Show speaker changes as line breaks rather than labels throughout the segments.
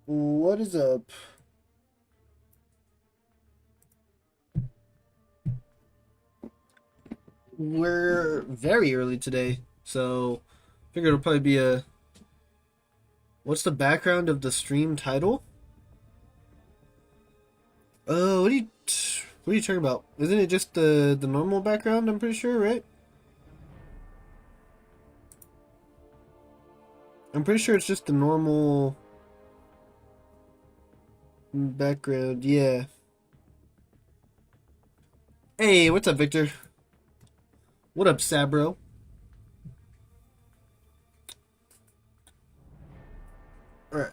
What is up? We're very early today, so figured it'll probably be a. What's the background of the stream title? What are you talking about? Isn't it just the normal background? I'm pretty sure, right? I'm pretty sure it's just the normal background. Yeah. Hey, what's up, Victor? What up, Sabro? All right.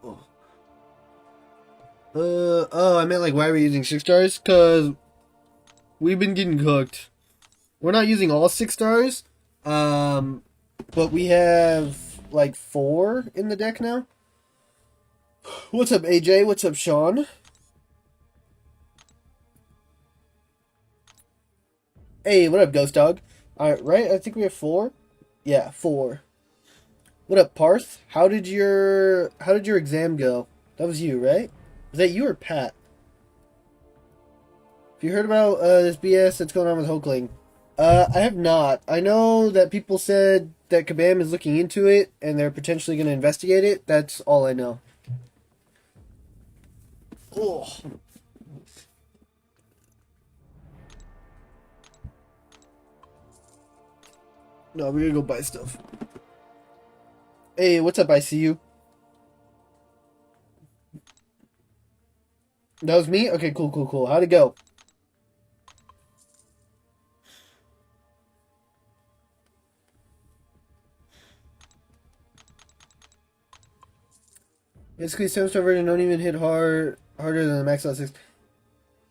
Oh. Oh, I meant like why are we using 6 stars? Cause we've been getting cooked. We're not using all 6 stars. Um, but we have like four in the deck now. What's up, AJ? What's up, Sean? Hey, what up, Ghost Dog? Alright, right? I think we have four. Yeah, four. What up, Parth? How did your exam go? That was you, right? Was that you or Pat? Have you heard about this BS that's going on with Hoakling? I have not. I know that people said that Kabam is looking into it and they're potentially going to investigate it. That's all I know. Oh. No, we're gonna go buy stuff. Hey, what's up? I see you. That was me? Okay, cool, cool, cool. How'd it go? Basically, 7-star version don't even hit harder than the max out 6.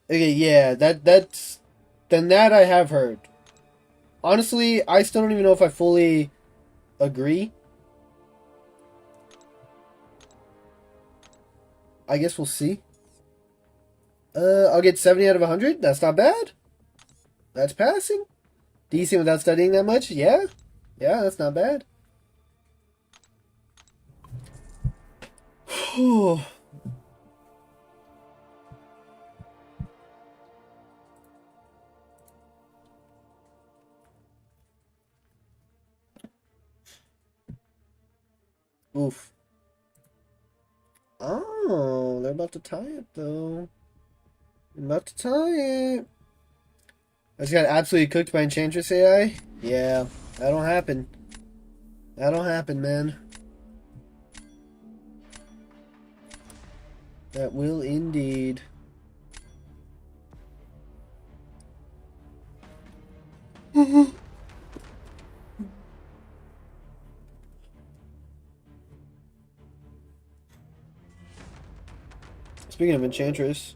Okay, yeah, then that I have heard. Honestly, I still don't even know if I fully agree. I guess we'll see. I'll get 70 out of 100. That's not bad. That's passing. Decent without studying that much. Yeah. Yeah, that's not bad. Oof. Oh, they're about to tie it, though. They're about to tie it. I just got absolutely cooked by Enchantress AI? Yeah, that don't happen. That don't happen, man. That will indeed. Speaking of Enchantress.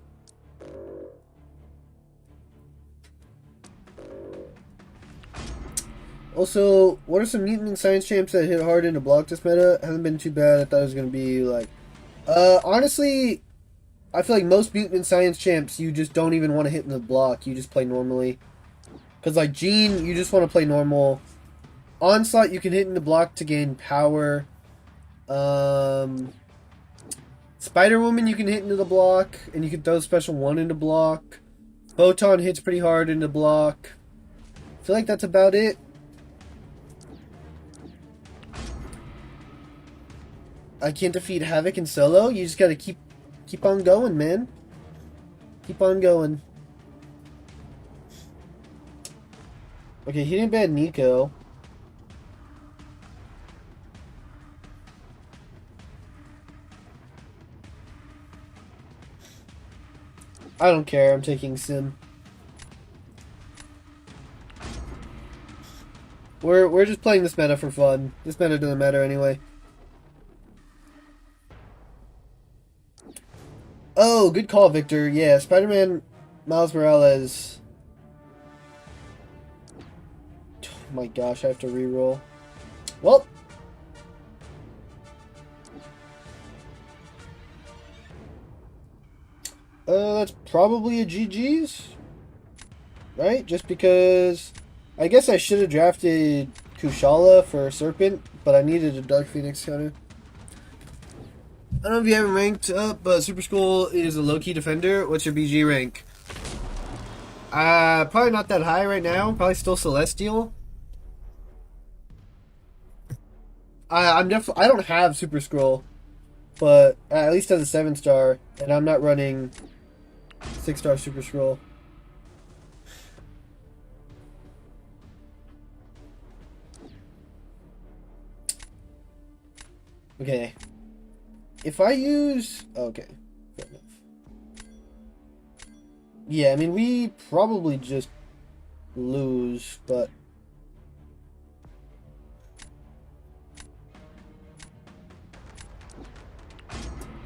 Also, what are some mutant and science champs that hit hard into block this meta? Hasn't been too bad. I thought it was going to be like... honestly, I feel like most mutant and science champs, you just don't even want to hit in the block. You just play normally. Because, like, Jean, you just want to play normal. Onslaught, you can hit in the block to gain power. Spider-Woman, you can hit into the block, and you can throw Special 1 into block. Photon hits pretty hard into block. I feel like that's about it. I can't defeat Havoc in solo. You just gotta keep on going, man. Keep on going. Okay, he didn't ban Nico. I don't care. I'm taking Sim. We're just playing this meta for fun. This meta doesn't matter anyway. Oh, good call, Victor. Yeah, Spider-Man Miles Morales. Oh my gosh, I have to re-roll. Well. That's probably a GG's. Right? Just because... I guess I should have drafted Kushala for Serpent, but I needed a Dark Phoenix counter. I don't know if you haven't ranked up, but Super Skull is a low-key defender. What's your BG rank? Probably not that high right now. Probably still Celestial. I'm definitely. I don't have Super Scroll, but at least as a 7-star, and I'm not running 6-star Super Scroll. Okay. If I use... Okay. Fair enough. Yeah, I mean, we probably just lose, but...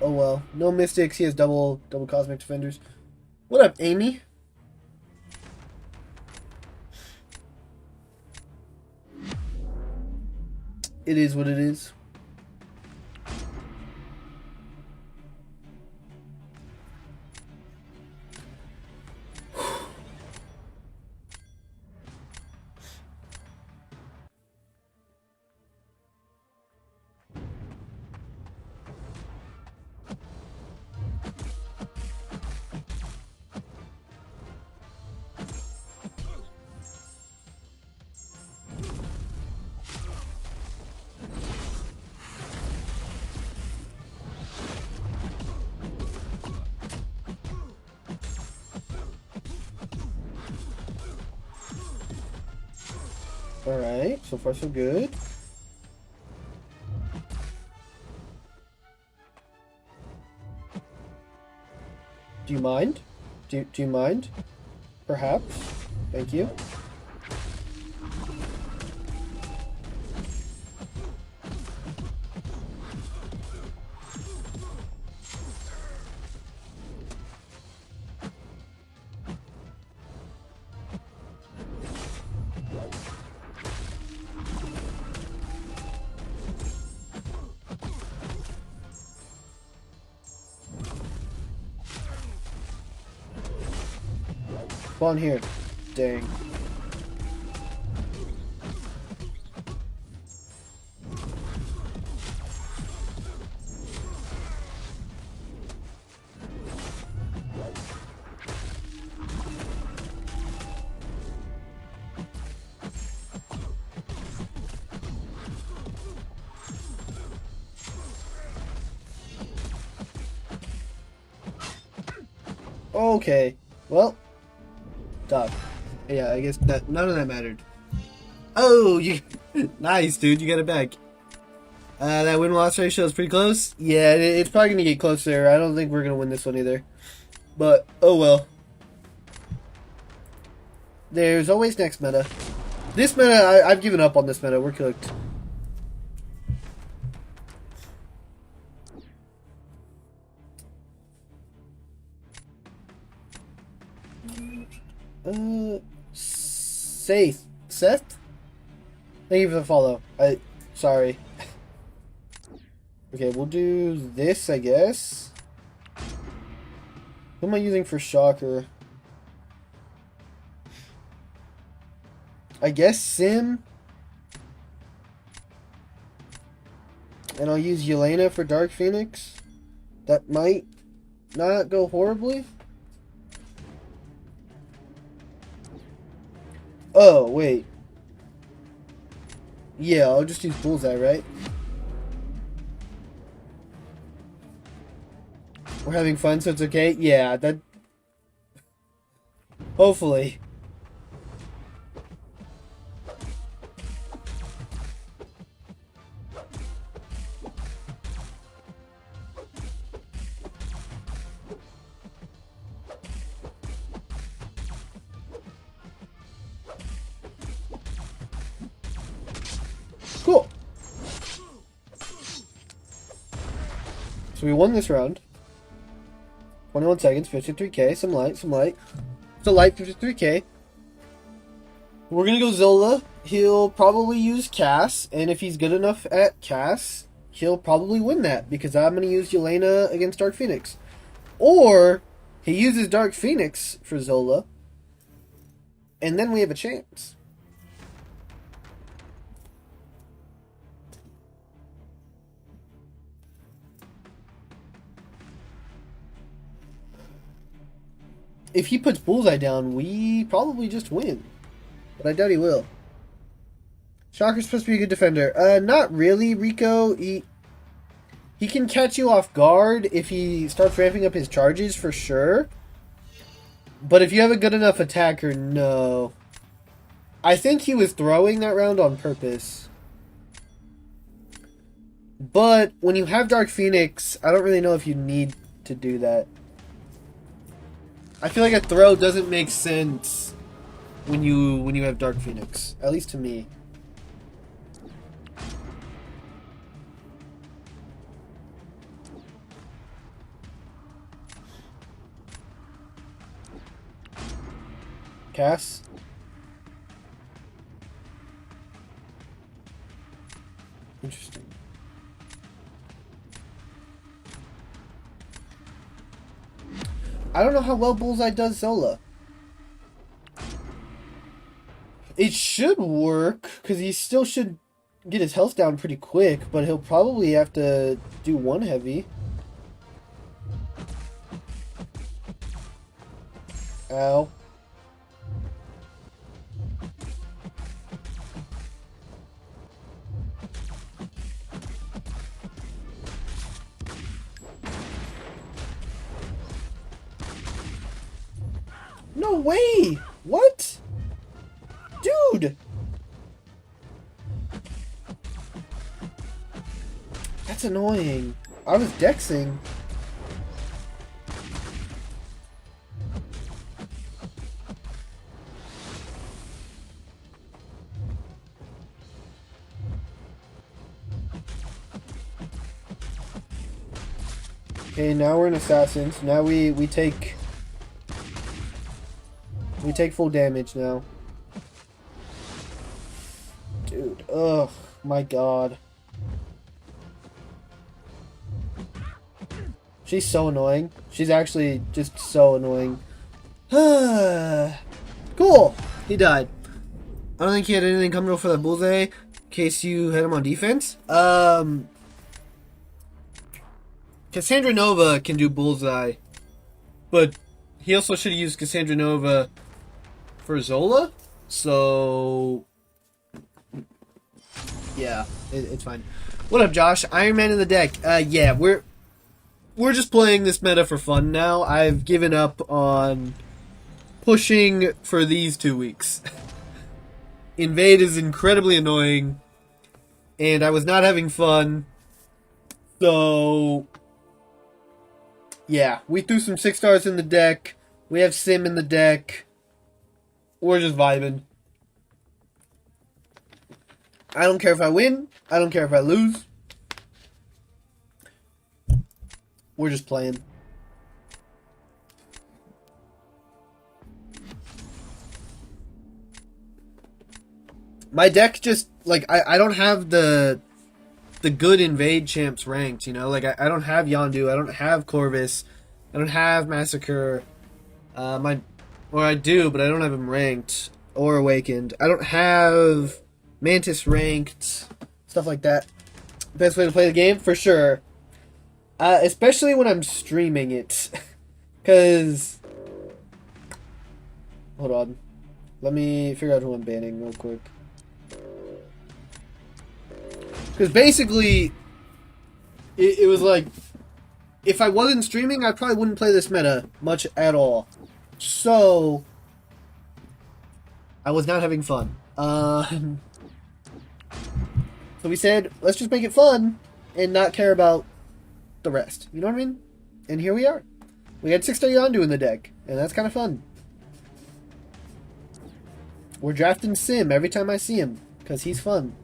Oh well. No Mystics, he has double Cosmic Defenders. What up, Amy? It is what it is. Alright, so far so good. Do you mind? Do you mind? Perhaps? Thank you. Spawn here. Dang. Okay. Well, Doc. Yeah, I guess that none of that mattered. Oh, you nice, dude. You got it back. That win-loss ratio is pretty close. Yeah, it's probably gonna get closer. I don't think we're gonna win this one either. But oh well. There's always next meta. This meta, I've given up on this meta. We're cooked. Seth? Thank you for the follow. Sorry. Okay, we'll do this, I guess. Who am I using for Shocker? I guess Sim. And I'll use Yelena for Dark Phoenix. That might not go horribly. Oh, wait. Yeah, I'll just use Bullseye, right? We're having fun, so it's okay? Yeah, that... Hopefully. Cool. So we won this round. 21 seconds, 53k, some light, some light. It's a light 53k. We're gonna go Zola. He'll probably use Cass, and if he's good enough at Cass, he'll probably win that, because I'm gonna use Yelena against Dark Phoenix. Or, he uses Dark Phoenix for Zola, and then we have a chance. if he puts Bullseye down, we probably just win. But I doubt he will. Shocker's supposed to be a good defender. Not really, Rico. He can catch you off guard if he starts ramping up his charges, for sure. But if you have a good enough attacker, no. I think he was throwing that round on purpose. But when you have Dark Phoenix, I don't really know if you need to do that. I feel like a throw doesn't make sense when you have Dark Phoenix, at least to me. Cass? Interesting. I don't know how well Bullseye does Zola. It should work, because he still should get his health down pretty quick, but he'll probably have to do one heavy. Ow. No way! What? Dude! That's annoying. I was dexing. Okay, now we're in Assassins. Now we take full damage now. Dude, ugh, my god. She's so annoying. She's actually just so annoying. Cool! He died. I don't think he had anything coming for that Bullseye in case you had him on defense. Cassandra Nova can do Bullseye, but he also should have used Cassandra Nova for Zola, so yeah, it's fine. What up, Josh? Iron Man in the deck. Yeah, we're just playing this meta for fun now. I've given up on pushing for these 2 weeks. Invade is incredibly annoying, and I was not having fun, so yeah, we threw some 6 stars in the deck. We have Sim in the deck. We're just vibing. I don't care if I win. I don't care if I lose. We're just playing. My deck just, like, I don't have the good invade champs ranked, you know? Like, I don't have Yondu. I don't have Corvus. I don't have Massacre. Or I do, but I don't have him ranked or awakened. I don't have Mantis ranked, stuff like that. Best way to play the game, for sure. Especially when I'm streaming it. Because, hold on. Let me figure out who I'm banning real quick. Because basically, it was like, if I wasn't streaming, I probably wouldn't play this meta much at all. So, I was not having fun. So we said, let's just make it fun and not care about the rest. You know what I mean? And here we are. We had 6-star Yondu in the deck, and that's kind of fun. We're drafting Sim every time I see him, because he's fun.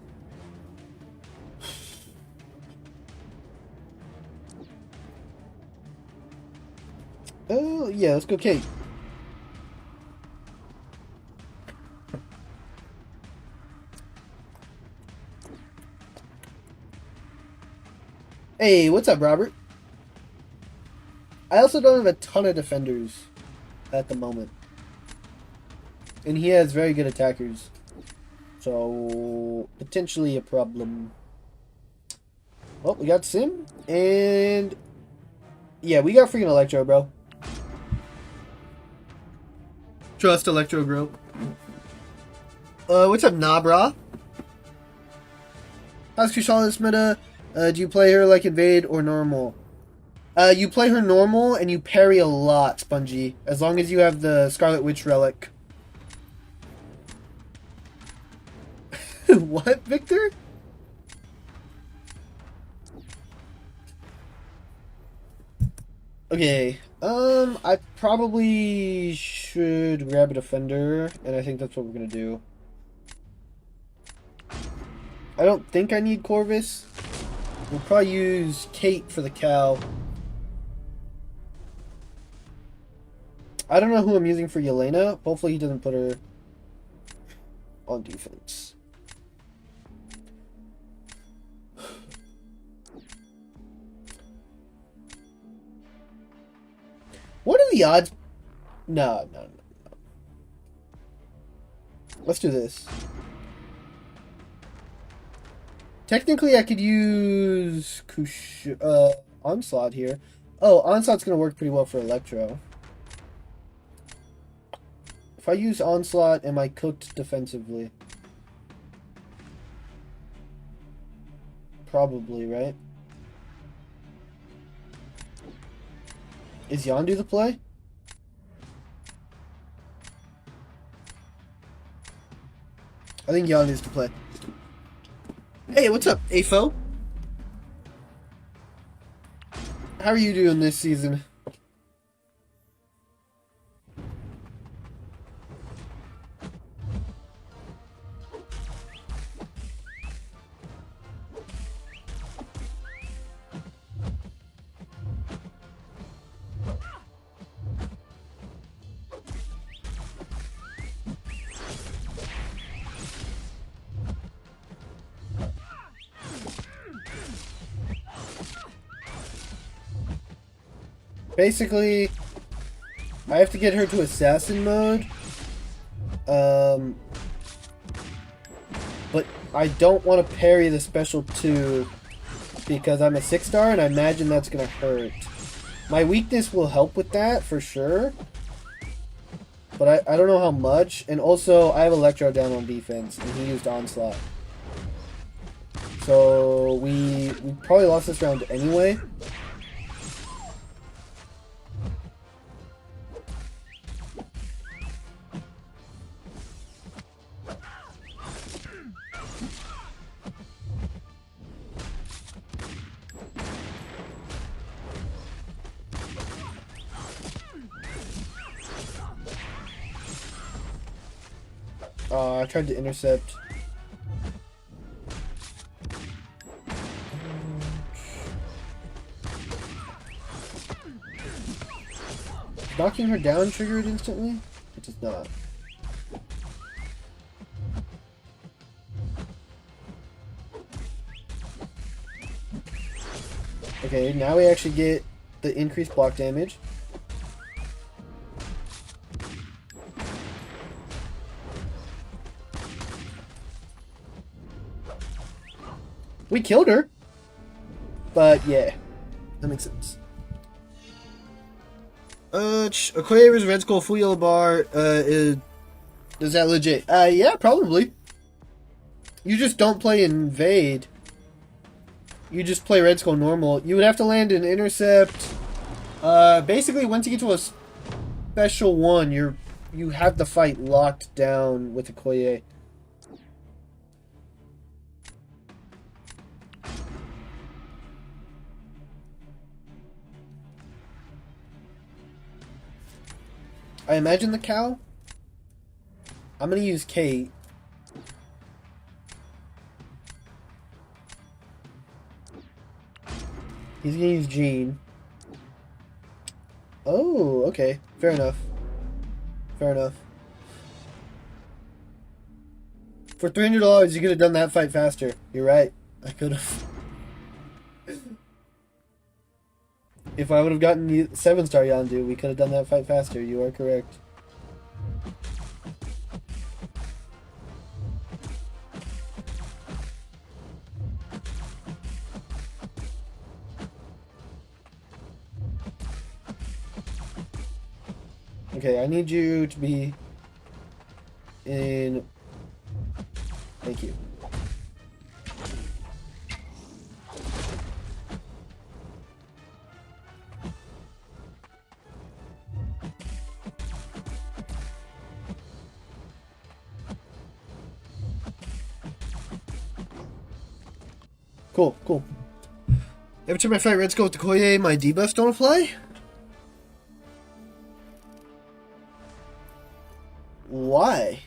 Oh, yeah, let's go Kate. Hey, what's up, Robert? I also don't have a ton of defenders at the moment. And he has very good attackers. So, potentially a problem. Well, we got Sim, and yeah, we got freaking Electro, bro. Trust Electro Grow. What's up, Nabra? How's Kushala this meta? Do you play her like invade or normal? You play her normal and you parry a lot, Spongy. As long as you have the Scarlet Witch relic. What, Victor? Okay, I probably should grab a defender, and I think that's what we're gonna do. I don't think I need Corvus. We'll probably use Kate for the cow. I don't know who I'm using for Yelena. Hopefully he doesn't put her on defense. What are the odds? No. Let's do this. Technically, I could use Onslaught here. Oh, Onslaught's going to work pretty well for Electro. If I use Onslaught, am I cooked defensively? Probably, right? Is Yondu the play? I think Yondu's the play. Hey, what's up, AFO? How are you doing this season? Basically, I have to get her to assassin mode. But I don't want to parry the special 2 because I'm a 6-star and I imagine that's going to hurt. My weakness will help with that for sure. But I don't know how much. And also, I have Electro down on defense and he used Onslaught. So we probably lost this round anyway. I tried to intercept. Knocking her down triggered instantly? It does not. Okay, now we actually get the increased block damage. We killed her. But yeah, that makes sense. Okoye vs Red Skull Full Yellow Bar, is that legit? Yeah, probably. You just don't play invade. You just play Red Skull normal. You would have to land an intercept. Basically, once you get to a special 1, you have the fight locked down with Okoye. I imagine the cow. I'm gonna use Kate. He's gonna use Jean. Oh, okay. Fair enough. Fair enough. For $300, you could have done that fight faster. You're right. I could have. If I would have gotten 7-star Yondu, we could have done that fight faster. You are correct. Okay, I need you to be And thank you. Cool, cool. Every time I fight Red Skull with the Koye, my debuffs don't apply? Why?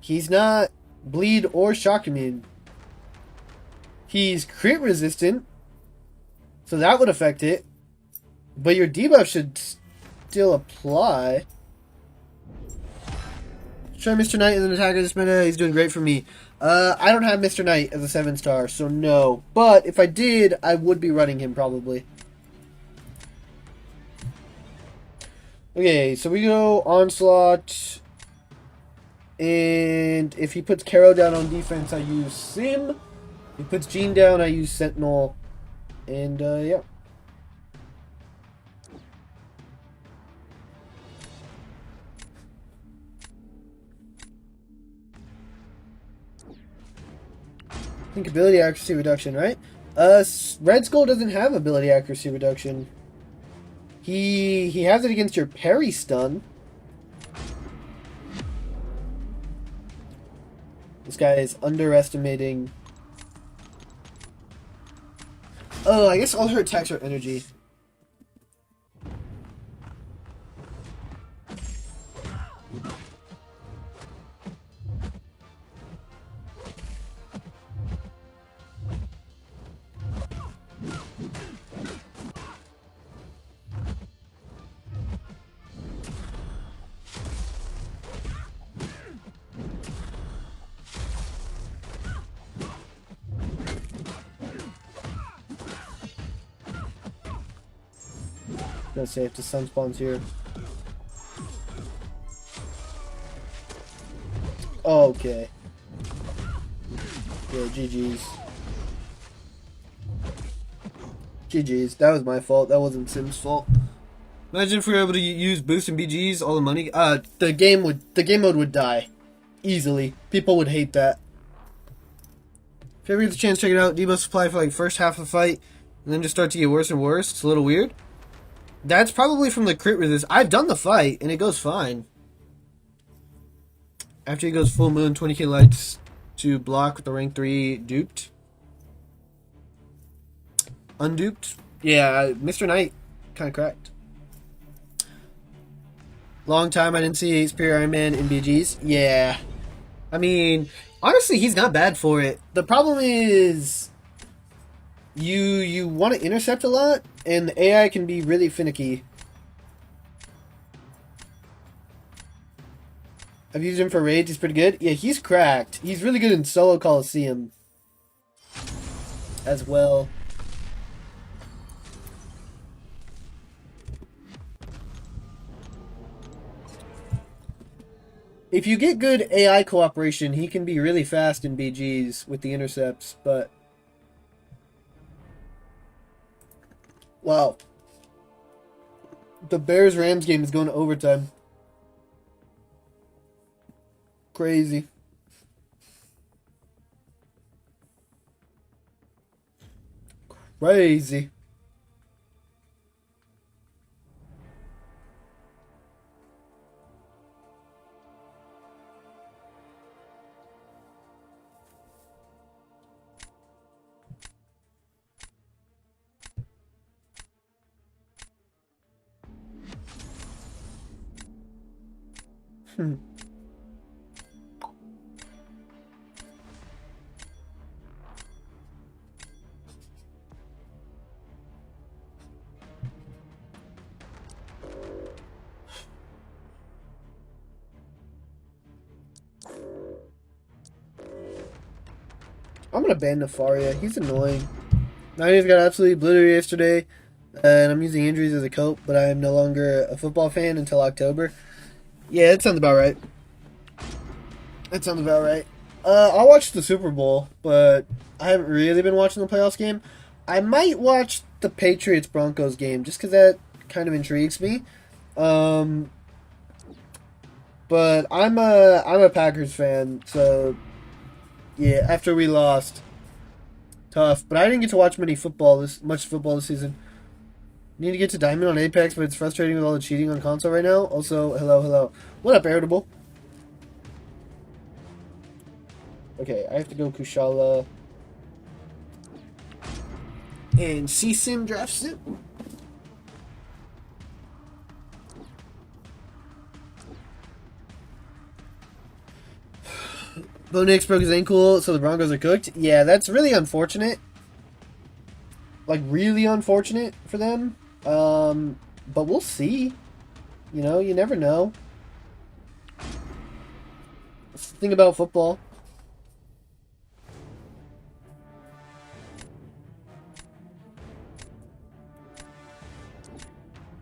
He's not bleed or shock immune. He's crit resistant, so that would affect it. But your debuff should still apply. Try Mr. Knight as an attacker this meta. He's doing great for me. I don't have Mr. Knight as a 7-star, so no. But if I did, I would be running him probably. Okay, so we go Onslaught. And if he puts Caro down on defense, I use Sim. If he puts Jean down, I use Sentinel. And, yeah. I think ability accuracy reduction, right? Red Skull doesn't have ability accuracy reduction. He has it against your parry stun. This guy is underestimating. Oh, I guess all her attacks are energy. Gonna say if the sun spawns here. Okay. Yeah, GG's. GG's. That was my fault. That wasn't Sim's fault. Imagine if we were able to use boost and BGs, all the money. The game mode would die easily. People would hate that. If you ever get the chance, check it out. Debuff supply for like first half of the fight, and then just start to get worse and worse. It's a little weird. That's probably from the crit resist. I've done the fight, and it goes fine. After he goes full moon, 20k lights to block with the rank 3 duped. Unduped? Yeah, Mr. Knight kind of cracked. Long time I didn't see Superior Iron Man in BGs. Yeah. I mean, honestly, he's not bad for it. The problem is you want to intercept a lot, and the AI can be really finicky. I've used him for raids. He's pretty good. Yeah, he's cracked. He's really good in solo Coliseum as well. If you get good AI cooperation, he can be really fast in BGs with the intercepts, but wow. The Bears-Rams game is going to overtime. Crazy. Crazy. I'm gonna ban Nefaria. He's annoying. 90s got absolutely obliterated yesterday, and I'm using injuries as a cope, but I am no longer a football fan until October. Yeah, that sounds about right. That sounds about right. I'll watch the Super Bowl, but I haven't really been watching the playoffs game. I might watch the Patriots-Broncos game, just because that kind of intrigues me. But I'm a Packers fan, so yeah. After we lost, tough. But I didn't get to watch much football this season. Need to get to Diamond on Apex, but it's frustrating with all the cheating on console right now. Also, hello. What up, Irritable? Okay, I have to go Kushala and C-Sim Draft Sim. Bo Nix broke his ankle, so the Broncos are cooked. Yeah, that's really unfortunate. Like, really unfortunate for them. But we'll see. You know, you never know. That's the thing about football.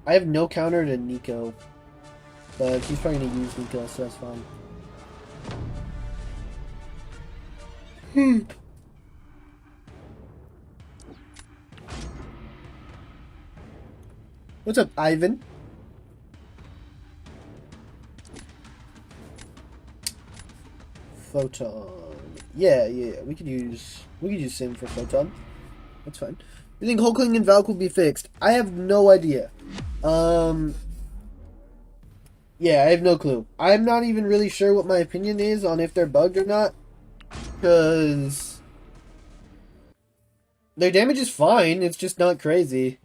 I have no counter to Nico. But he's probably going to use Nico, so that's fine. What's up, Ivan? Photon. Yeah, we could use Sim for Photon. That's fine. You think Hulkling and Valk will be fixed? I have no idea. Yeah, I have no clue. I'm not even really sure what my opinion is on if they're bugged or not. Because their damage is fine, it's just not crazy.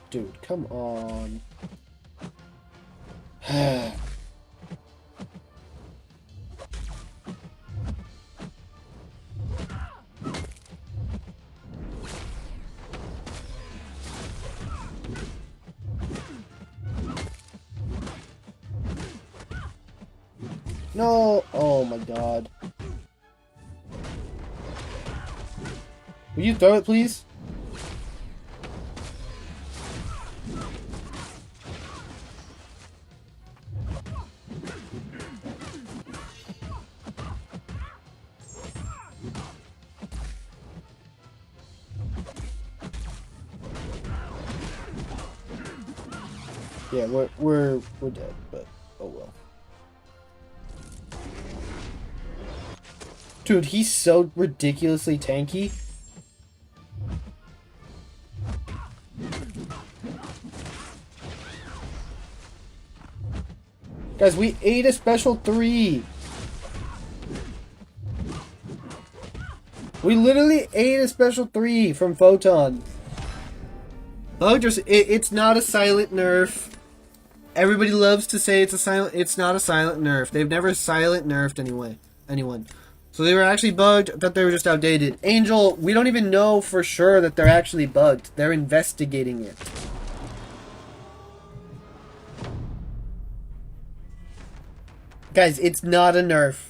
Dude, come on. No! Oh my god. Will you throw it, please? Yeah, we're dead, but oh well. Dude, he's so ridiculously tanky. Guys, we ate a special 3. We literally ate a special 3 from Photon. It's not a silent nerf. Everybody loves to say it's not a silent nerf. They've never silent nerfed anyone. So they were actually bugged. I thought they were just outdated. Angel, we don't even know for sure that they're actually bugged. They're investigating it. Guys, it's not a nerf.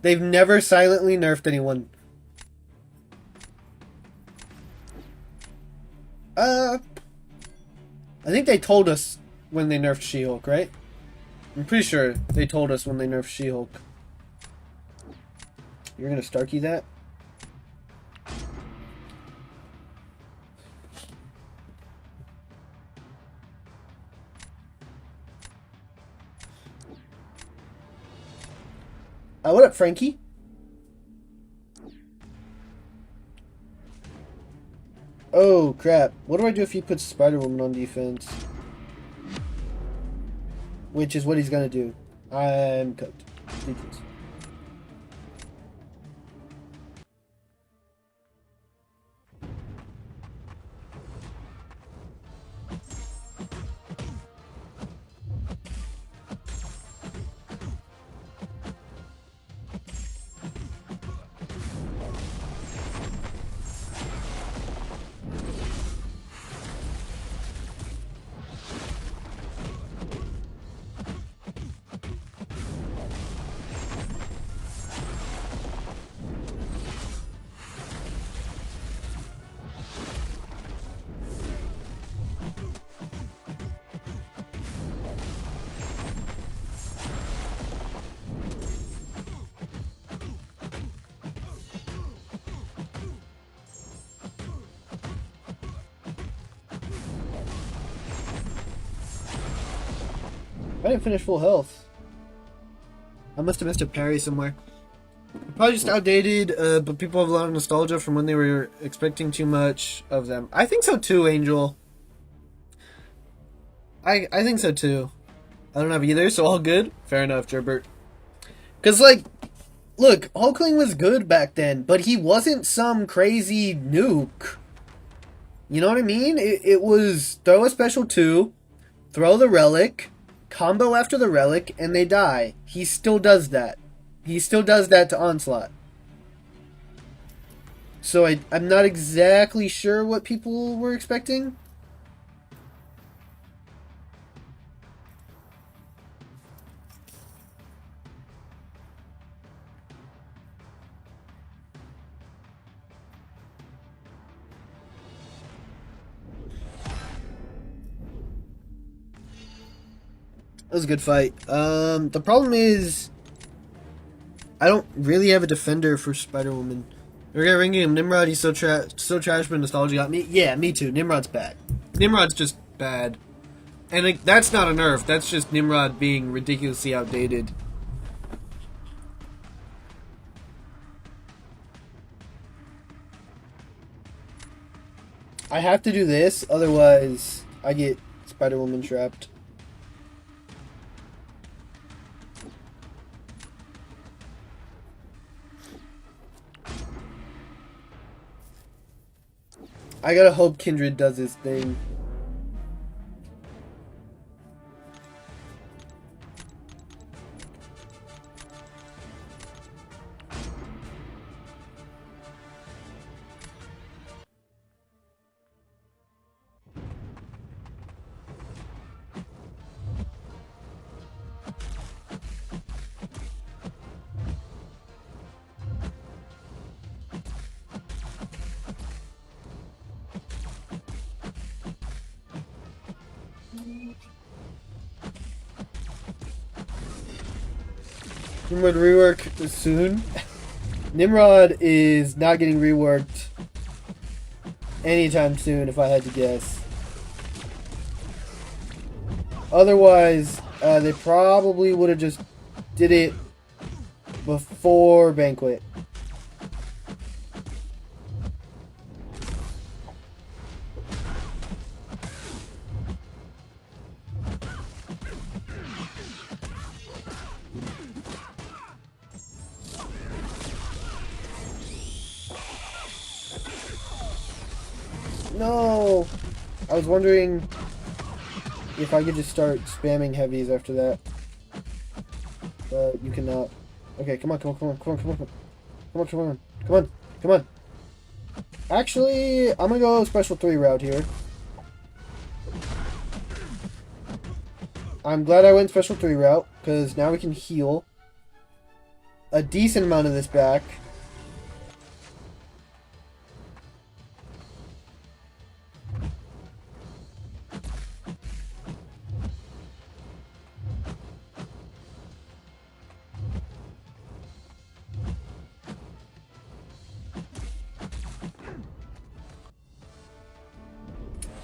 They've never silently nerfed anyone. I think they told us when they nerfed She-Hulk, right? I'm pretty sure they told us when they nerfed She-Hulk. You're gonna Starkey that? What up, Frankie? Oh, crap. What do I do if he puts Spider-Woman on defense? Which is what he's gonna do. I'm cooked. Ridiculous. didn't finish full health. I must have missed a parry somewhere. Probably just outdated, but people have a lot of nostalgia from when they were expecting too much of them. I think so too, Angel. I think so too. I don't have either, so all good. Fair enough, Gerbert. Because, like, look, Hulkling was good back then, but he wasn't some crazy nuke. You know what I mean? It was throw a special 2, throw the relic, combo after the relic, and they die. He still does that. He still does that to Onslaught. So I'm not exactly sure what people were expecting. It was a good fight. The problem is I don't really have a defender for Spider-Woman. We're gonna ring him Nimrod. He's so trash, but nostalgia got me. Yeah, me too. Nimrod's bad. Nimrod's just bad, and like, that's not a nerf. That's just Nimrod being ridiculously outdated. I have to do this, otherwise I get Spider-Woman trapped. I gotta hope Kindred does his thing. Nimrod rework soon. Nimrod is not getting reworked anytime soon, if I had to guess. Otherwise, they probably would have just did it before Banquet. No! I was wondering if I could just start spamming heavies after that. But you cannot. Okay, come on, come on, come on, come on, come on, come on, come on, come on, come on. Actually, I'm gonna go special 3 route here. I'm glad I went special 3 route, because now we can heal a decent amount of this back.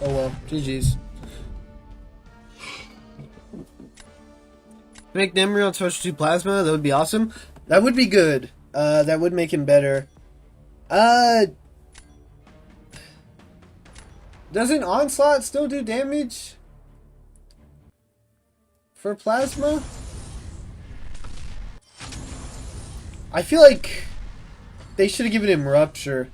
Oh well, GG's. Make Nimrod switch to Plasma, that would be awesome. That would be good. That would make him better. Doesn't Onslaught still do damage for Plasma? I feel like they should have given him Rupture.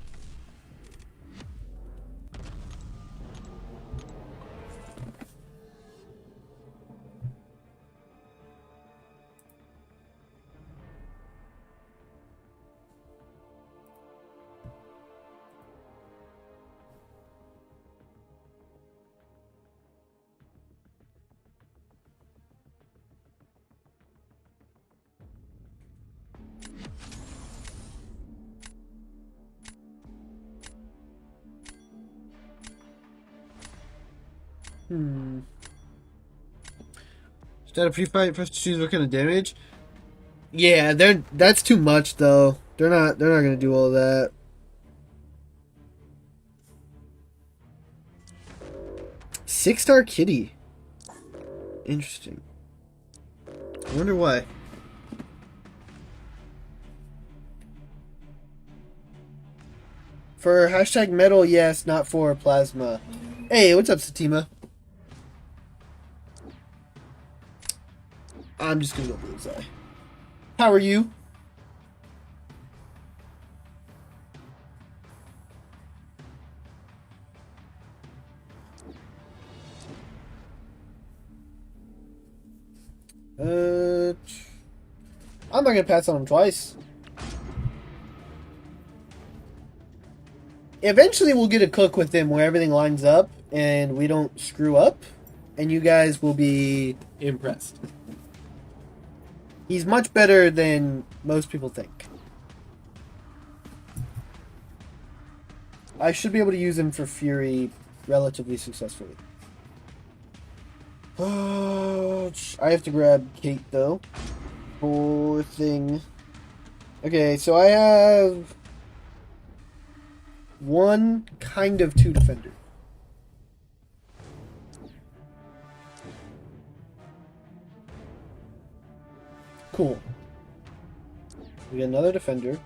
Instead of pre-fight, press to choose what kind of damage. Yeah, that's too much though. They're not gonna do all that. Six-star kitty. Interesting. I wonder why. For hashtag metal, yes, not for plasma. Hey, what's up, Satima? I'm just gonna go bullseye. How are you? I'm not gonna pass on him twice. Eventually, we'll get a cook with him where everything lines up and we don't screw up, and you guys will be impressed. He's much better than most people think. I should be able to use him for Fury relatively successfully. Oh, I have to grab Kate, though. Poor thing. Okay, so I have one kind of two defender. Cool. We got another defender.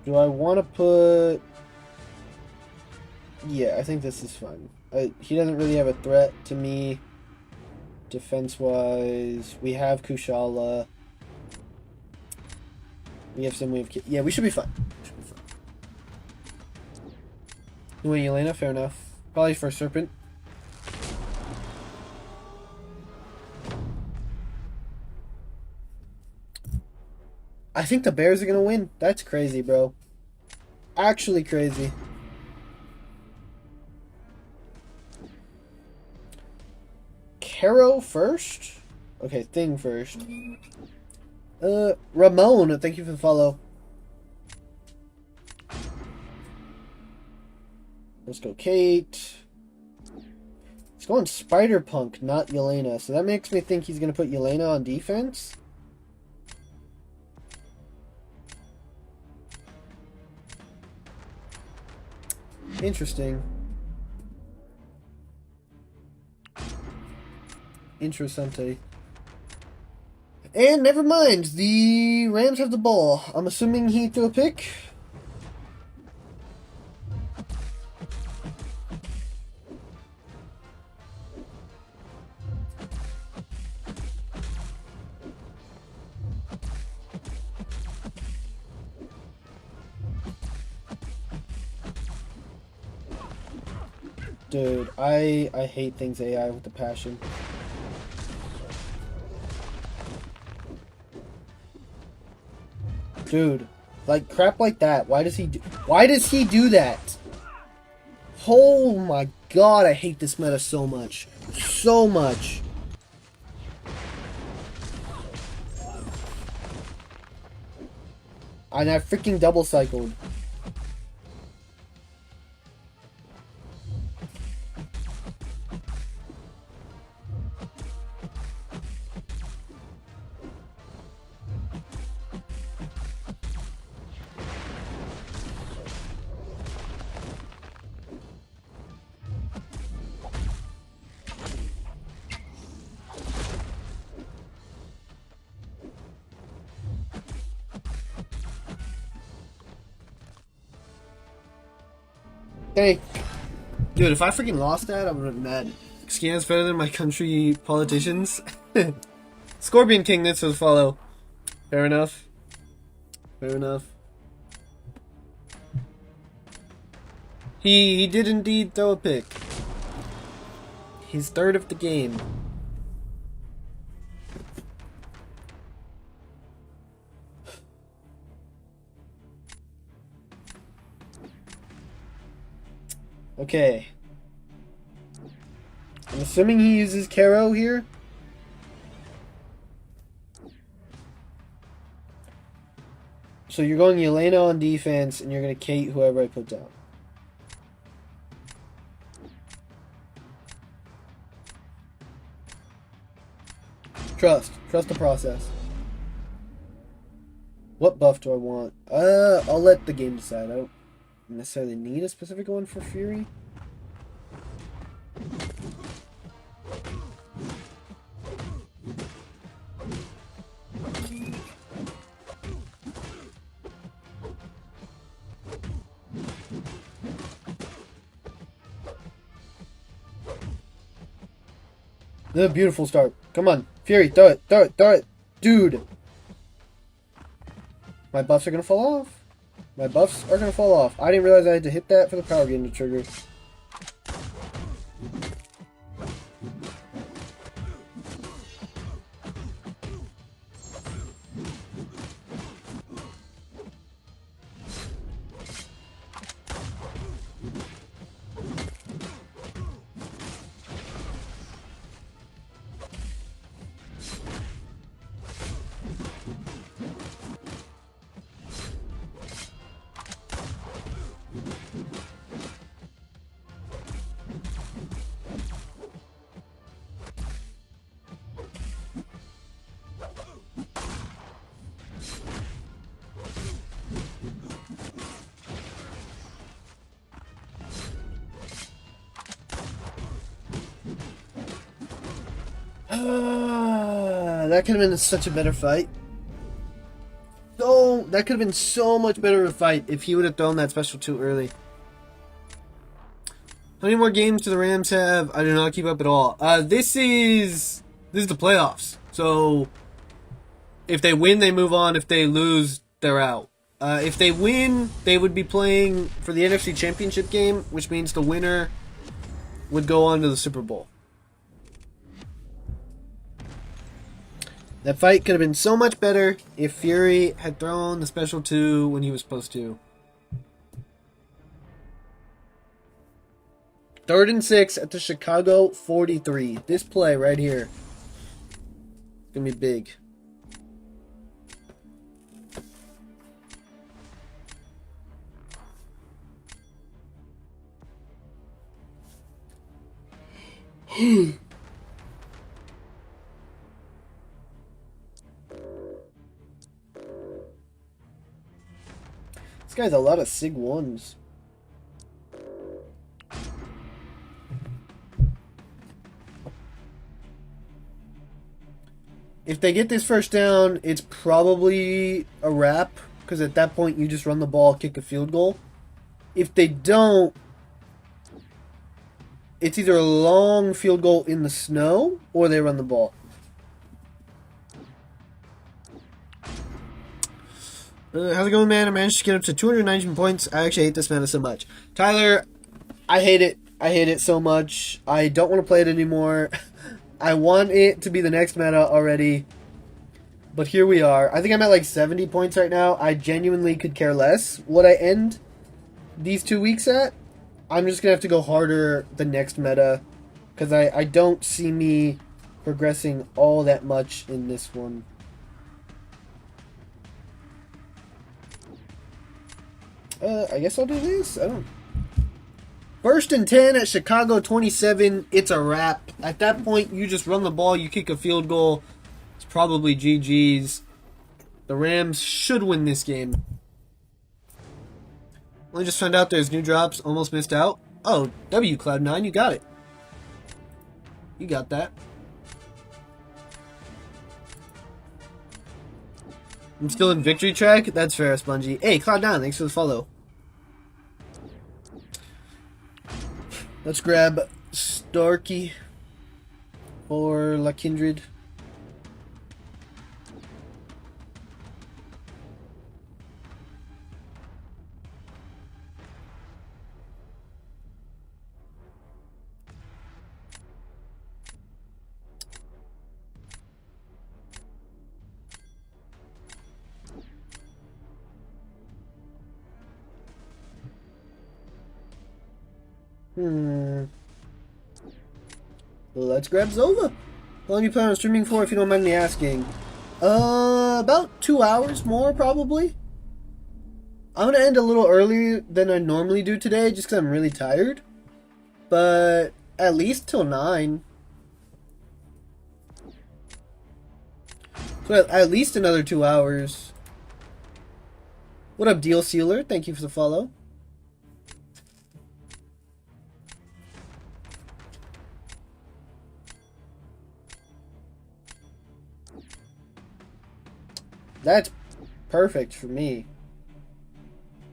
Do I want to put... Yeah, I think this is fine. He doesn't really have a threat to me. Defense-wise, we have Kushala. We have some... Yeah, we should be fine. You want Yelena? Fair enough. Probably for Serpent. I think the Bears are going to win. That's crazy, bro. Actually crazy. Caro first? Okay, Thing first. Ramon, thank you for the follow. Let's go Kate. He's going Spider-Punk, not Yelena. So that makes me think he's going to put Yelena on defense. Interesting. Interessante. And never mind, the Rams have the ball. I'm assuming he threw a pick. Dude, I hate things AI with a passion. Dude, like crap like that. Why does he do that? Oh my god, I hate this meta so much. So much. And I freaking double cycled. Hey, dude, if I freaking lost that, I would have been mad. Scan's better than my country politicians. Scorpion King, that's his follow. Fair enough. Fair enough. He did indeed throw a pick. He's third of the game. Okay. I'm assuming he uses Caro here. So you're going Yelena on defense, and you're going to Kate whoever I put down. Trust the process. What buff do I want? I'll let the game decide. I don't necessarily need a specific one for Fury. The beautiful start. Come on. Fury, throw it, throw it, throw it. Dude. My buffs are going to fall off. My buffs are going to fall off. I didn't realize I had to hit that for the power gain to trigger. That could have been such a better fight. So, that could have been so much better of a fight if he would have thrown that special 2 early. How many more games do the Rams have? I do not keep up at all. This is the playoffs. So, if they win, they move on. If they lose, they're out. If they win, they would be playing for the NFC Championship game, which means the winner would go on to the Super Bowl. That fight could have been so much better if Fury had thrown the special 2 when he was supposed to. 3rd and 6 at the Chicago 43. This play right here is going to be big. This guy's a lot of Sig 1s. If they get this first down, it's probably a wrap, because at that point you just run the ball, kick a field goal. If they don't, it's either a long field goal in the snow, or they run the ball. How's it going, man? I managed to get up to 219 points. I actually hate this meta so much. Tyler, I hate it. I hate it so much. I don't want to play it anymore. I want it to be the next meta already. But here we are. I think I'm at like 70 points right now. I genuinely could care less what I end these 2 weeks at. I'm just going to have to go harder the next meta. Because I don't see me progressing all that much in this one. I guess I'll do this. I don't... 1st and 10 at Chicago 27. It's a wrap. At that point, you just run the ball. You kick a field goal. It's probably GG's. The Rams should win this game. I just found out there's new drops. Almost missed out. Oh, W Cloud9. You got it. You got that. I'm still in victory track? That's fair, Spongy. Hey, Cloud9, thanks for the follow. Let's grab Starkey for La Kindred. Let's grab Zola. How long do you plan on streaming for, if you don't mind me asking? About 2 hours more, probably. I'm going to end a little earlier than I normally do today, just because I'm really tired. But at least till 9. So at least another 2 hours. What up, Deal Sealer? Thank you for the follow. That's perfect for me.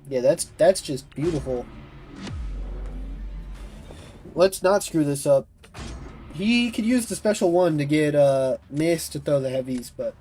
Yeah, that's just beautiful. Let's not screw this up. He could use the special one to get Mist to throw the heavies, but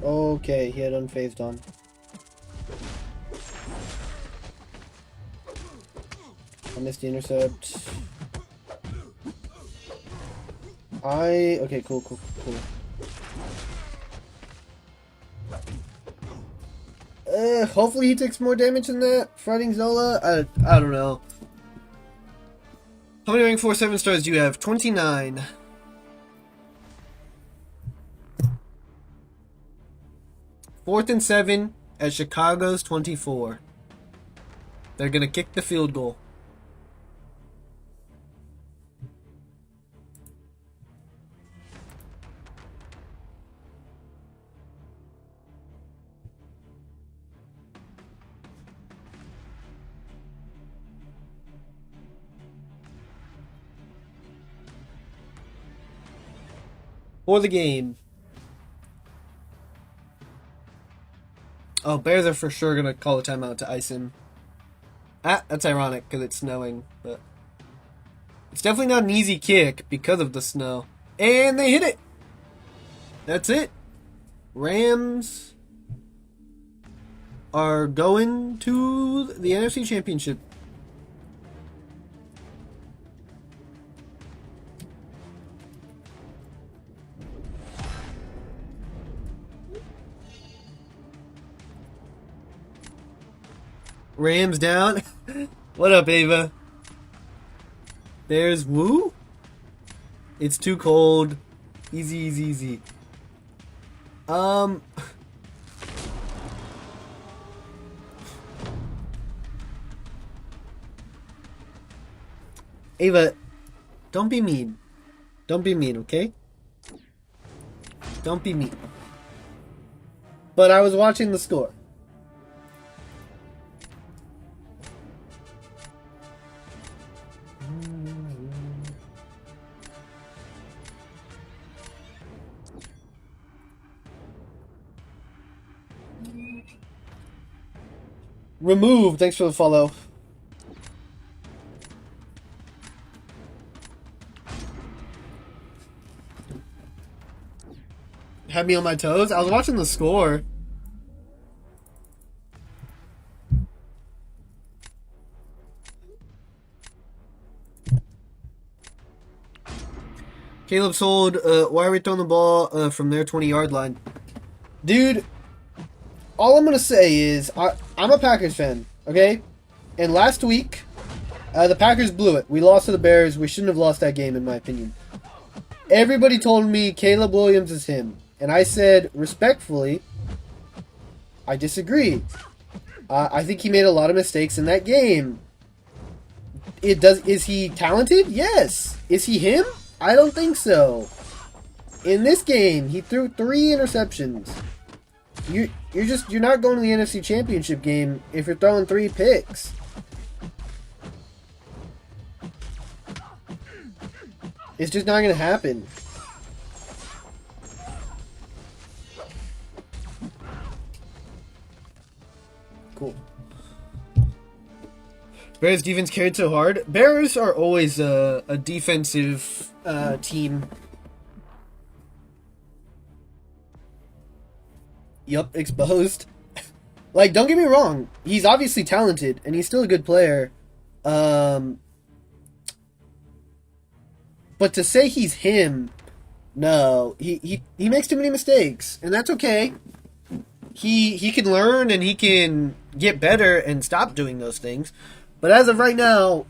okay, he had unfazed on. I missed the intercept. Okay, cool. Hopefully he takes more damage than that. Fighting Zola? I don't know. How many rank 4 7 stars do you have? 29. Fourth and 7 at Chicago's 24. They're gonna kick the field goal. For the game. Oh, Bears are for sure gonna call a timeout to ice him. Ah, that's ironic because it's snowing, but it's definitely not an easy kick because of the snow. And they hit it. That's it. Rams are going to the NFC Championship. Rams down. What up, Ava? There's Woo. It's too cold. Easy. Ava, don't be mean. Don't be mean, okay? Don't be mean. But I was watching the score. Remove, thanks for the follow. Had me on my toes? I was watching the score. Caleb sold, why are we throwing the ball from their 20-yard line? Dude, all I'm going to say is, I'm a Packers fan, okay? And last week, the Packers blew it. We lost to the Bears. We shouldn't have lost that game, in my opinion. Everybody told me Caleb Williams is him. And I said, respectfully, I disagree. I think he made a lot of mistakes in that game. Is he talented? Yes. Is he him? I don't think so. In this game, he threw 3 interceptions. You're not going to the NFC Championship game if you're throwing 3 picks. It's just not going to happen. Cool. Bears defense carried so hard. Bears are always a defensive team. Yup, exposed. Like, don't get me wrong. He's obviously talented, and he's still a good player. But to say he's him, no. He makes too many mistakes, and that's okay. He can learn, and he can get better and stop doing those things. But as of right now,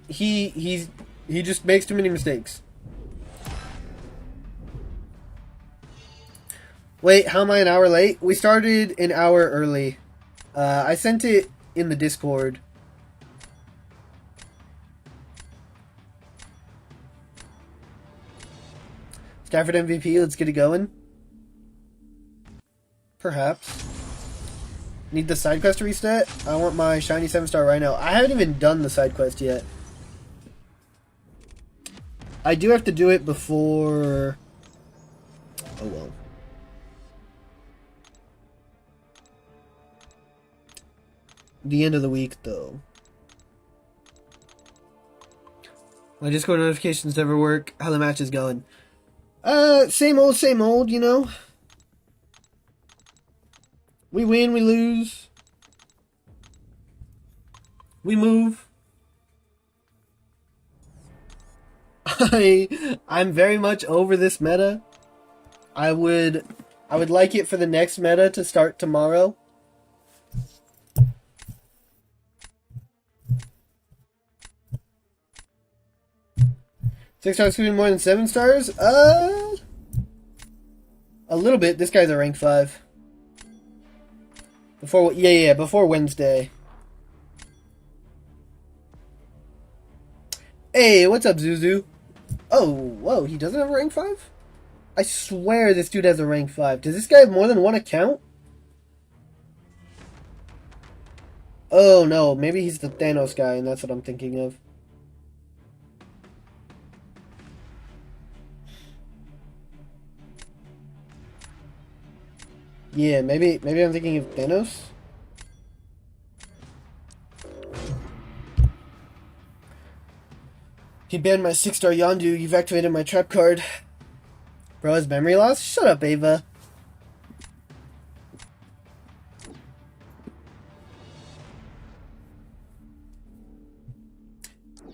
he just makes too many mistakes. Wait, how am I an hour late? We started an hour early. I sent it in the Discord. Stafford MVP, let's get it going. Perhaps. Need the side quest to reset? I want my shiny 7-star Rhino. I haven't even done the side quest yet. I do have to do it before... Oh well. The end of the week, though. My Discord notifications never work. How the match is going? Same old, you know? We win, we lose. We move. I'm very much over this meta. I would like it for the next meta to start tomorrow. Six stars could be more than 7 stars? A little bit. This guy's a rank 5. Before Wednesday. Hey, what's up, Zuzu? Oh, whoa, he doesn't have a rank 5? I swear this dude has a rank 5. Does this guy have more than one account? Oh, no, maybe he's the Thanos guy, and that's what I'm thinking of. Yeah, maybe I'm thinking of Thanos. He banned my 6-star Yondu. You've activated my trap card. Bro has memory loss? Shut up, Ava.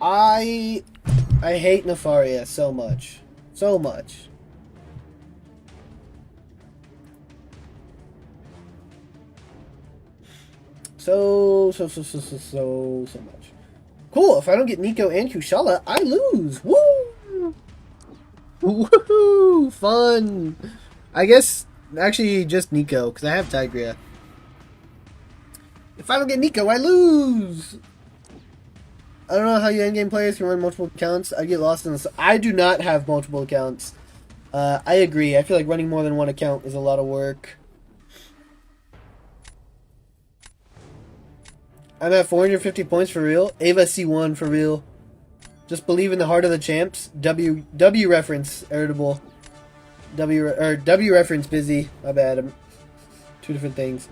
I hate Nefaria so much. So much. So much. Cool, if I don't get Nico and Kushala, I lose. Woo! Woohoo! Fun! I guess, actually, just Nico, because I have Tigria. If I don't get Nico, I lose! I don't know how you endgame players can run multiple accounts. I get lost in this. I do not have multiple accounts. I agree. I feel like running more than one account is a lot of work. I'm at 450 points for real. Ava C1 for real. Just believe in the heart of the champs. W reference irritable. W reference busy. My bad. Two different things.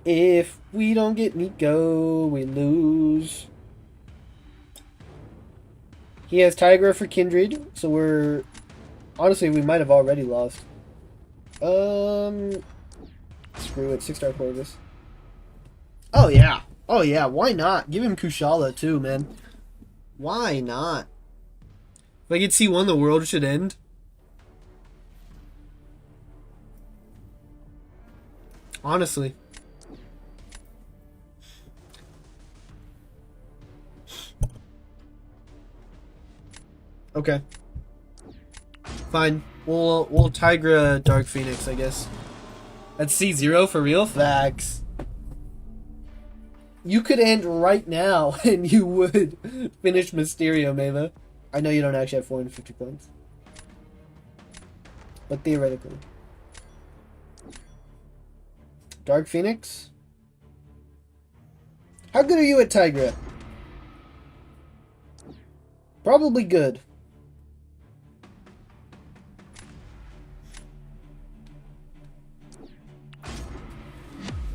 If we don't get Nico, we lose. He has Tigra for Kindred, so we're... Honestly, we might have already lost. Screw it, 6-star Corvus. Oh yeah. Oh yeah, why not? Give him Kushala too, man. Why not? If I get C1, the world should end. Honestly. Okay. Fine. We'll Tigra Dark Phoenix, I guess. That's C0 for real? Facts. You could end right now and you would finish Mysterio, Mava. I know you don't actually have 450 points. But theoretically. Dark Phoenix? How good are you at Tigra? Probably good.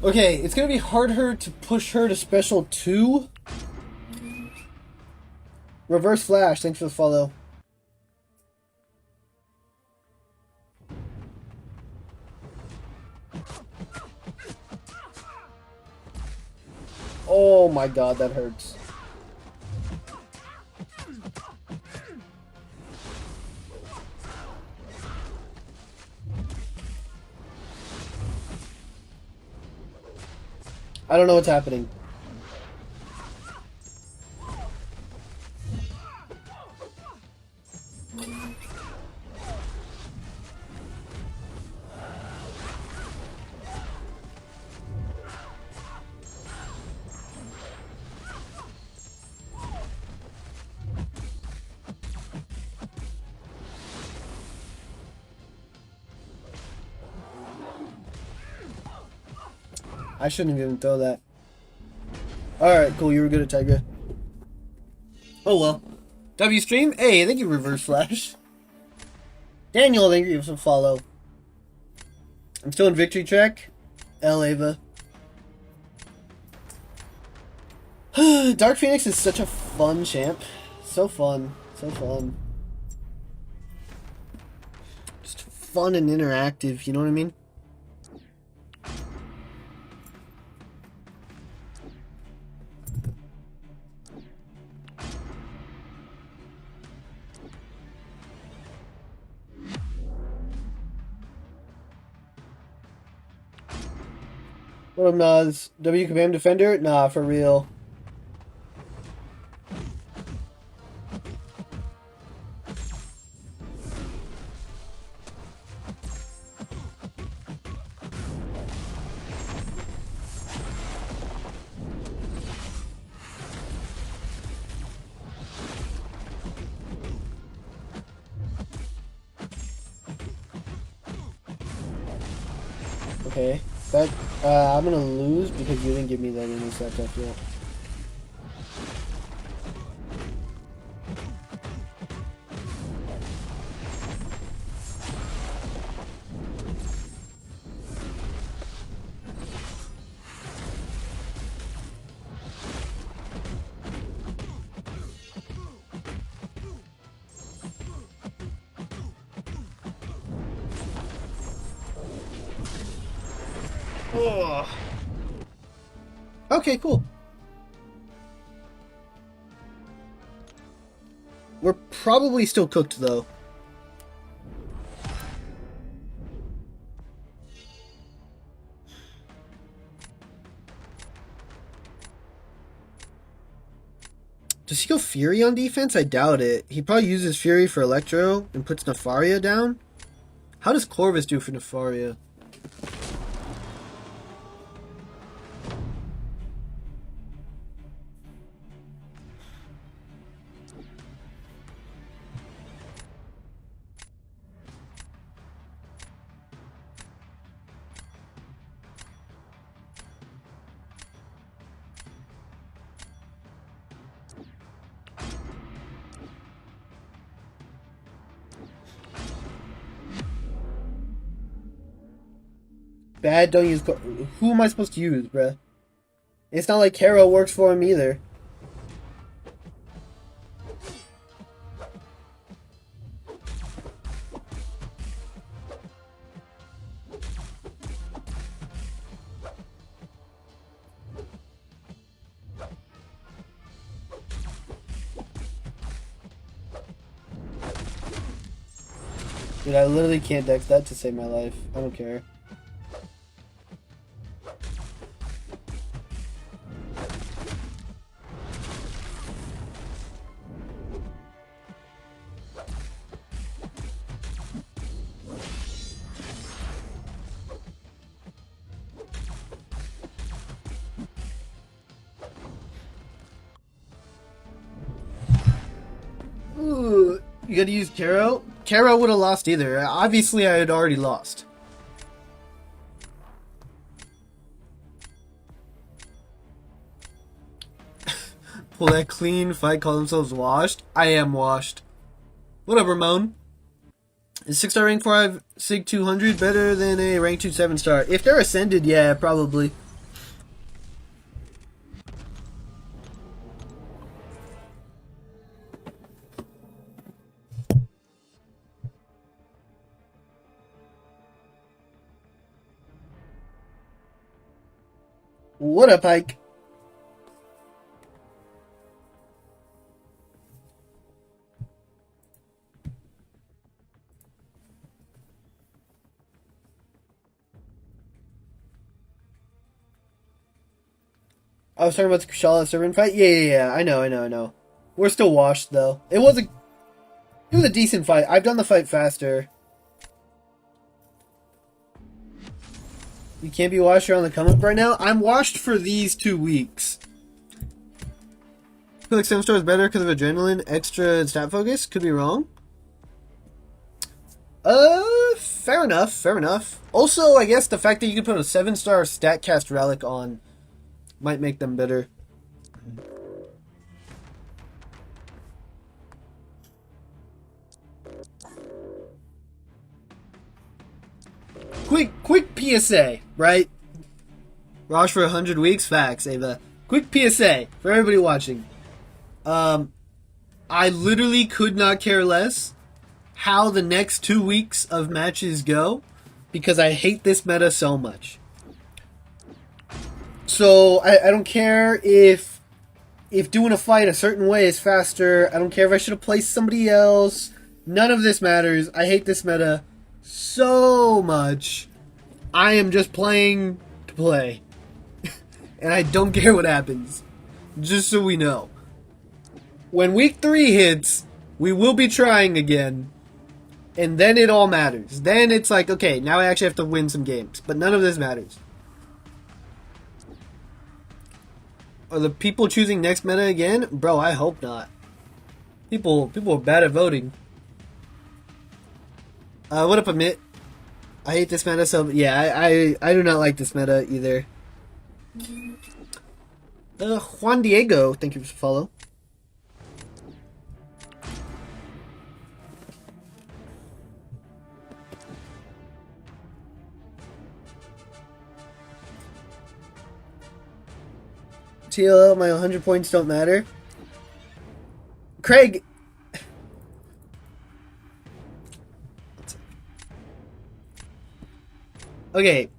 Okay, it's gonna be harder to push her to special 2. Reverse Flash, thanks for the follow. Oh my god, that hurts. I don't know what's happening. I shouldn't even throw that. Alright, cool. You were good at Tigra. Oh well. W stream? Hey, thank you, Reverse Flash. Daniel, thank you for follow. I'm still in victory track. L Ava. Dark Phoenix is such a fun champ. So fun. So fun. Just fun and interactive, you know what I mean? What up, Nas? W Command Defender? Nah, for real. Okay. That, I'm gonna lose because you didn't give me that intercept, I feel. Ugh. Okay, cool. We're probably still cooked, though. Does he go Fury on defense? I doubt it. He probably uses Fury for Electro and puts Nefaria down. How does Corvus do for Nefaria? Bad, don't use... Who am I supposed to use, bruh? It's not like Hero works for him either. Dude, I literally can't dex that to save my life. I don't care. Ooh, you gotta use Karo? Karo would have lost either. Obviously, I had already lost. Pull that clean fight, call themselves washed? I am washed. What up, Ramon? Is 6-star rank 5 Sig 200 better than a rank 2 7-star? If they're ascended, yeah, probably. What up, Ike? I was talking about the Kushala Servant fight? Yeah. I know. We're still washed, though. It was a decent fight. I've done the fight faster. You can't be washed, you're on the come up right now? I'm washed for these 2 weeks. I feel like 7-star is better because of adrenaline, extra stat focus? Could be wrong. Fair enough, fair enough. Also, I guess the fact that you can put a 7-star StatCast relic on might make them better. Quick PSA, right? Rosh for 100 weeks? Facts, Ava. Quick PSA for everybody watching. I literally could not care less how the next 2 weeks of matches go because I hate this meta so much. So I don't care if doing a fight a certain way is faster. I don't care if I should have placed somebody else. None of this matters. I hate this meta so much. I am just playing to play. And I don't care what happens. Just so we know. When week 3 hits, we will be trying again. And then it all matters. Then it's like, okay, now I actually have to win some games. But none of this matters. Are the people choosing next meta again? Bro, I hope not. People are bad at voting. What up, Amit? I hate this meta so... Yeah, I do not like this meta either. Juan Diego, thank you for the follow. TLL, my 100 points don't matter. Craig... Okay.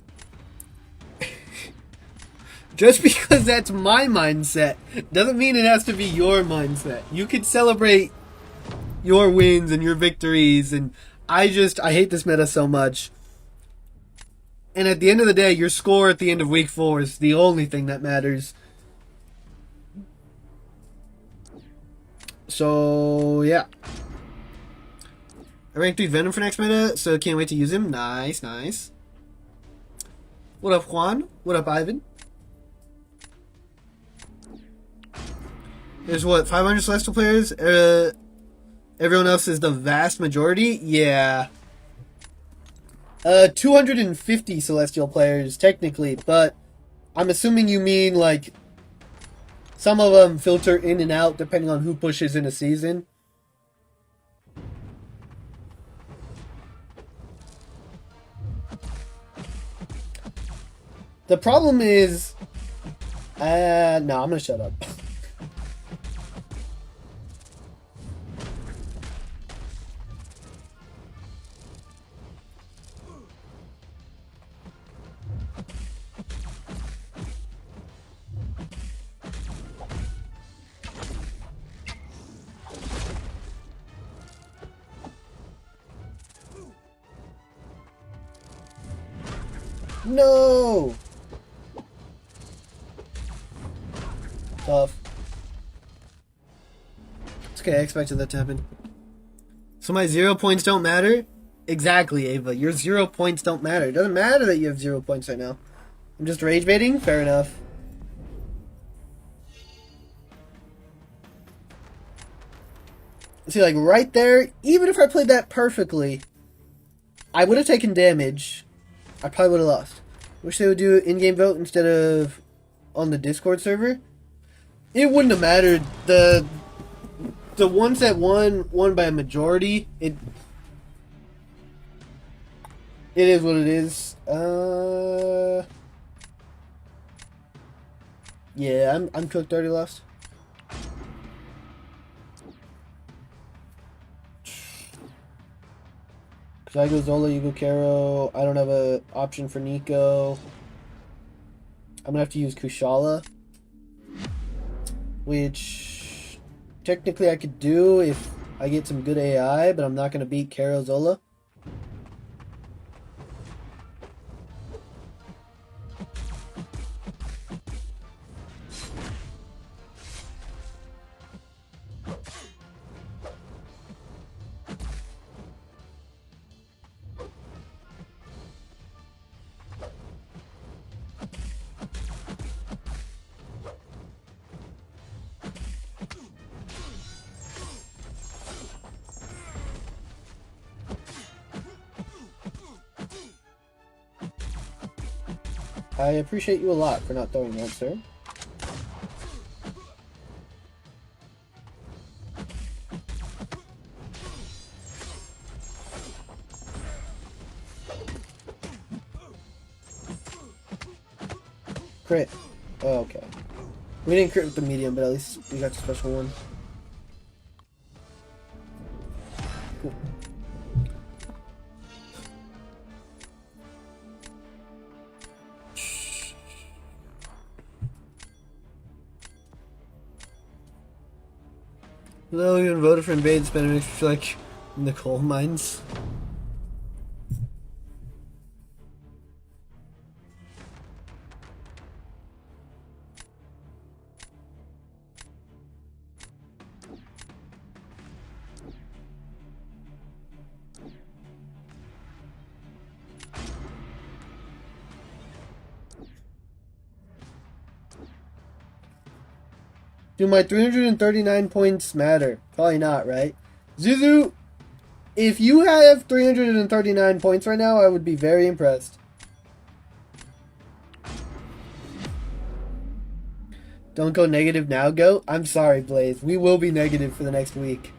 Just because that's my mindset doesn't mean it has to be your mindset. You could celebrate your wins and your victories, and I hate this meta so much. And at the end of the day, your score at the end of week 4 is the only thing that matters. So, yeah. I ranked 3 Venom for next meta, so can't wait to use him. Nice, nice. What up, Juan? What up, Ivan? There's what, 500 Celestial players? Everyone else is the vast majority? Yeah. 250 Celestial players, technically, but I'm assuming you mean, like, some of them filter in and out depending on who pushes in a season. The problem is... no, I'm gonna shut up. No! Tough. It's okay, I expected that to happen. So my 0 points don't matter? Exactly, Ava. Your 0 points don't matter. It doesn't matter that you have 0 points right now. I'm just rage baiting? Fair enough. See, like, right there, even if I played that perfectly, I would have taken damage. I probably would have lost. Wish they would do in-game vote instead of on the Discord server. It wouldn't have mattered. The ones that won by a majority. It is what it is. Yeah, I'm cooked. Already lost. So I go Zola, you go Caro. I don't have an option for Nico. I'm gonna have to use Kushala, which technically I could do if I get some good AI, but I'm not gonna beat Caro Zola. I appreciate you a lot for not throwing that, sir. Crit. Oh, okay. We didn't crit with the medium, but at least we got the special one. Cool. No, even voted for invade. Spend makes me feel like in the coal mines. Do my 339 points matter? Probably not, right? Zuzu, if you have 339 points right now, I would be very impressed. Don't go negative now, Goat. I'm sorry, Blaze. We will be negative for the next week.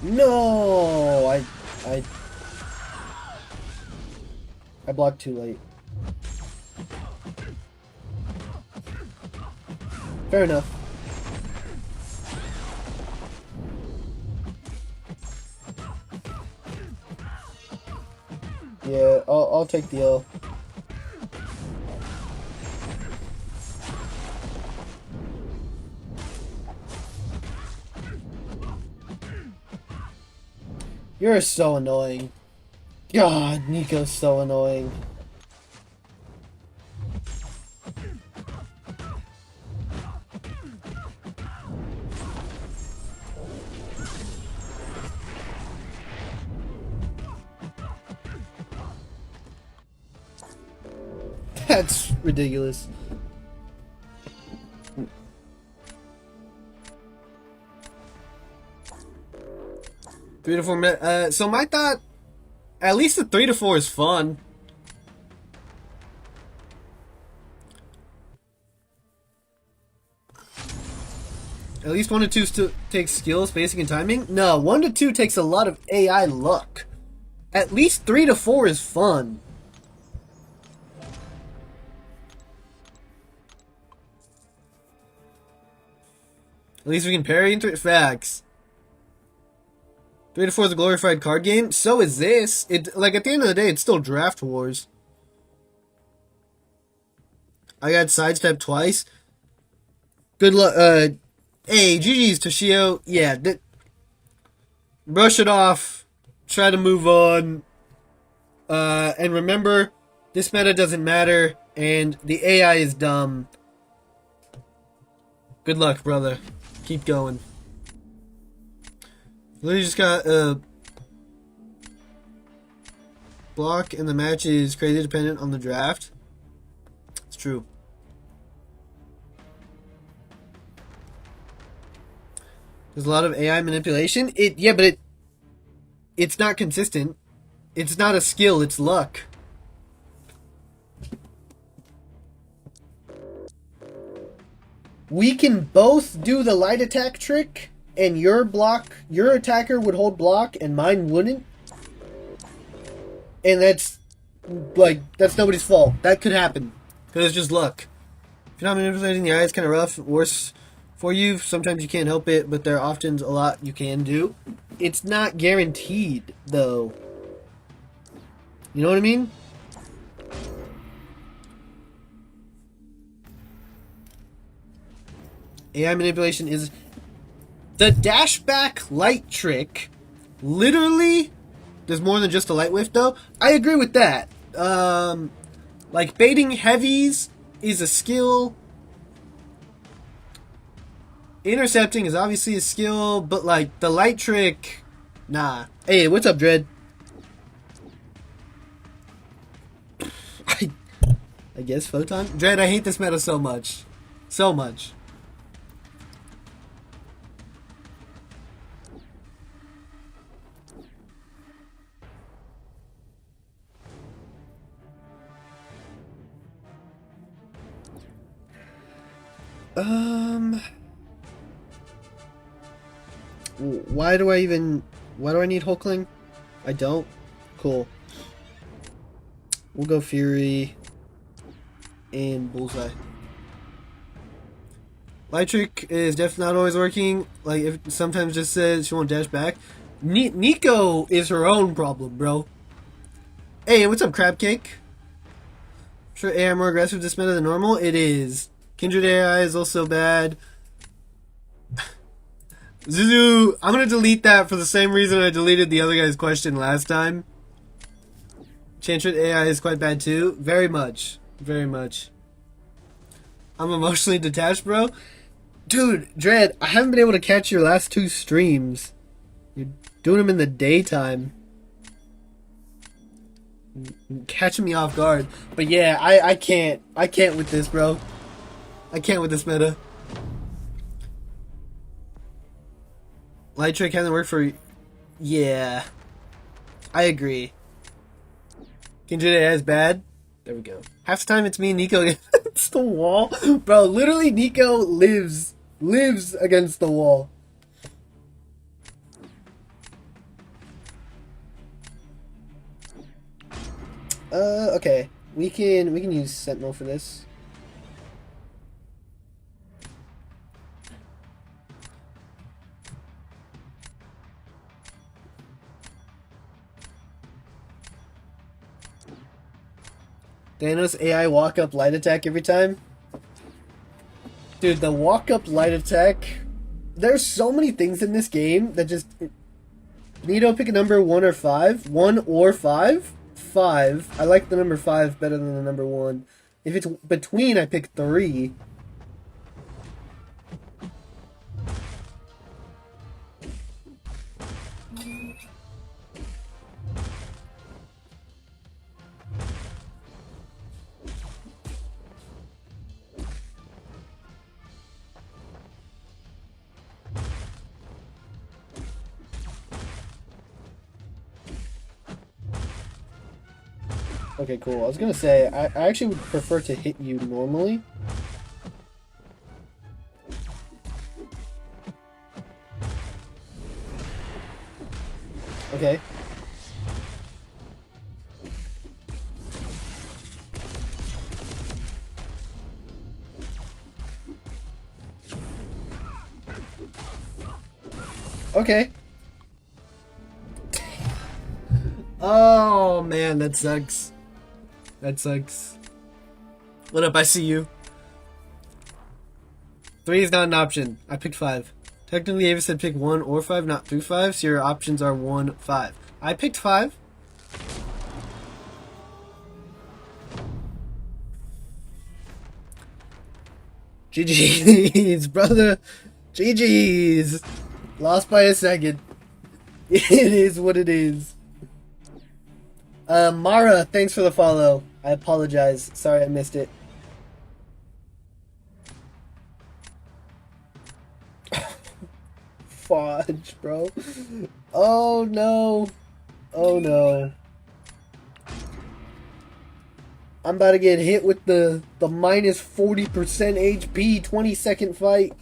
No, I blocked too late. Fair enough. Yeah, I'll take the L. You're so annoying. God, Nico's so annoying. That's ridiculous. Three to 4 minutes. So my thought, at least the 3 to 4 is fun. At least 1 to 2 still takes skill, spacing, and timing. No, 1 to 2 takes a lot of AI luck. At least 3 to 4 is fun. At least we can parry and facts. 3 to 4 is a glorified card game. So is this. It like at the end of the day, it's still Draft Wars. I got sidestepped twice. Good luck. Hey, GG's Toshio. Yeah, brush it off. Try to move on. And remember, this meta doesn't matter, and the AI is dumb. Good luck, brother. Keep going. Literally just got a block, and the match is crazy dependent on the draft. It's true. There's a lot of AI manipulation. But it's not consistent. It's not a skill, it's luck. We can both do the light attack trick, and your attacker would hold block, and mine wouldn't. And that's nobody's fault. That could happen. Because it's just luck. If you're not manipulating the eye, it's kind of rough. Worse for you. Sometimes you can't help it, but there are often a lot you can do. It's not guaranteed, though. You know what I mean? AI manipulation is the dashback light trick. Literally, there's more than just a light whiff, though. I agree with that. Like baiting heavies is a skill. Intercepting is obviously a skill, but like the light trick, nah. Hey, what's up, Dread? I guess Photon? Dread, I hate this meta so much. So much. Why do I need Hulkling? I don't? Cool. We'll go Fury and Bullseye. Light trick is definitely not always working. Like, if sometimes just says she won't dash back. Nico is her own problem, bro. Hey, what's up, Crab Cake? Sure, AI more aggressive this meta than normal? It is. Kindred AI is also bad. Zuzu, I'm gonna delete that for the same reason I deleted the other guy's question last time. Chantrit AI is quite bad too. Very much. Very much. I'm emotionally detached, bro. Dude, Dread, I haven't been able to catch your last 2 streams. You're doing them in the daytime. You're catching me off guard. But yeah, I can't. I can't with this, bro. I can't with this meta. Light trick hasn't worked for... Yeah. I agree. Kindred AI is bad. There we go. Half the time it's me and Nico against the wall. Bro, literally Nico lives against the wall. Okay. We can use Sentinel for this. Thanos AI walk up light attack every time. Dude, the walk up light attack. There's so many things in this game that just. Nito, pick a number 1 or 5. 1 or 5? 5. I like the number 5 better than the number 1. If it's between, I pick 3. Okay, cool. I was gonna say, I actually would prefer to hit you normally. Okay. Okay. Oh, man, that sucks. That sucks. What up? I see you. 3 is not an option. I picked 5. Technically, Ava said pick 1 or 5, not 3 5, so your options are 1, 5. I picked 5. GG's, brother. GG's. Lost by a second. It is what it is. Mara, thanks for the follow. I apologize. Sorry I missed it. Fudge, bro. Oh no. Oh no. I'm about to get hit with the minus 40% HP 20-second fight.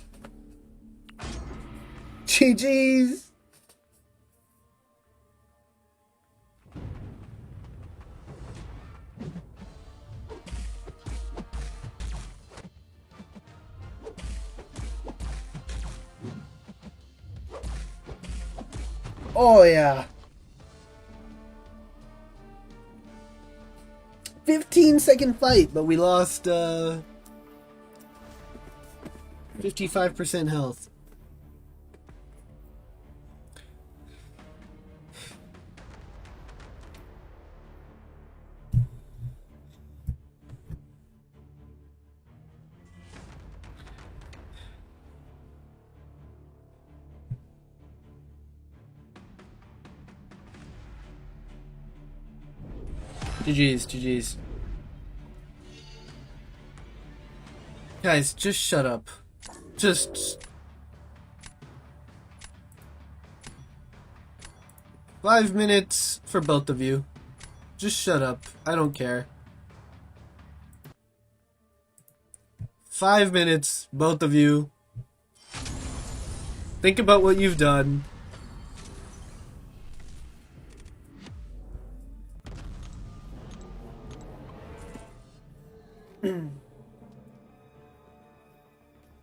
GG's. Oh yeah. 15-second fight, but we lost 55% health. GG's, GG's. Guys, just shut up. Just 5 minutes for both of you. Just shut up. I don't care. 5 minutes, both of you. Think about what you've done.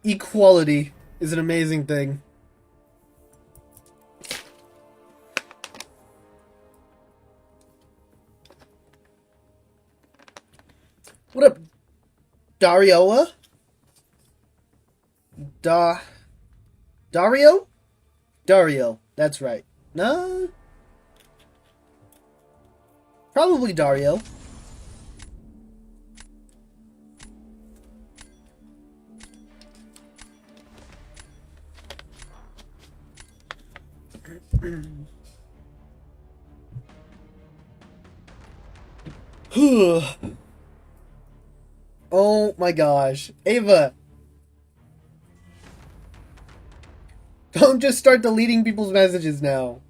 Equality is an amazing thing. What up, Darioa? Dario? Dario, that's right. No? Probably Dario. Oh my gosh. Ava. Don't just start deleting people's messages now.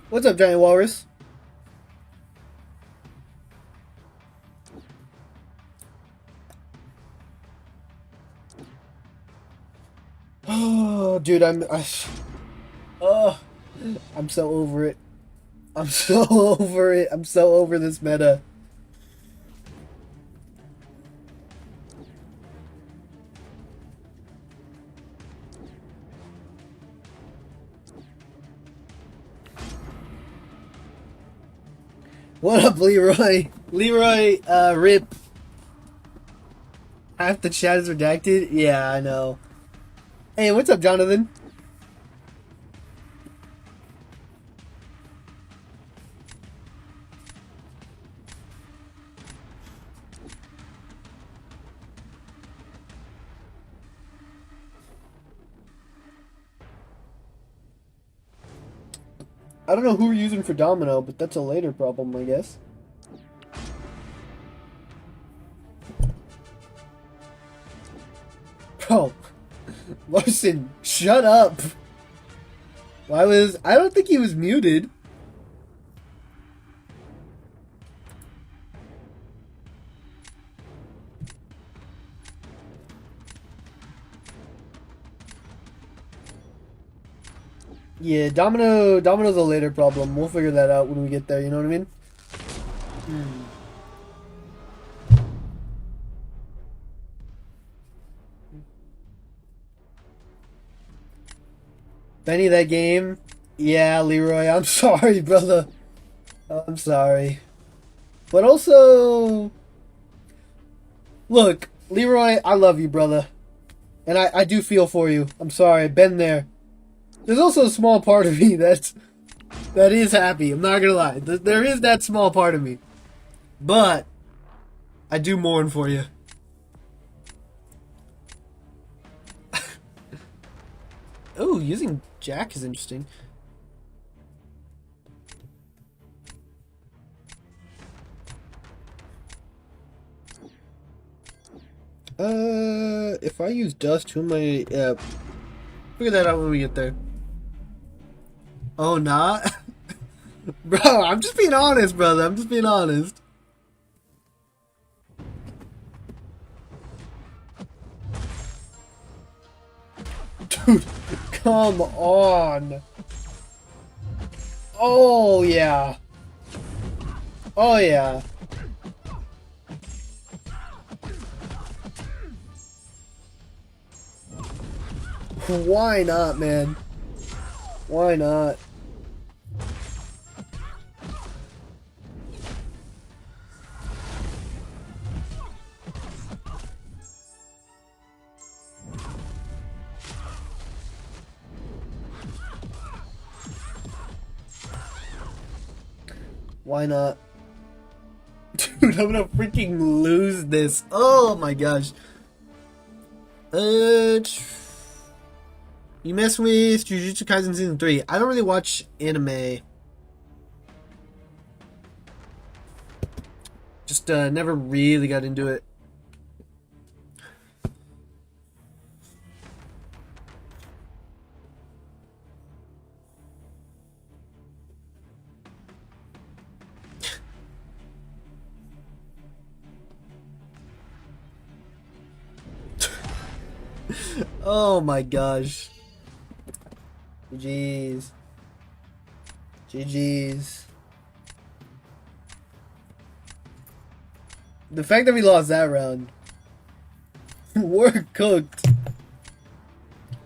What's up, Giant Walrus? Oh, dude, I'm so over it. I'm so over it. I'm so over this meta. What up, Leroy? Leroy, rip. Half the chat is redacted? Yeah, I know. Hey, what's up, Jonathan? I don't know who we're using for Domino, but that's a later problem, I guess. Bro, Larson, shut up. I don't think he was muted. Yeah, Domino's a later problem. We'll figure that out when we get there, you know what I mean? Benny, that game? Yeah, Leroy, I'm sorry, brother. I'm sorry. But also, look, Leroy, I love you, brother. And I do feel for you. I'm sorry, I've been there. There's also a small part of me that is happy. I'm not gonna lie. There is that small part of me. But I do mourn for you. Oh, using Jack is interesting. If I use Dust, who am I? Figure that out when we get there. Oh, not? Bro, I'm just being honest, brother. I'm just being honest. Dude, come on. Oh, yeah. Oh, yeah. Why not, man? Why not? Why not? Dude, I'm gonna freaking lose this. Oh my gosh. You mess with Jujutsu Kaisen Season 3. I don't really watch anime. Just never really got into it. Oh my gosh. GG's. GG's. The fact that we lost that round. We're cooked.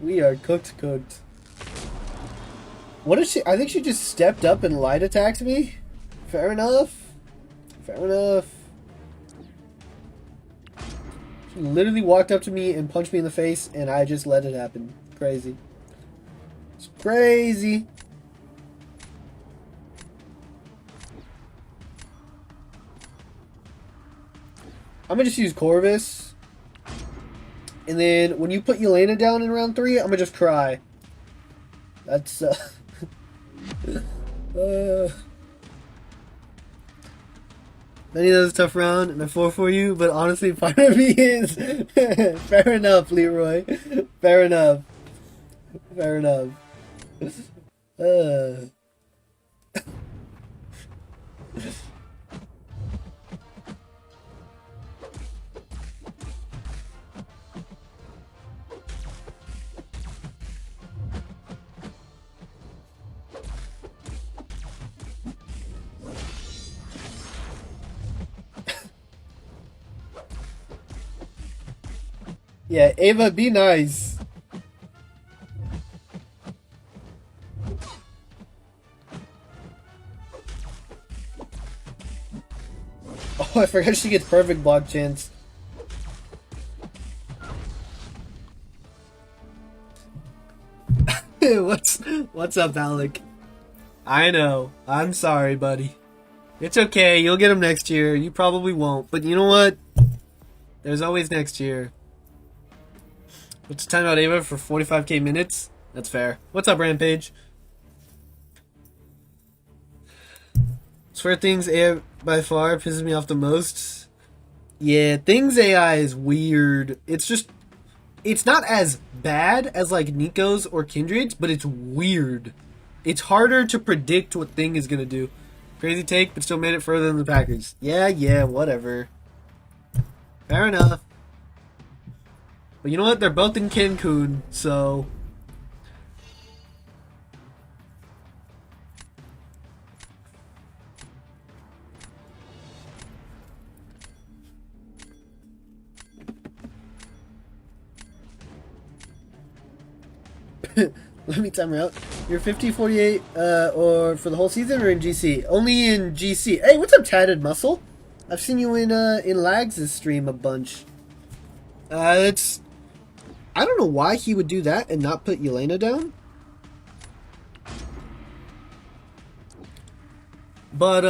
We are cooked. What is she? I think she just stepped up and light attacked me. Fair enough. She literally walked up to me and punched me in the face, and I just let it happen. Crazy. It's crazy. I'm gonna just use Corvus. And then when you put Yelena down in round 3, I'm gonna just cry. That's Many of those tough round and a 4 for you, but honestly, part of me is fair enough, Leroy. Fair enough. Yeah, Ava, be nice. Oh, I forgot she gets perfect block chance. What's up, Alec? I know. I'm sorry, buddy. It's okay. You'll get him next year. You probably won't. But you know what? There's always next year. What's the time out, Ava, for 45k minutes? That's fair. What's up, Rampage? Swear Things AI by far pisses me off the most. Yeah, Things AI is weird. It's just... It's not as bad as, like, Nico's or Kindred's, but it's weird. It's harder to predict what Thing is gonna do. Crazy take, but still made it further than the Packers. Yeah, whatever. Fair enough. But you know what? They're both in Cancun, so... Let me time her out. You're 50, 48, or for the whole season or in GC? Only in GC. Hey, what's up, Tatted Muscle? I've seen you in Lags' stream a bunch. It's... I don't know why he would do that and not put Yelena down. But,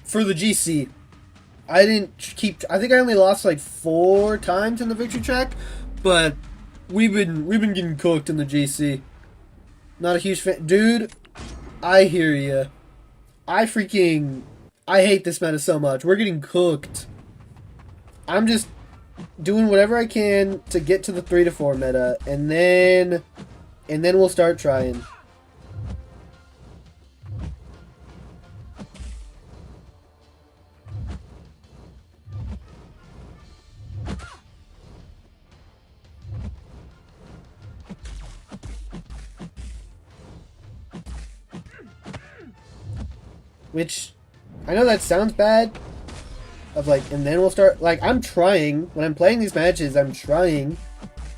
for the GC, I didn't keep... I think I only lost, like, 4 times in the victory track, but we've been getting cooked in the GC. Not a huge fan. Dude, I hear ya. I hate this meta so much. We're getting cooked. I'm just doing whatever I can to get to the 3 to 4 meta, and then we'll start trying. Which, I know that sounds bad, of like, and then we'll start, like, I'm trying, when I'm playing these matches, I'm trying,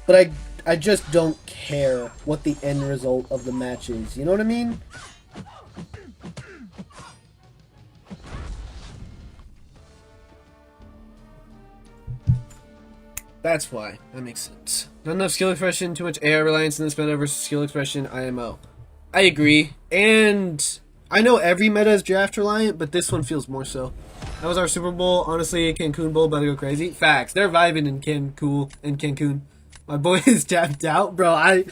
but I just don't care what the end result of the match is. You know what I mean? That's why. That makes sense. Not enough skill expression, too much AI reliance in this meta versus skill expression, IMO. I agree. And I know every meta is draft reliant, but this one feels more so. That was our Super Bowl. Honestly, Cancun Bowl about to go crazy. Facts. They're vibing in Cancun. My boy is tapped out. Bro,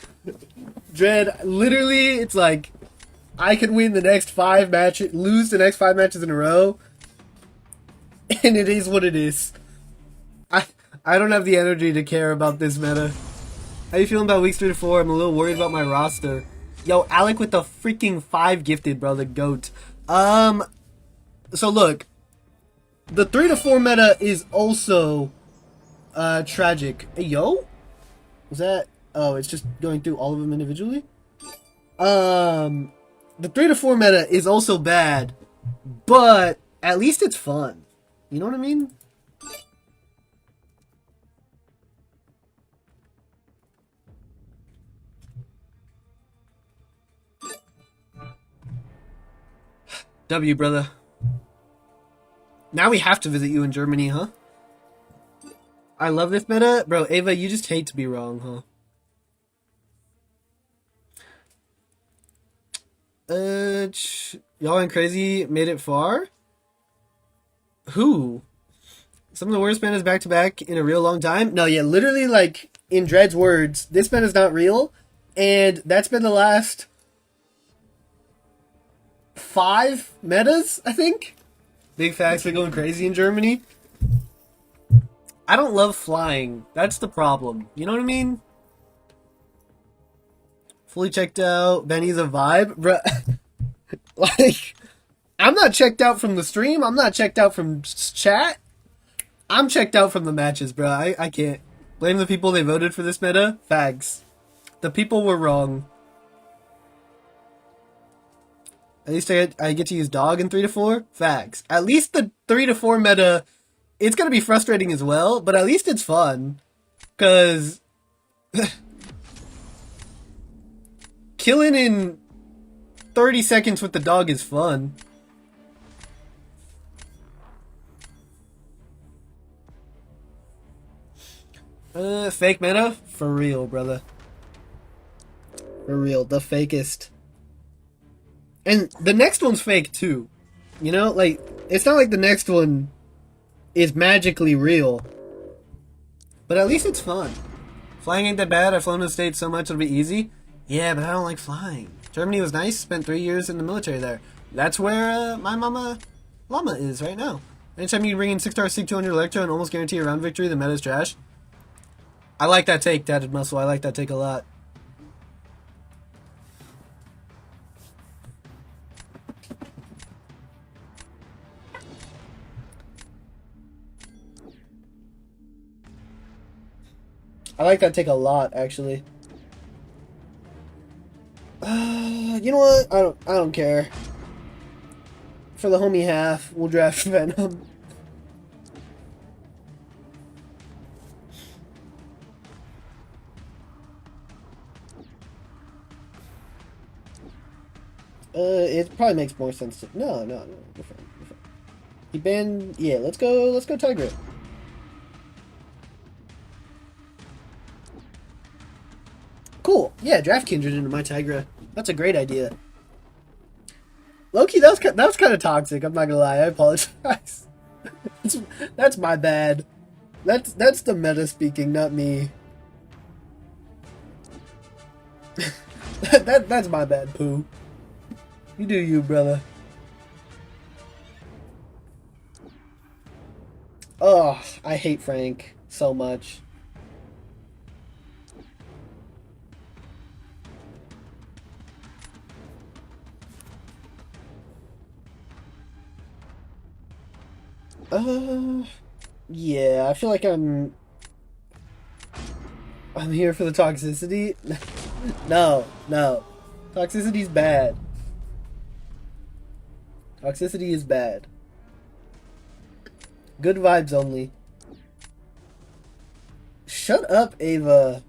Dread, literally, it's like, I could win the next 5 matches, lose the next 5 matches in a row, and it is what it is. I don't have the energy to care about this meta. How you feeling about weeks 3 to 4? I'm a little worried about my roster. Yo, Alec with the freaking 5 gifted, bro, the GOAT. So look, the 3 to 4 meta is also tragic. Hey, yo? Was that? Oh, it's just going through all of them individually? The 3 to 4 meta is also bad, but at least it's fun. You know what I mean? W, brother. Now we have to visit you in Germany, huh? I love this meta. Bro, Ava, you just hate to be wrong, huh? Y'all went crazy, made it far? Who? Some of the worst metas back to back in a real long time? No, yeah, literally, like, in Dread's words, this meta's not real, and that's been the last 5 metas, I think. Big facts for going crazy in Germany. I don't love flying. That's the problem. You know what I mean? Fully checked out. Benny's a vibe. Bruh. Like, I'm not checked out from the stream. I'm not checked out from chat. I'm checked out from the matches, bro. I can't. Blame the people they voted for this meta. Fags. The people were wrong. At least I get to use dog in 3 to 4. Fags. At least the 3 to 4 meta, it's gonna be frustrating as well, but at least it's fun. Cause killing in 30 seconds with the dog is fun. Fake meta? For real, brother. For real, the fakest. And the next one's fake too. You know, like, it's not like the next one is magically real. But at least it's fun. Flying ain't that bad. I've flown to the States so much it'll be easy. Yeah, but I don't like flying. Germany was nice. Spent 3 years in the military there. That's where my mama llama is right now. Anytime you bring in 6-star Sig 200 Electro and almost guarantee a round victory, the meta's trash. I like that take, Tatted Muscle. I like that take a lot. I like that take a lot, actually. You know what? I don't care. For the homie half, we'll draft Venom. It probably makes more sense to... No. We're fine. He banned... Yeah, let's go Tiger. Cool. Yeah, draft Kindred into my Tigra. That's a great idea. Loki, that was kind of toxic. I'm not gonna lie. I apologize. That's my bad. That's the meta speaking, not me. That's my bad, Pooh. You do you, brother. Oh, I hate Frank so much. Yeah, I feel like I'm here for the toxicity. No. Toxicity's bad. Toxicity is bad. Good vibes only. Shut up, Ava.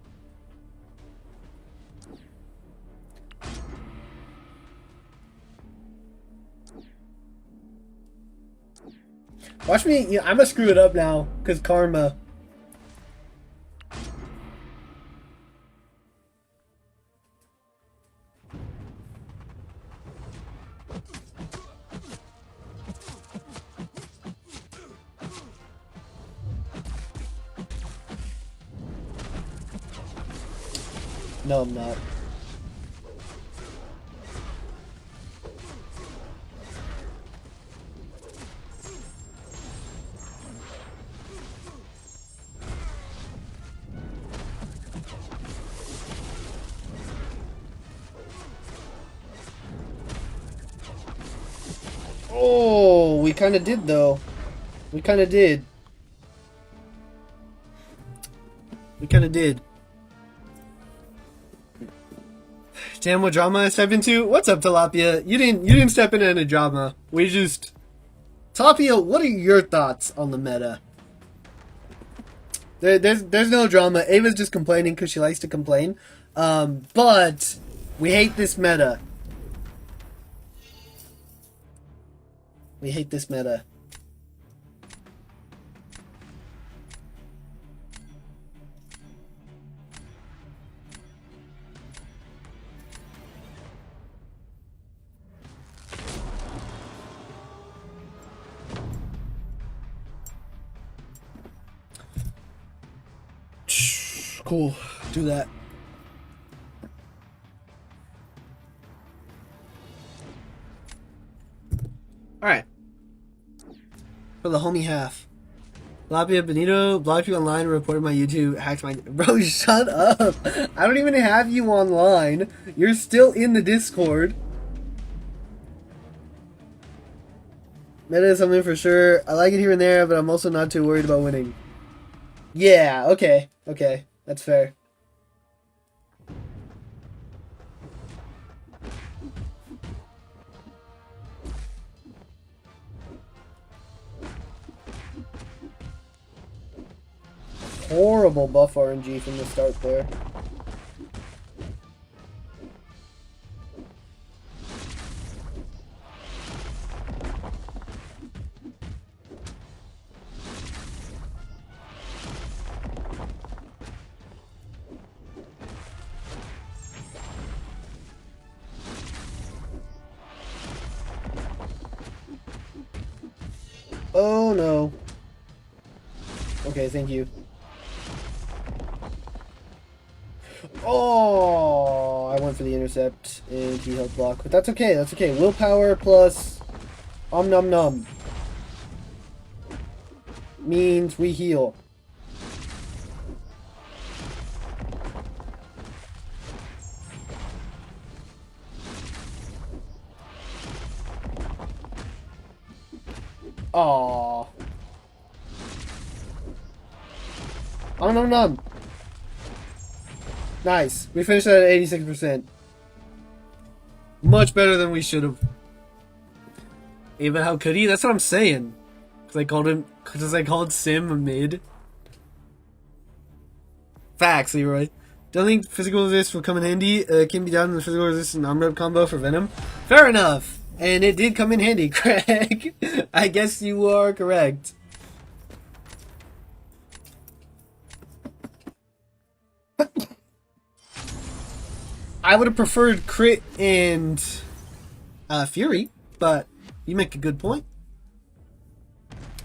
Watch me. Yeah, I'm gonna screw it up now because karma. No, I'm not. Oh, we kind of did though. We kind of did. We kind of did. Damn, what drama I stepped into? What's up, Tilapia? You didn't step into any drama. We just Tilapia, what are your thoughts on the meta? There's no drama. Ava's just complaining because she likes to complain. But we hate this meta. We hate this meta. Cool. Do that. Alright. For the homie half. Lapia Benito blocked you online, reported my YouTube, hacked my... Bro, shut up! I don't even have you online. You're still in the Discord. Meta is something for sure. I like it here and there, but I'm also not too worried about winning. Yeah, okay. Okay. That's fair. Horrible buff RNG from the start there. Oh no. Okay, thank you. Oh, I went for the intercept and he helped block, but that's okay. That's okay. Willpower plus om nom nom means we heal. Aww. Om nom nom. Nice. We finished that at 86%. Much better than we should have. Even how could he? That's what I'm saying. Because I called Sim a mid. Facts, Leroy. Don't think physical resist will come in handy. Can be done in the physical resist and armor up combo for Venom. Fair enough. And it did come in handy, Craig. I guess you are correct. I would have preferred Crit and Fury, but you make a good point.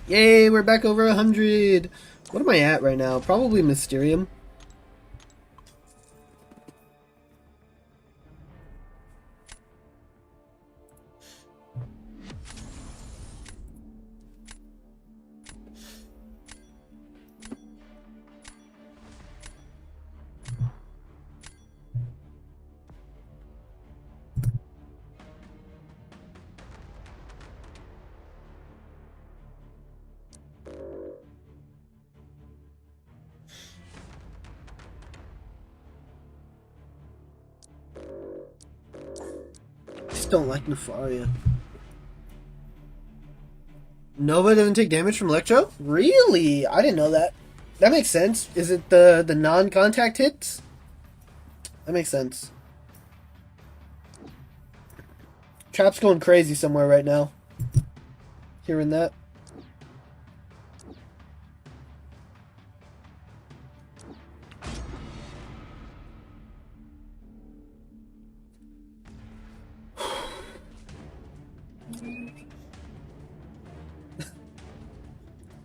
Yay, we're back over 100. What am I at right now? Probably Mysterium. Don't like Nefaria. Nova doesn't take damage from Electro? Really? I didn't know that. That makes sense. Is it the non-contact hits? That makes sense. Trap's going crazy somewhere right now. Hearing that.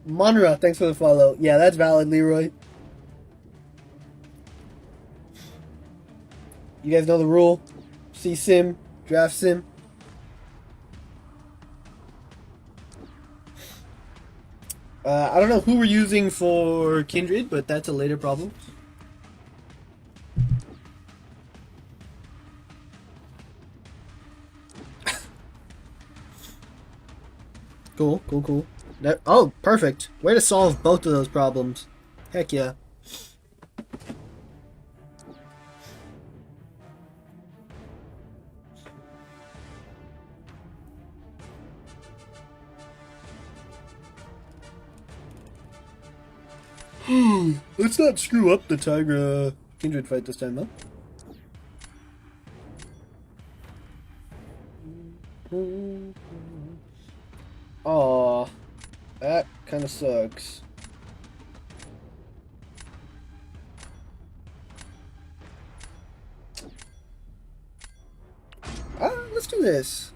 Monra, thanks for the follow. Yeah, that's valid, Leroy. You guys know the rule. See sim, draft sim. I don't know who we're using for Kindred, but that's a later problem. Cool, cool, cool. Oh, perfect. Way to solve both of those problems. Heck yeah. Let's not screw up the Tigra Kindred fight this time, though. Aw, that kind of sucks. Let's do this.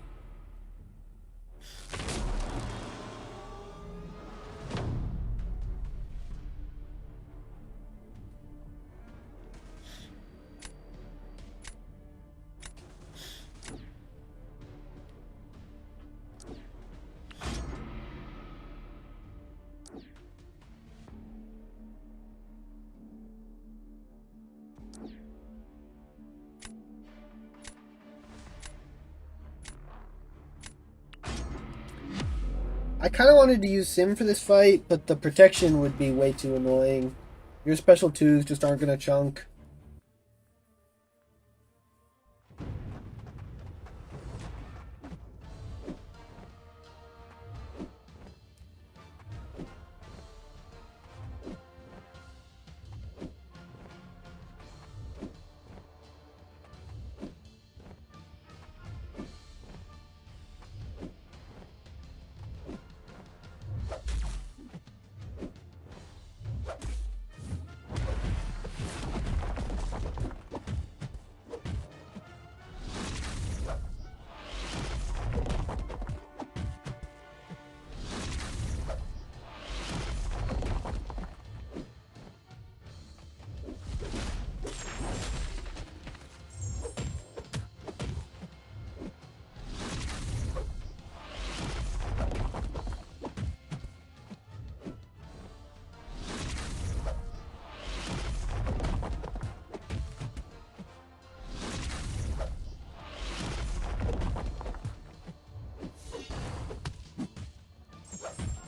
I kind of wanted to use Sim for this fight, but the protection would be way too annoying. Your special twos just aren't going to chunk.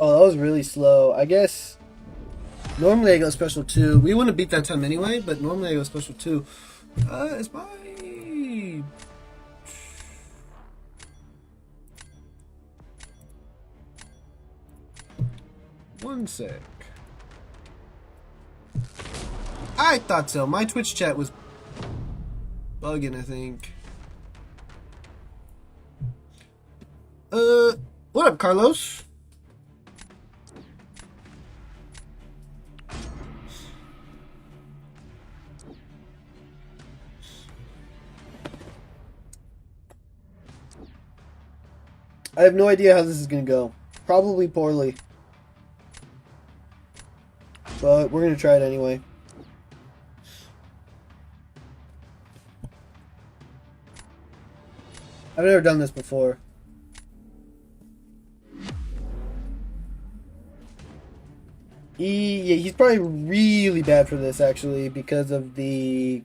Oh, that was really slow. I guess normally I go special 2. We wouldn't beat that time anyway, but normally I go special 2. Is my... One sec. I thought so. My Twitch chat was bugging, I think. What up, Carlos? I have no idea how this is going to go. Probably poorly. But we're going to try it anyway. I've never done this before. Yeah, he's probably really bad for this, actually, because of the...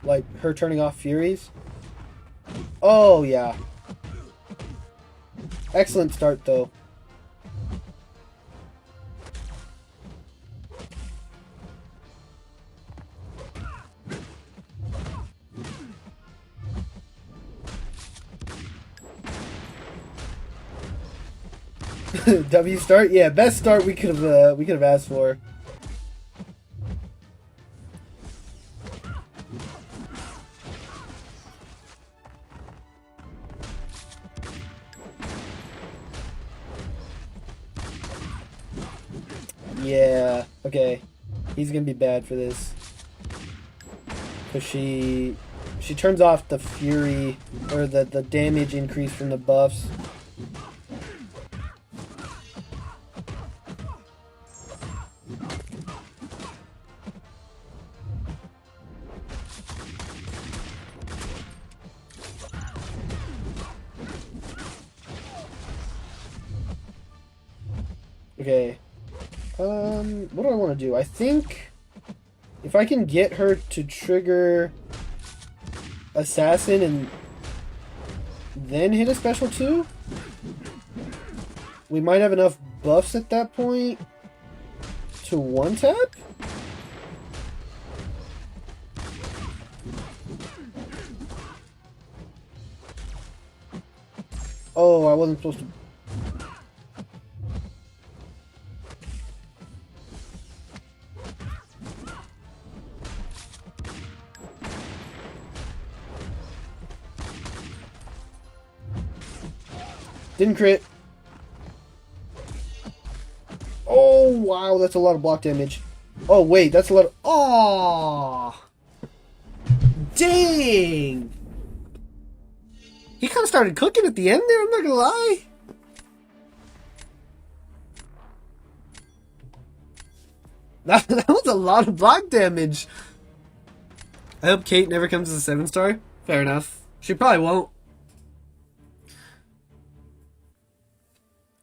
like, her turning off Furies. Oh, yeah. Excellent start, though. W start? Yeah, best start we could have asked for. Yeah, okay. He's gonna be bad for this. Cause she turns off the fury or the damage increase from the buffs. Okay. What do I want to do? I think if I can get her to trigger Assassin and then hit a special 2, we might have enough buffs at that point to one-tap? Oh, I wasn't supposed to... Didn't crit. Oh, wow, that's a lot of block damage. Oh, wait, that's a lot of... Oh! Dang! He kind of started cooking at the end there, I'm not gonna lie. That was a lot of block damage. I hope Kate never comes as a 7-star. Fair enough. She probably won't.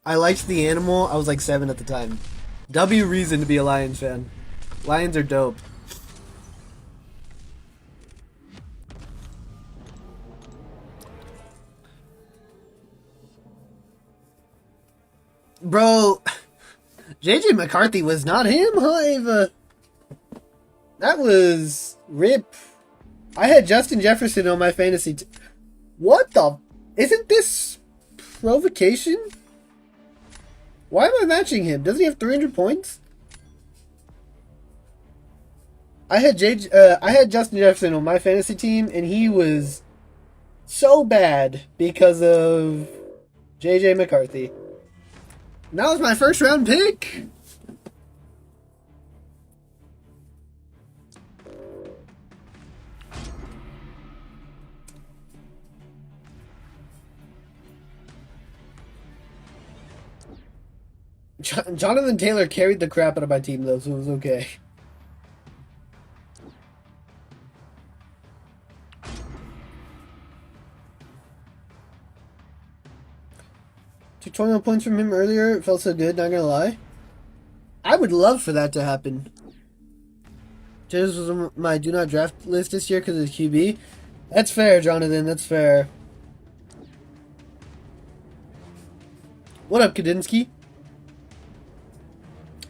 I liked the animal. I was like 7 at the time. W reason to be a Lions fan. Lions are dope. Bro, JJ McCarthy was not him, huh, that was rip. I had Justin Jefferson on my fantasy. What the? Isn't this provocation? Why am I matching him? Doesn't he have 300 points? I had Justin Jefferson on my fantasy team, and he was so bad because of JJ McCarthy. And that was my first round pick. Jonathan Taylor carried the crap out of my team, though, so it was okay. Took 21 points from him earlier. It felt so good, not gonna lie. I would love for that to happen. Jez was on my do not draft list this year because of QB. That's fair, Jonathan. That's fair. What up, Kadinsky?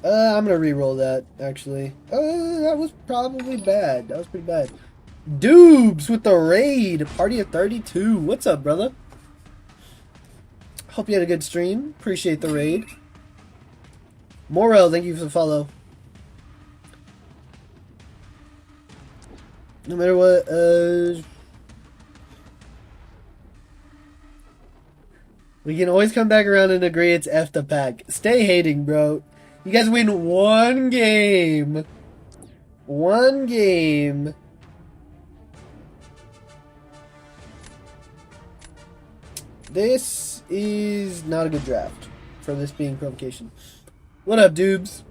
I'm gonna re-roll that, actually. That was probably bad. That was pretty bad. Doobs with the raid. Party of 32. What's up, brother? Hope you had a good stream. Appreciate the raid. Morel, thank you for the follow. No matter what, we can always come back around and agree it's F the pack. Stay hating, bro. You guys win one game. One game. This is not a good draft for this being provocation. What up, dudes?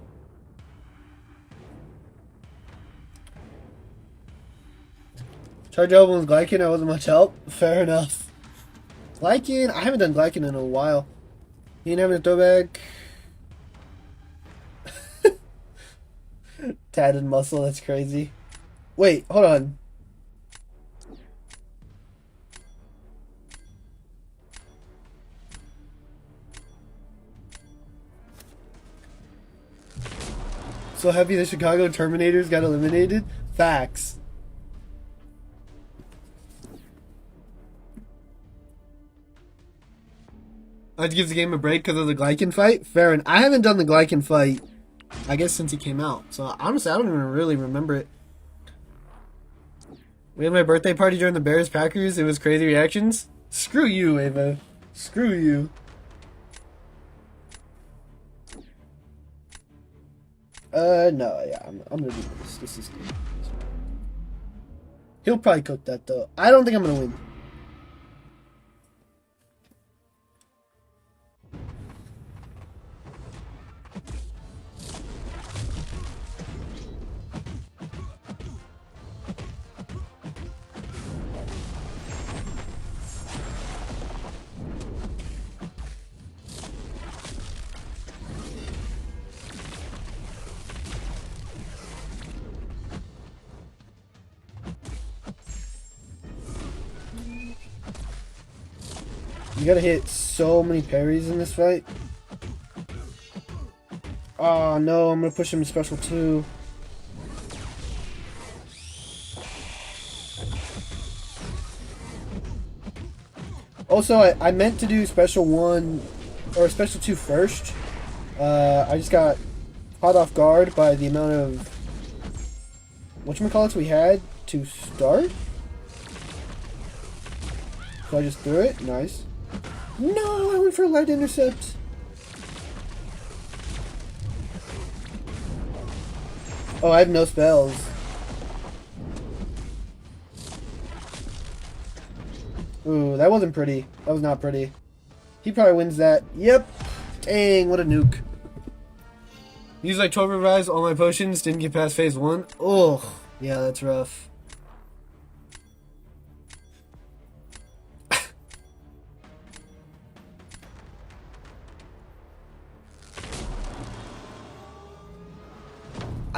Charge elbow with Glycan, I wasn't much help. Fair enough. Glycan, I haven't done Glycan in a while. He ain't having a throwback. Tatted muscle, that's crazy. Wait, hold on. So happy the Chicago Terminators got eliminated? Facts. I had to give the game a break because of the Glycan fight? Fair enough. I haven't done the Glycan fight, I guess, since he came out. So honestly, I don't even really remember it. We had my birthday party during the Bears-Packers. It was crazy reactions. Screw you, Ava. Screw you. No, yeah, I'm gonna do this. This is good. He'll probably cook that, though. I don't think I'm gonna win. gotta hit so many parries in this fight. Oh no, I'm gonna push him to special 2. Also, I meant to do special 1 or special 2 first. I just got caught off guard by the amount of whatchamacallits we had to start. So I just threw it. Nice. No, I went for a light intercept. Oh, I have no spells. Ooh, that wasn't pretty. That was not pretty. He probably wins that. Yep. Dang, what a nuke. Used like 12 revives, all my potions, didn't get past phase 1. Oh, yeah, that's rough.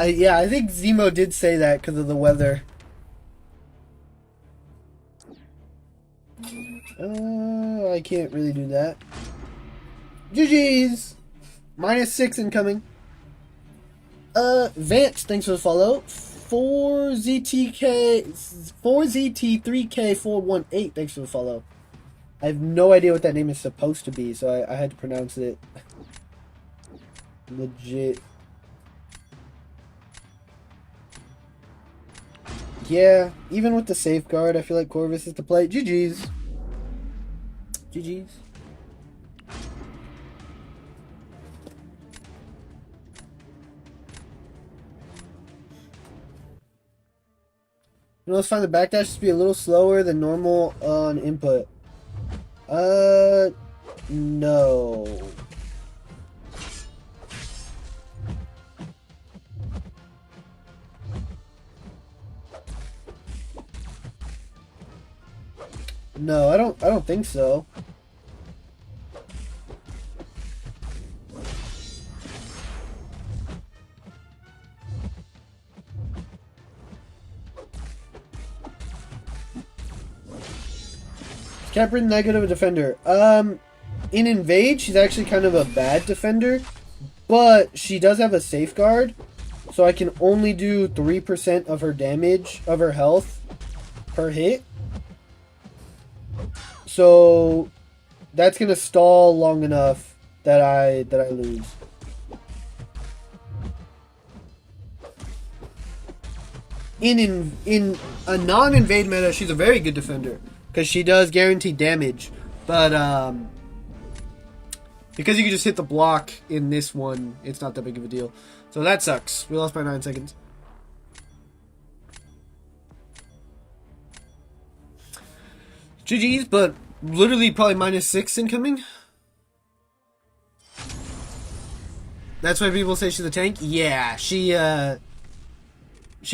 I think Zemo did say that because of the weather. I can't really do that. GG's! -6 incoming. Vance, thanks for the follow. 4ZT3K418, thanks for the follow. I have no idea what that name is supposed to be, so I had to pronounce it. Legit. Yeah, even with the safeguard, I feel like Corvus is the play. GG's. GG's. You know, let's find the backdash to be a little slower than normal on input. No. No, I don't think so. Captain negative defender. In invade, she's actually kind of a bad defender, but she does have a safeguard, so I can only do 3% of her damage of her health per hit. So that's gonna stall long enough that I lose. In a non-invade meta, she's a very good defender because she does guarantee damage, but because you can just hit the block in this one, it's not that big of a deal. So that sucks. We lost by 9 seconds. GG's, but literally probably -6 incoming. That's why people say she's a tank. Yeah, she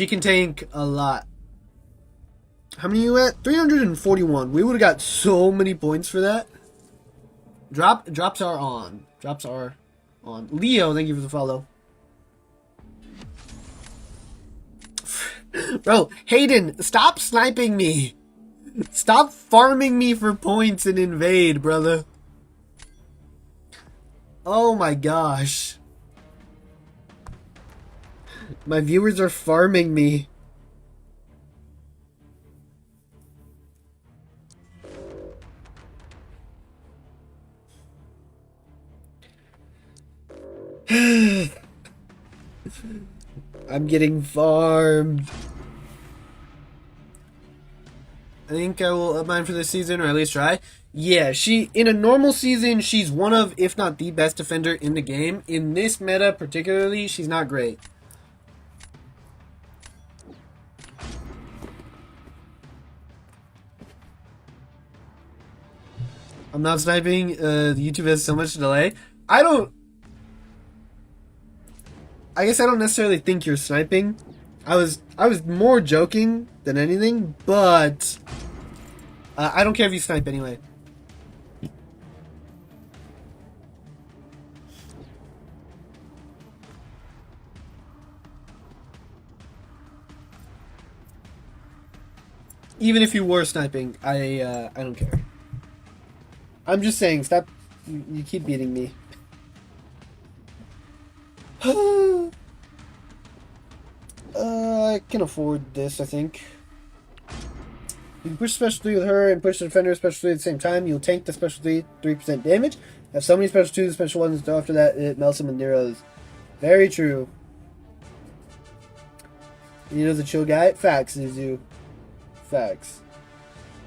can tank a lot. How many are you at? 341. We would have got so many points for that. Drops are on. Drops are on. Leo, thank you for the follow. Bro, Hayden, stop sniping me. Stop farming me for points in invade, brother. Oh my gosh. My viewers are farming me. I'm getting farmed. I think I will up mine for this season, or at least try. Yeah, in a normal season, she's one of, if not the best defender in the game. In this meta particularly, she's not great. I'm not sniping. YouTube has so much delay. I guess I don't necessarily think you're sniping. I was more joking than anything, but I don't care if you snipe anyway. Even if you were sniping, I don't care. I'm just saying, stop. You keep beating me. I can afford this, I think. You can push special 3 with her and push the defender special 3 at the same time. You'll tank the special 3, 3% damage. Have so many special 2s, special 1s, so after that it melts them with Nero's. Very true. You know the chill guy? Facts, Zuzu. Facts.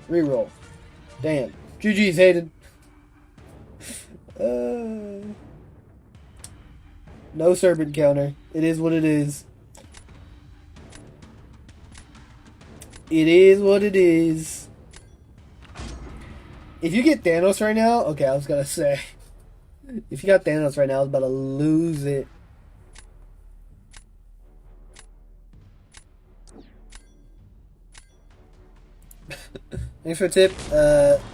Reroll. Damn. GG's, Hayden. No serpent counter. It is what it is. It is what it is. If you get Thanos right now... Okay, I was gonna say. If you got Thanos right now, I was about to lose it. Thanks for a tip.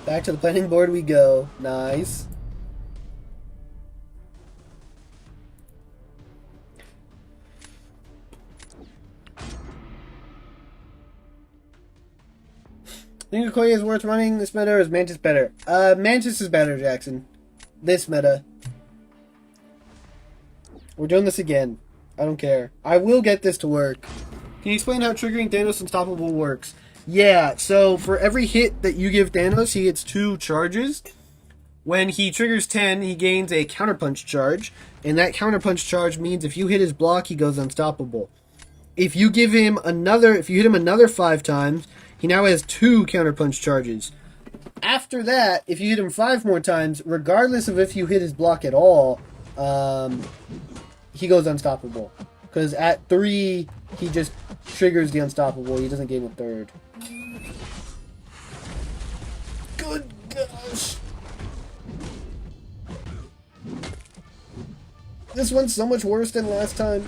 Back to the planning board we go. Nice. Think Okoye is worth running this meta, or is Mantis better? Mantis is better, Jackson. This meta. We're doing this again. I don't care. I will get this to work. Can you explain how triggering Thanos Unstoppable works? Yeah, so for every hit that you give Thanos, he gets 2 charges. When he triggers 10, he gains a counterpunch charge. And that counterpunch charge means if you hit his block, he goes unstoppable. If you give him if you hit him another 5 times, he now has 2 counterpunch charges. After that, if you hit him 5 more times, regardless of if you hit his block at all, he goes unstoppable. Because at 3, he just triggers the unstoppable. He doesn't gain a 3rd. Good gosh. This one's so much worse than last time.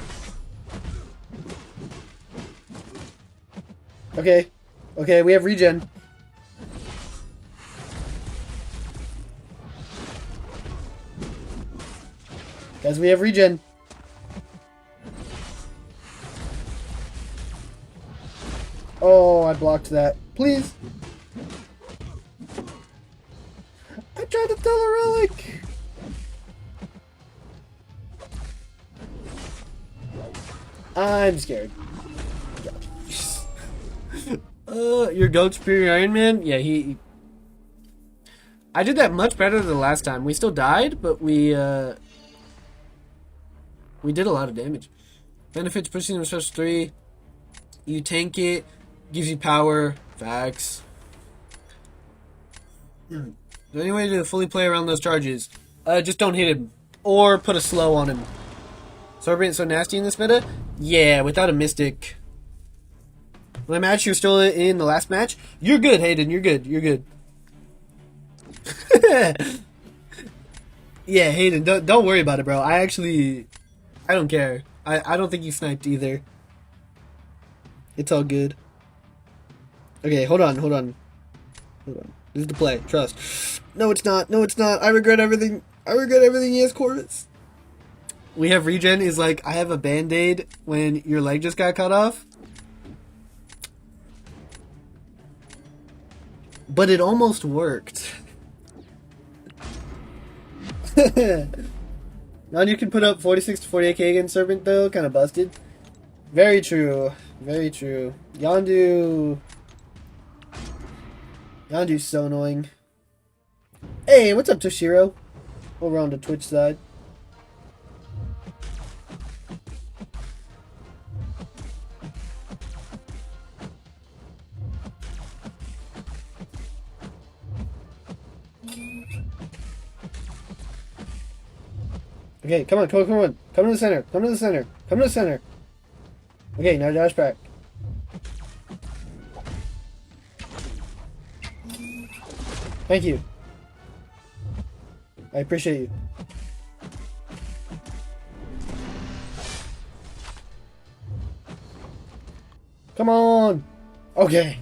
Okay. Okay, we have regen. Guys, we have regen. Oh, I blocked that. Please. I tried to tell a relic. I'm scared. Your GOAT Superior Iron Man? Yeah, I did that much better than the last time. We still died, but we did a lot of damage. Benefits pushing them special 3. You tank it, gives you power. Facts. Is there any way to fully play around those charges? Just don't hit him. Or put a slow on him. Sorbent so nasty in this meta? Yeah, without a Mystic. The match you're still in the last match? You're good, Hayden. You're good. You're good. Yeah, Hayden, don't worry about it, bro. I don't care. I don't think you sniped either. It's all good. Okay, hold on. This is the play. Trust. No, it's not. No, it's not. I regret everything. Yes, Corvus. We have regen is like, I have a band-aid when your leg just got cut off. But it almost worked. Now you can put up 46 to 48k against Serpent, though. Kind of busted. Very true. Very true. Yondu's so annoying. Hey, what's up, Toshiro? Over on the Twitch side. Okay, come on. Come to the center. Come to the center. Okay, now dash back. Thank you. I appreciate you. Come on. Okay.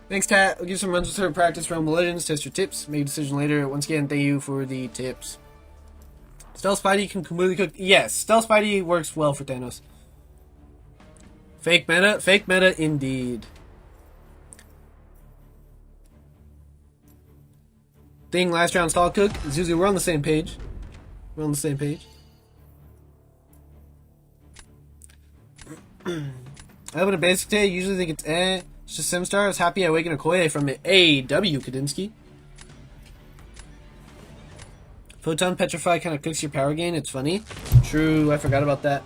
Thanks, Tat. I'll give some runs of practice from Legends. Test your tips. Make a decision later. Once again, thank you for the tips. Stealth Spidey can completely cook. Yes, Stealth Spidey works well for Thanos. Fake meta indeed. Thing last round stall cook. Zuzu, we're on the same page. We're on the same page. I open a basic day. Usually think it's It's just Simstar. I was happy I awakened Okoye from it. AW Kadinsky. Photon Petrify kind of cooks your power gain. It's funny. True. I forgot about that.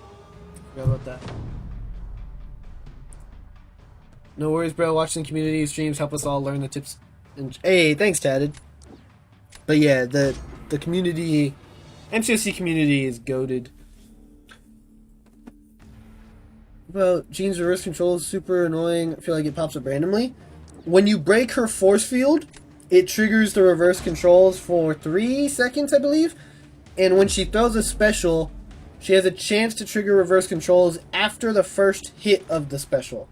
No worries, bro. Watching community streams help us all learn the tips. Hey, thanks, Tatted. But yeah, the community, MCOC community is goated. Well, Jean's reverse control is super annoying. I feel like it pops up randomly. When you break her force field, it triggers the reverse controls for 3 seconds, I believe. And when she throws a special, she has a chance to trigger reverse controls after the first hit of the special.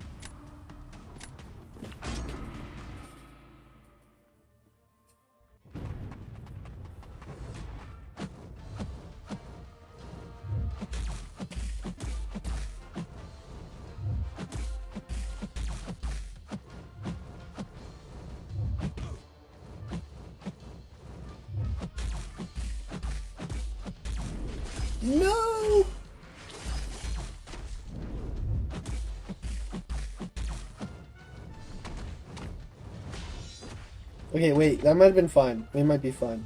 No! Okay, wait. That might have been fine. We might be fine.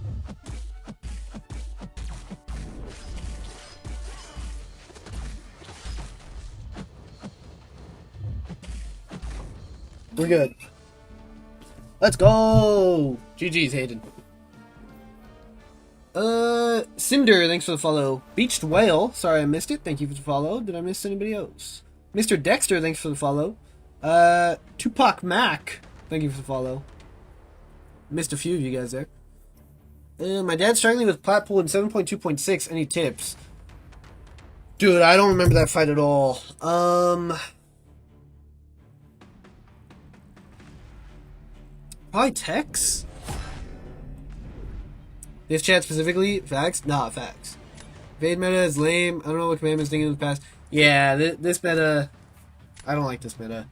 We're good. Let's go! GG's, Hayden. Cinder, thanks for the follow. Beached Whale, sorry I missed it. Thank you for the follow. Did I miss anybody else? Mr. Dexter, thanks for the follow. Tupac Mac, thank you for the follow. Missed a few of you guys there. My dad's struggling with plat pool in 7.2.6. Any tips? Dude, I don't remember that fight at all. Probably Tex? This chat specifically? Facts? Nah, facts. Invade meta is lame. I don't know what commandment's thinking in the past. Yeah, this meta... I don't like this meta.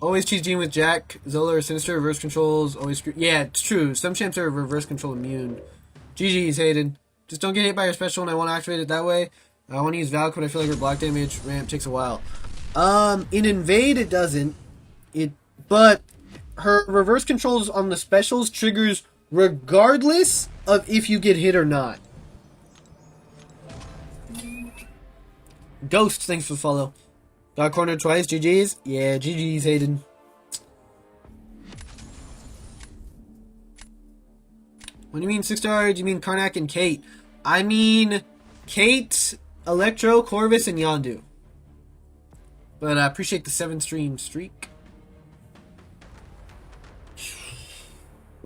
Always cheese Gene with Jack, Zola or Sinister, reverse controls, always screw... Yeah, it's true. Some champs are reverse control immune. GG's, Hayden. Just don't get hit by your special and I want to activate it that way. I want to use Valk, but I feel like her block damage ramp takes a while. In Invade, it doesn't. But her reverse controls on the specials triggers regardless of if you get hit or not. Ghost, thanks for the follow. Got cornered twice, GG's? Yeah, GG's, Hayden. What do you mean 6-star? Do you mean Karnak and Kate? I mean Kate, Electro, Corvus, and Yondu. But I appreciate the 7-stream streak.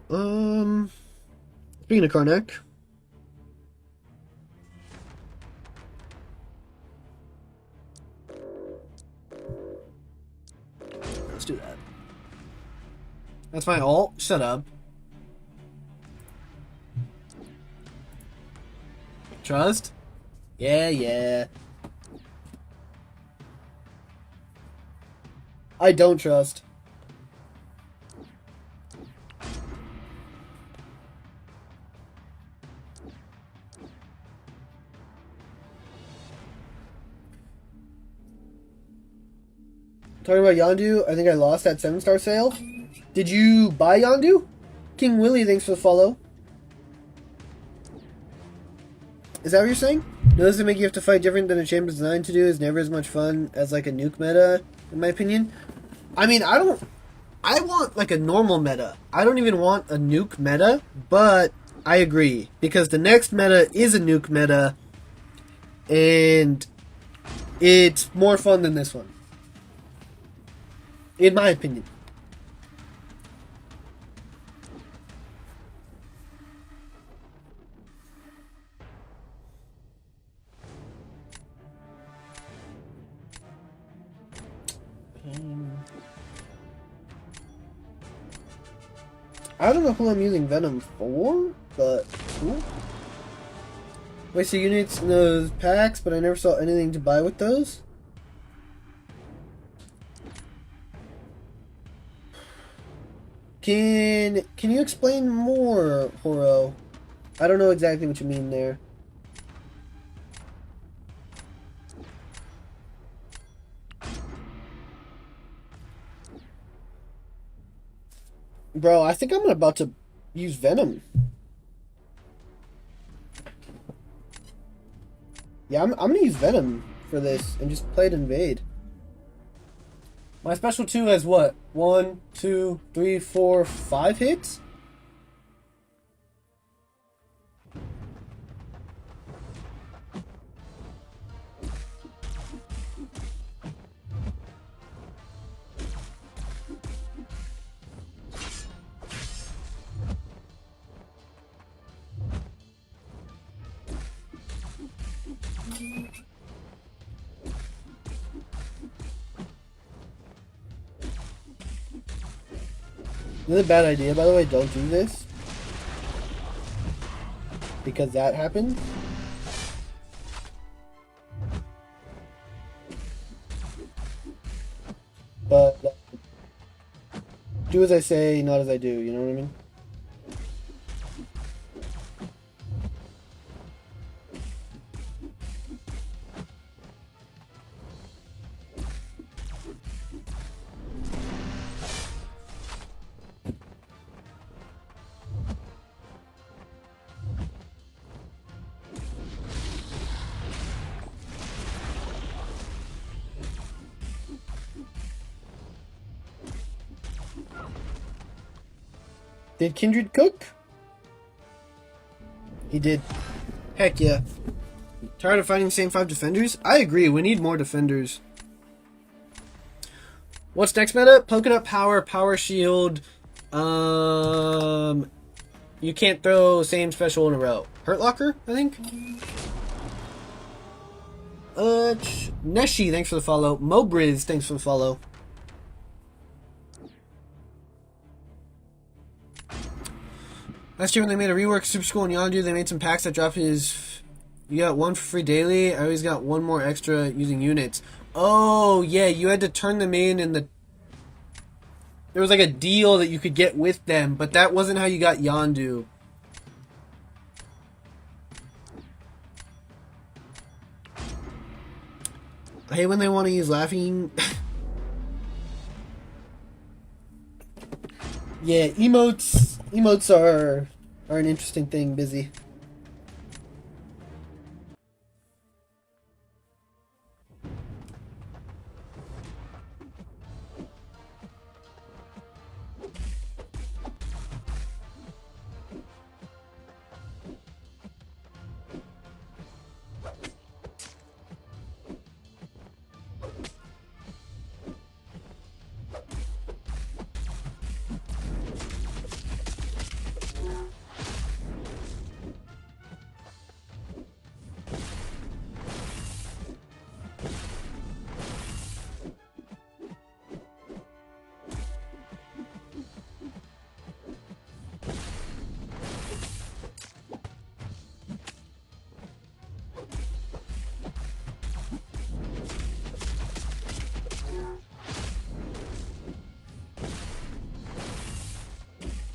Speaking of Karnak. Let's do that. That's my ult. Shut up. Trust? Yeah. I don't trust. Talking about Yondu, I think I lost that 7-star sale. Did you buy Yondu? King Willie, thanks for the follow. Is that what you're saying? Notice to make you have to fight different than a champ is designed to do is never as much fun as like a nuke meta, in my opinion. I mean, I want like a normal meta. I don't even want a nuke meta, but I agree. Because the next meta is a nuke meta, and it's more fun than this one. In my opinion. I don't know who I'm using Venom for, but cool. Wait, so you need those packs, but I never saw anything to buy with those? Can you explain more, Horo? I don't know exactly what you mean there. Bro, I think I'm about to use Venom. Yeah, I'm gonna use Venom for this and just play it invade. My special 2 has what? 1, 2, 3, 4, 5 hits? This is a bad idea, by the way. Don't do this. Because that happened. But do as I say, not as I do. You know what I mean? Did Kindred cook? He did. Heck yeah. Tired of fighting the same 5 defenders? I agree, we need more defenders. What's next meta? Polka Dot Power, Power Shield. You can't throw same special in a row. Hurt Locker, I think? Neshi, thanks for the follow. Mobriz, thanks for the follow. Last year when they made a rework Super School and Yondu, they made some packs that drop his... You got 1 for free daily. I always got 1 more extra using units. Oh, yeah, you had to turn them in the... There was like a deal that you could get with them, but that wasn't how you got Yondu. I hate when they want to use laughing... Yeah, emotes are an interesting thing, Busy.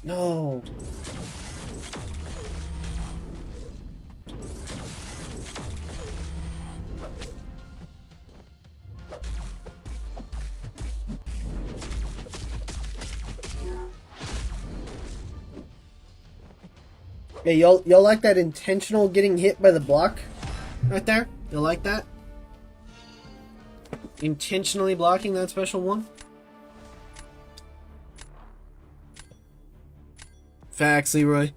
No. Yeah, y'all like that intentional getting hit by the block right there? You like that? Intentionally blocking that special 1? Facts, Leroy.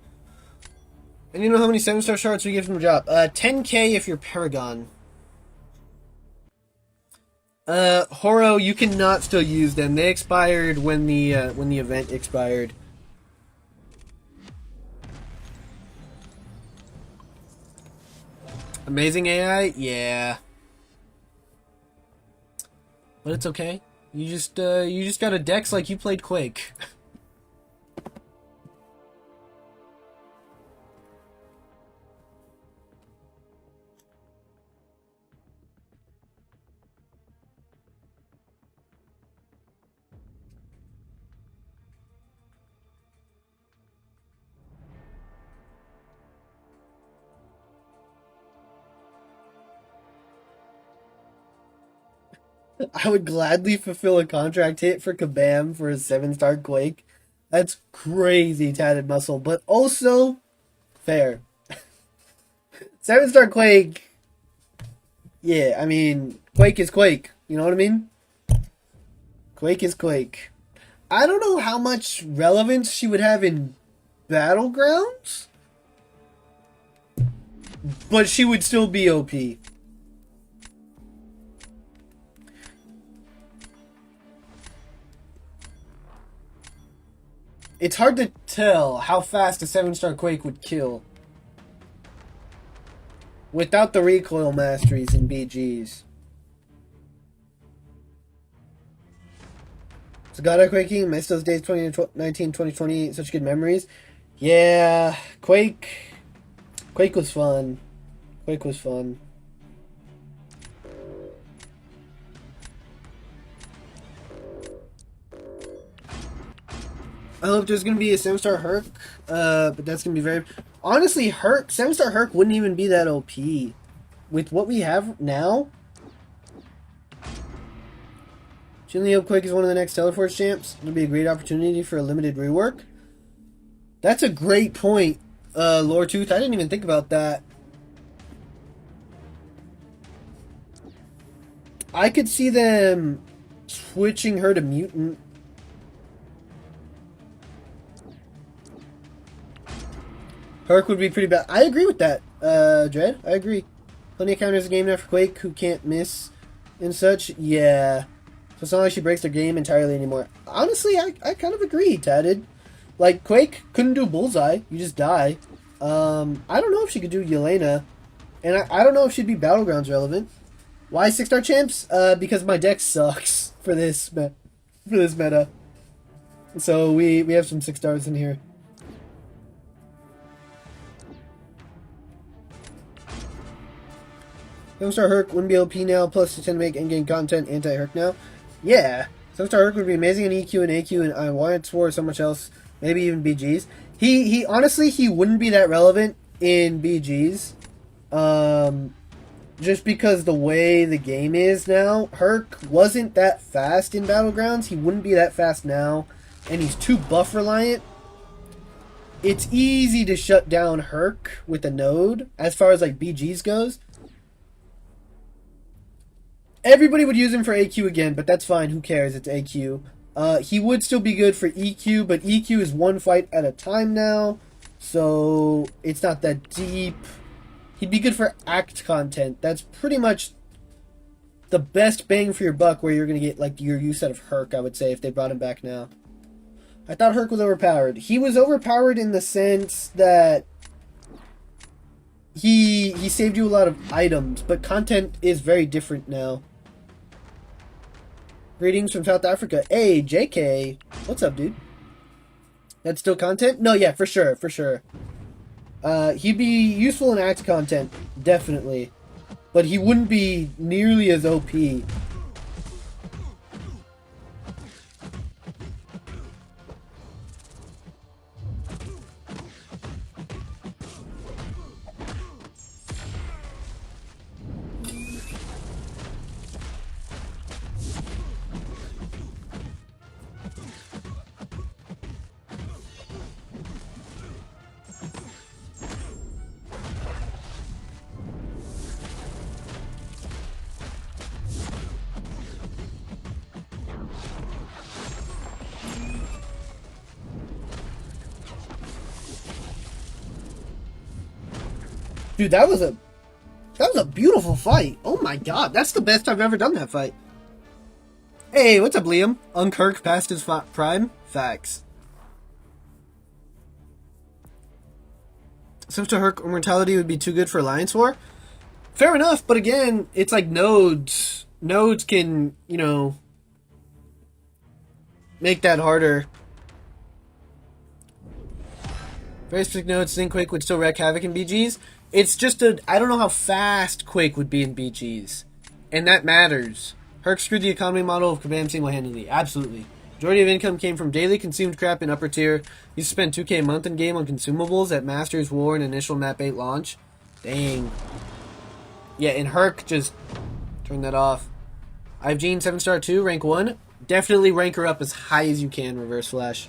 And you know how many 7-star shards we get from the drop? 10k if you're Paragon. Horo, you cannot still use them. They expired when the event expired. Amazing AI? Yeah. But it's okay. You just got a dex like you played Quake. I would gladly fulfill a contract hit for Kabam for a 7-star Quake. That's crazy, Tatted Muscle, but also fair. 7-star Quake, yeah, I mean, Quake is Quake. You know what I mean? Quake is Quake. I don't know how much relevance she would have in Battlegrounds, but she would still be OP. It's hard to tell how fast a 7-star Quake would kill without the recoil masteries in BGs. So God of Quaking, miss those days 2019, 2020, such good memories. Yeah, Quake was fun. Quake was fun. I hope there's gonna be a 7-star Herc, but that's gonna be very. Honestly, 7-star Herc wouldn't even be that OP with what we have now. Shouldn't hope Quake is one of the next Teleforce champs. It'll be a great opportunity for a limited rework. That's a great point, Loretooth. I didn't even think about that. I could see them switching her to Mutant. Herc would be pretty bad. I agree with that, Dread. I agree. Plenty of counters a game now for Quake who can't miss and such. Yeah. So it's not like she breaks their game entirely anymore. Honestly, I kind of agree, Tatted. Like, Quake couldn't do Bullseye. You just die. I don't know if she could do Yelena. And I don't know if she'd be Battlegrounds relevant. Why 6-star champs? Because my deck sucks for this meta. So we have some 6-stars in here. Seven-star Herc wouldn't be OP now, plus to tend to make endgame content anti-Herc now. Yeah, 7-star Herc would be amazing in EQ and AQ, and I wanted for so much else, maybe even BGs. He honestly, he wouldn't be that relevant in BGs, just because the way the game is now. Herc wasn't that fast in Battlegrounds. He wouldn't be that fast now, and he's too buff reliant. It's easy to shut down Herc with a node as far as like BGs goes. Everybody would use him for AQ again, but that's fine. Who cares? It's AQ. He would still be good for EQ, but EQ is one fight at a time now, so it's not that deep. He'd be good for act content. That's pretty much the best bang for your buck where you're going to get like your use out of Herc, I would say, if they brought him back now. I thought Herc was overpowered. He was overpowered in the sense that he saved you a lot of items, but content is very different now. Greetings from South Africa. Hey, JK. What's up, dude? That's still content? No, yeah, for sure, for sure. He'd be useful in act content, definitely. But he wouldn't be nearly as OP. Dude, that was a beautiful fight. Oh my god, that's the best I've ever done that fight. Hey, what's up, Liam? Unkirk past his prime? Facts. Switch to Herc Immortality would be too good for Alliance War? Fair enough, but again, it's like nodes. Nodes can, you know, make that harder. Very specific nodes, think Quake would still wreak havoc in BGs. It's just I don't know how fast Quake would be in BGs. And that matters. Herc screwed the economy model of Kabam single-handedly. Absolutely. Majority of income came from daily consumed crap in upper tier. Used to spend 2K a month in game on consumables at Masters War and initial map 8 launch. Dang. Yeah, in Herc, just turn that off. I have Jean 7-star 2, rank 1. Definitely rank her up as high as you can, Reverse Flash.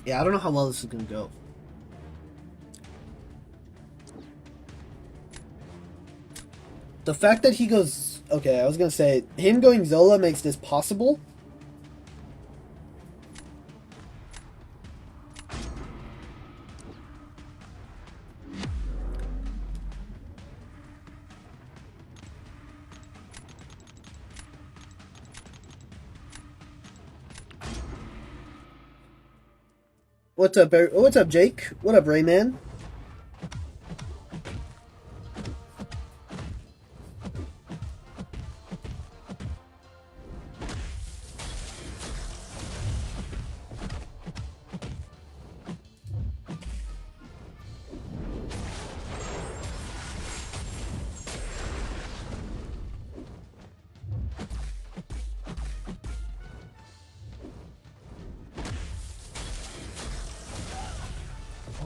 Yeah, I don't know how well this is going to go. The fact that he goes... Okay, I was going to say, him going Zola makes this possible. What's up, Jake? What up, Rayman?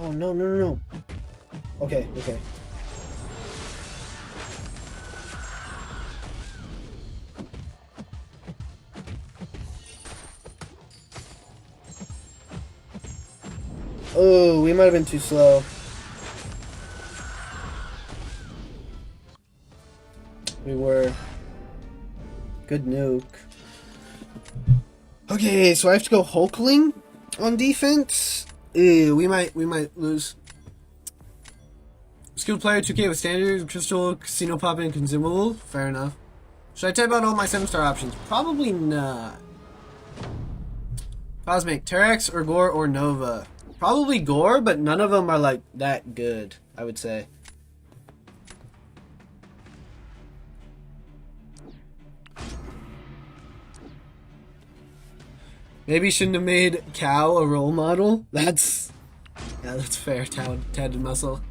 Oh, no, no, no, no. Okay, okay. Oh, we might have been too slow. We were. Good nuke. Okay, so I have to go Hulkling on defense. Ew, we might lose. Skilled player 2K with standard, crystal, casino pop, and consumable. Fair enough. Should I type out all my 7-star options? Probably not. Cosmic, Terex, or Gore, or Nova. Probably Gore, but none of them are like that good, I would say. Maybe shouldn't have made Cow a role model. That's fair. Tad Muscle.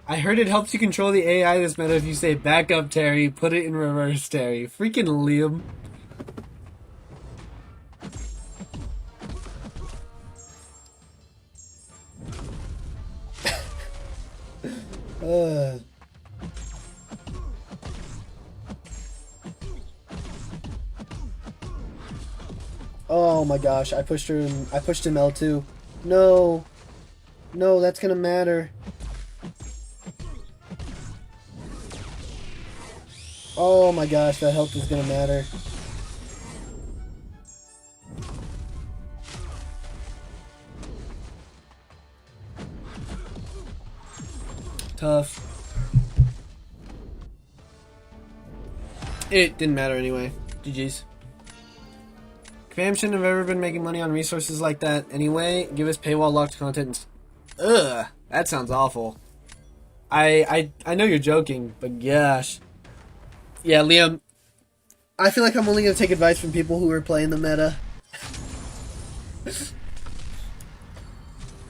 I heard it helps you control the AI this meta if you say back up Terry, put it in reverse Terry. Freaking Liam. Oh my gosh, I pushed him L2. No. No, that's gonna matter. Oh my gosh, that health is gonna matter. Tough. It didn't matter anyway. GG's. Fam shouldn't have ever been making money on resources like that anyway. Give us paywall locked content. Ugh, that sounds awful. I know you're joking, but gosh. Yeah, Liam. I feel like I'm only gonna take advice from people who are playing the meta.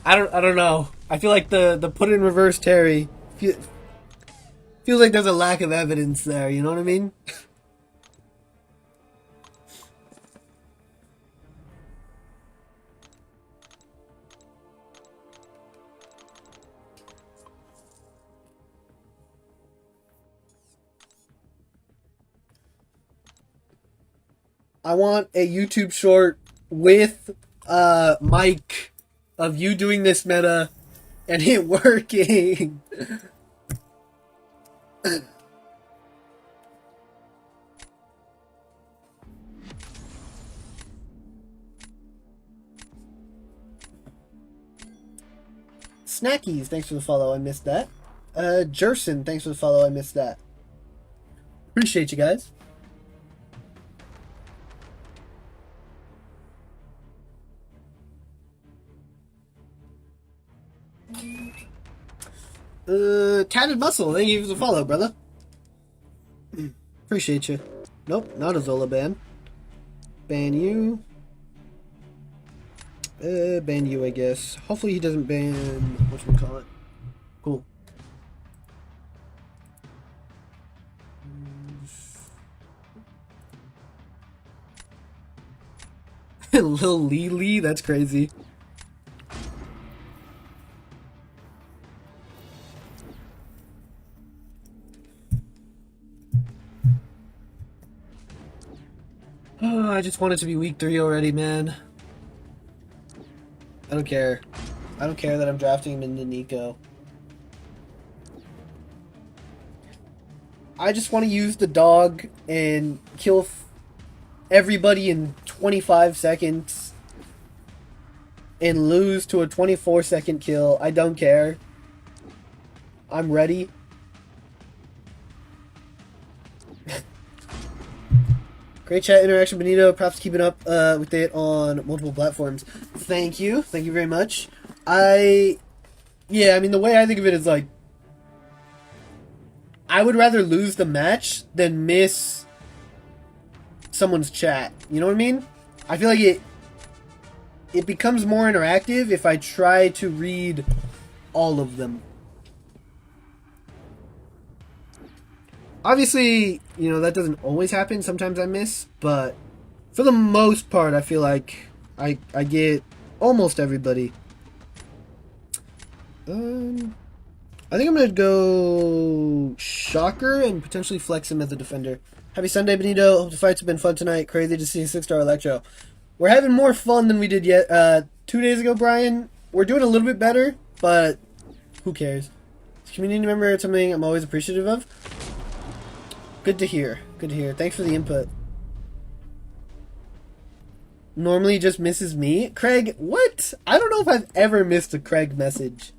I don't know. I feel like the put in reverse Terry feels like there's a lack of evidence there. You know what I mean? I want a YouTube short with Mike of you doing this meta and it working. Snackies, thanks for the follow. I missed that. Jerson, thanks for the follow. I missed that. Appreciate you guys. Tatted Muscle, thank you for the follow, brother. Appreciate you. Nope, not a Zola ban. Ban you. Ban you, I guess. Hopefully he doesn't ban... whatchamacallit. Cool. Lil Lee, that's crazy. Oh, I just want it to be week 3 already, man. I don't care. I don't care that I'm drafting him into Nico. I just want to use the dog and kill everybody in 25 seconds and lose to a 24-second kill. I don't care. I'm ready. Great chat interaction, Benito. Perhaps keeping up with it on multiple platforms. Thank you. Thank you very much. Yeah, I mean, the way I think of it is like, I would rather lose the match than miss someone's chat. You know what I mean? I feel like it becomes more interactive if I try to read all of them. Obviously, you know, that doesn't always happen. Sometimes I miss, but for the most part, I feel like I get almost everybody. I think I'm going to go Shocker and potentially flex him as a defender. Happy Sunday, Benito. Hope the fights have been fun tonight. Crazy to see a 6-star Electro. We're having more fun than we did 2 days ago, Brian. We're doing a little bit better, but who cares? Community member is something I'm always appreciative of. Good to hear. Good to hear. Thanks for the input. Normally just misses me. Craig, what? I don't know if I've ever missed a Craig message.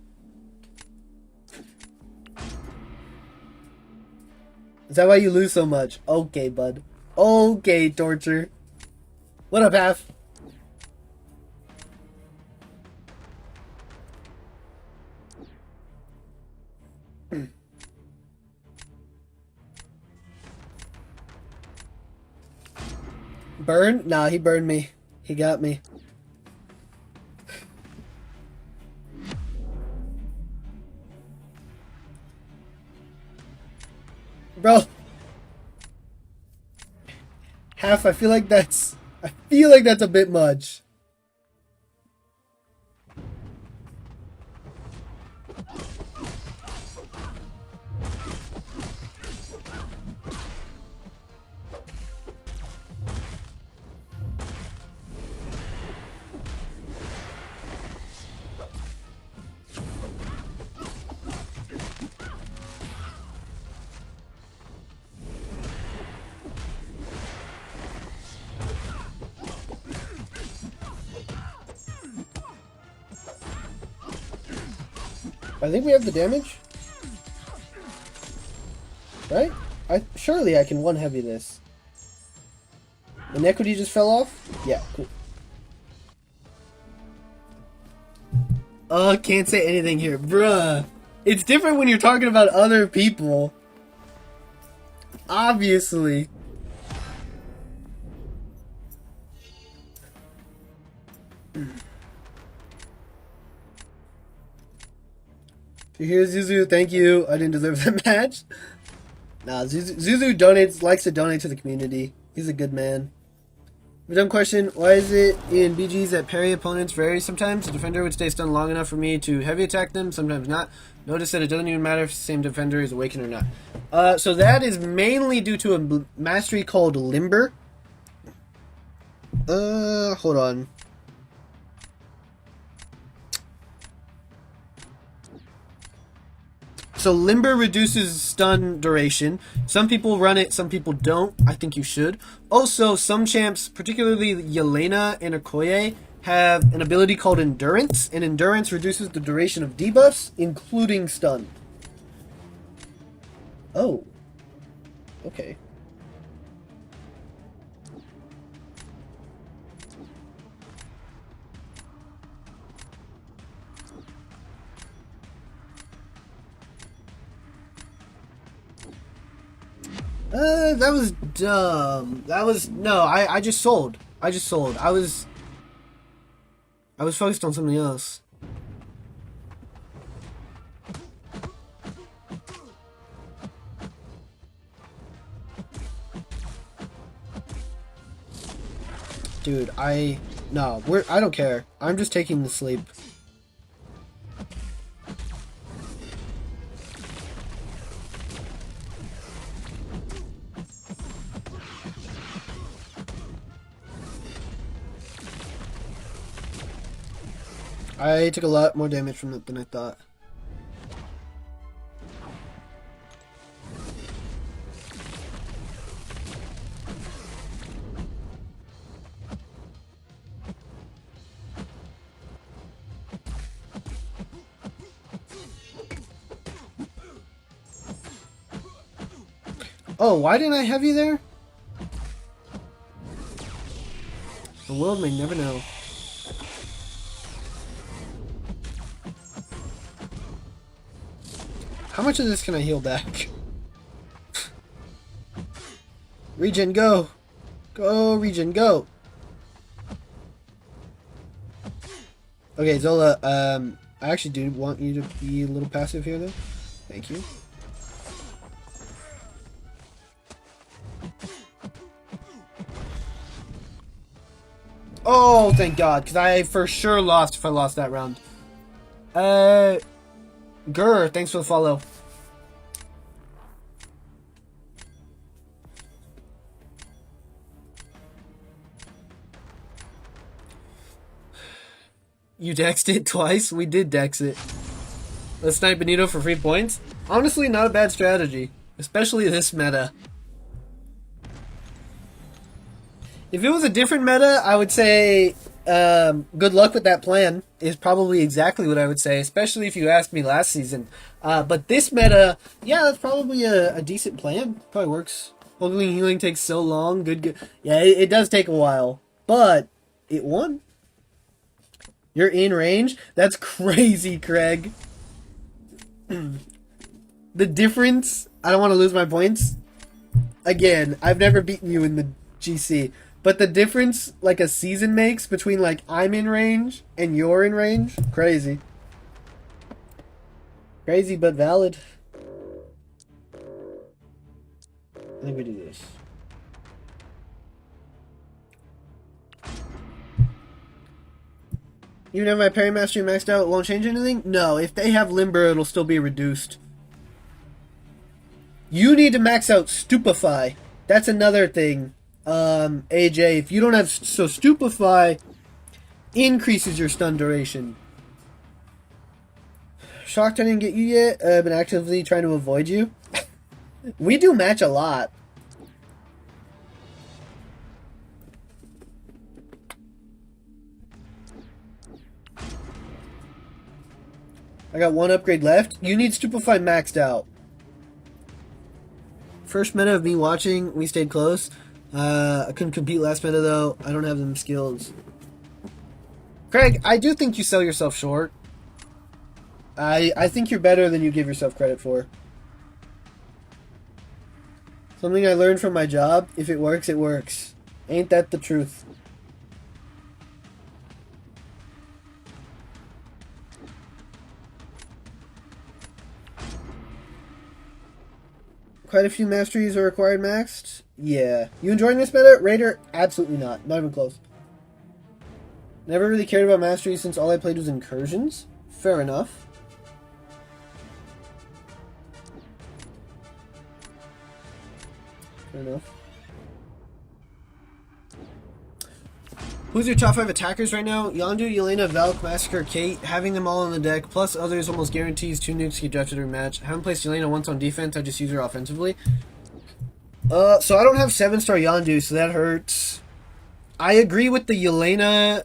Is that why you lose so much? Okay, bud. Okay, Torture. What up, Half? Burn? Nah, he burned me. He got me. Bro. Half, I feel like that's a bit much. I think we have the damage. Right? Surely I can one heavy this. The equity just fell off? Yeah, cool. Can't say anything here. Bruh. It's different when you're talking about other people. Obviously. Here's Zuzu, thank you. I didn't deserve that match. Nah, Zuzu likes to donate to the community. He's a good man. Dumb question, why is it in BGs that parry opponents vary sometimes? A defender would stay stunned long enough for me to heavy attack them, sometimes not. Notice that it doesn't even matter if the same defender is awakened or not. So that is mainly due to a mastery called Limber. Hold on. So Limber reduces stun duration. Some people run it, some people don't. I think you should. Also, some champs, particularly Yelena and Okoye, have an ability called Endurance, and Endurance reduces the duration of debuffs, including stun. Oh. Okay. That was dumb. No, I just sold. I was focused on something else. Dude, No, I don't care. I'm just taking the sleep. I took a lot more damage from it than I thought. Oh, why didn't I have you there? The world may never know. How much of this can I heal back? Regen, go! Go, Regen, go! Okay, Zola, I actually do want you to be a little passive here, though. Thank you. Oh, thank God, because I for sure lost if I lost that round. Grr, thanks for the follow. You dexed it twice? We did dex it. Let's snipe Benito for free points? Honestly, not a bad strategy. Especially this meta. If it was a different meta, I would say good luck with that plan is probably exactly what I would say, especially if you asked me last season. But this meta, yeah, that's probably a decent plan. Probably works. Hopefully healing takes so long. Good. Yeah, it does take a while. But it won. You're in range? That's crazy, Craig. The difference, I don't want to lose my points. Again, I've never beaten you in the GC. But the difference, like, a season makes between, like, I'm in range and you're in range, crazy. Crazy, but valid. I think we do this. Even if my parry mastery maxed out, it won't change anything? No, if they have Limber, it'll still be reduced. You need to max out Stupefy. That's another thing. AJ, if you don't have... So, Stupefy increases your stun duration. Shocked I didn't get you yet. I've been actively trying to avoid you. We do match a lot. I got one upgrade left. You need Stupefy maxed out. First meta of me watching, we stayed close. I couldn't compete last meta though. I don't have them skills. Craig, I do think you sell yourself short. I think you're better than you give yourself credit for. Something I learned from my job, if it works, it works. Ain't that the truth? Quite a few masteries are required maxed. Yeah. You enjoying this meta? Raider? Absolutely not. Not even close. Never really cared about masteries since all I played was incursions. Fair enough. Fair enough. Who's your top 5 attackers right now? Yondu, Yelena, Valk, Massacre, Kate. Having them all on the deck, plus others almost guarantees 2 nukes get drafted every match. I haven't placed Yelena once on defense, I just use her offensively. So I don't have 7-star Yondu, so that hurts. I agree with the Yelena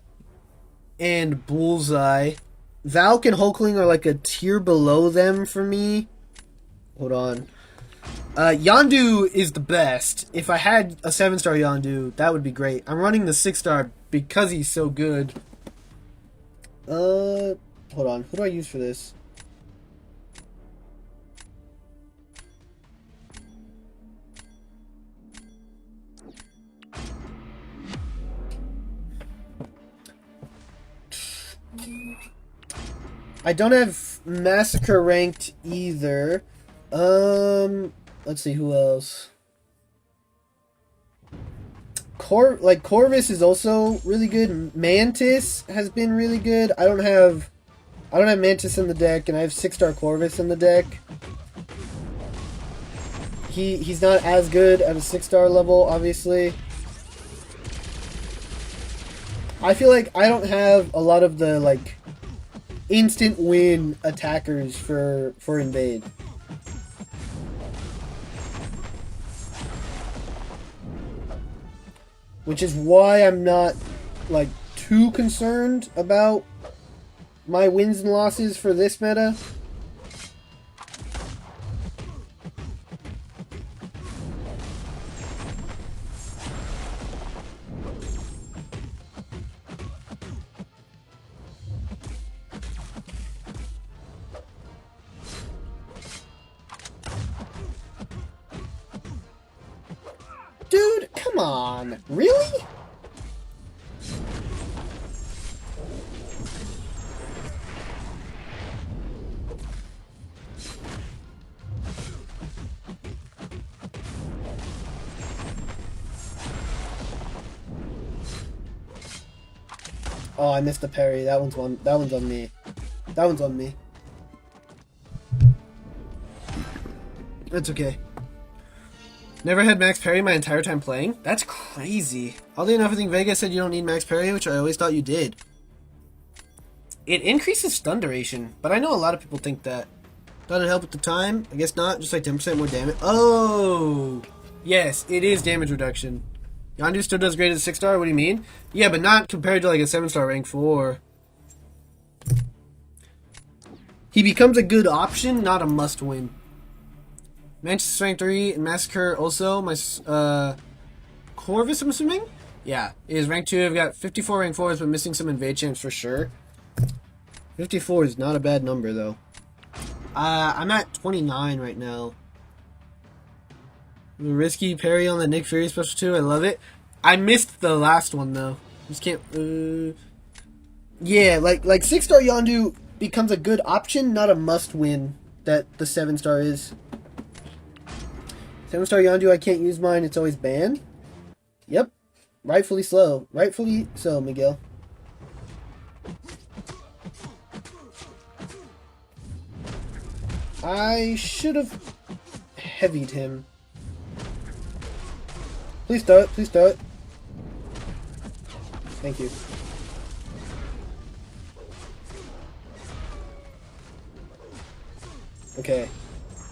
and Bullseye. Valk and Hulkling are like a tier below them for me. Hold on. Yondu is the best. If I had a 7-star Yondu, that would be great. I'm running the 6-star because he's so good. Hold on. Who do I use for this? I don't have Massacre ranked either. Let's see who else. Corvus is also really good. Mantis has been really good. I don't have Mantis in the deck, and I have 6-star Corvus in the deck. He's not as good at a 6-star level, obviously. I feel like I don't have a lot of the like instant win attackers for invade. Which is why I'm not like too concerned about my wins and losses for this meta. Dude, come on. Really? Oh, I missed the parry. That one's on me. That one's on me. That's okay. Never had max parry my entire time playing? That's crazy. Oddly enough, I think Vegas said you don't need max parry, which I always thought you did. It increases stun duration, but I know a lot of people think that. Thought it helped with the time? I guess not, just like 10% more damage. Oh! Yes, it is damage reduction. Yondu still does great at 6-star, what do you mean? Yeah, but not compared to like a 7-star rank 4. He becomes a good option, not a must-win. Manchester rank 3 and Massacre also. My Corvus, I'm assuming? Yeah, is rank 2. I've got 54 rank 4s, but missing some invade champs for sure. 54 is not a bad number, though. I'm at 29 right now. The risky parry on the Nick Fury special 2, I love it. I missed the last one, though. Just can't... Yeah, like 6-star Yondu becomes a good option, not a must-win that the 7-star is. 7-star Yondu, I can't use mine. It's always banned. Yep. Rightfully so. Rightfully so, Miguel. I should have heavied him. Please throw it. Please throw it. Thank you. Okay.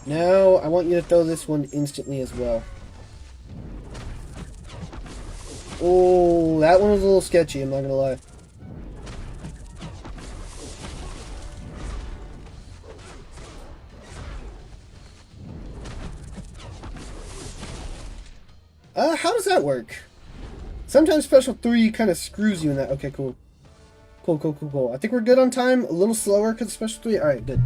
Now, I want you to throw this one instantly as well. Oh, that one was a little sketchy, I'm not gonna lie. How does that work? Sometimes special 3 kind of screws you in that. Okay, cool. Cool. I think we're good on time. A little slower because special 3. Alright, good.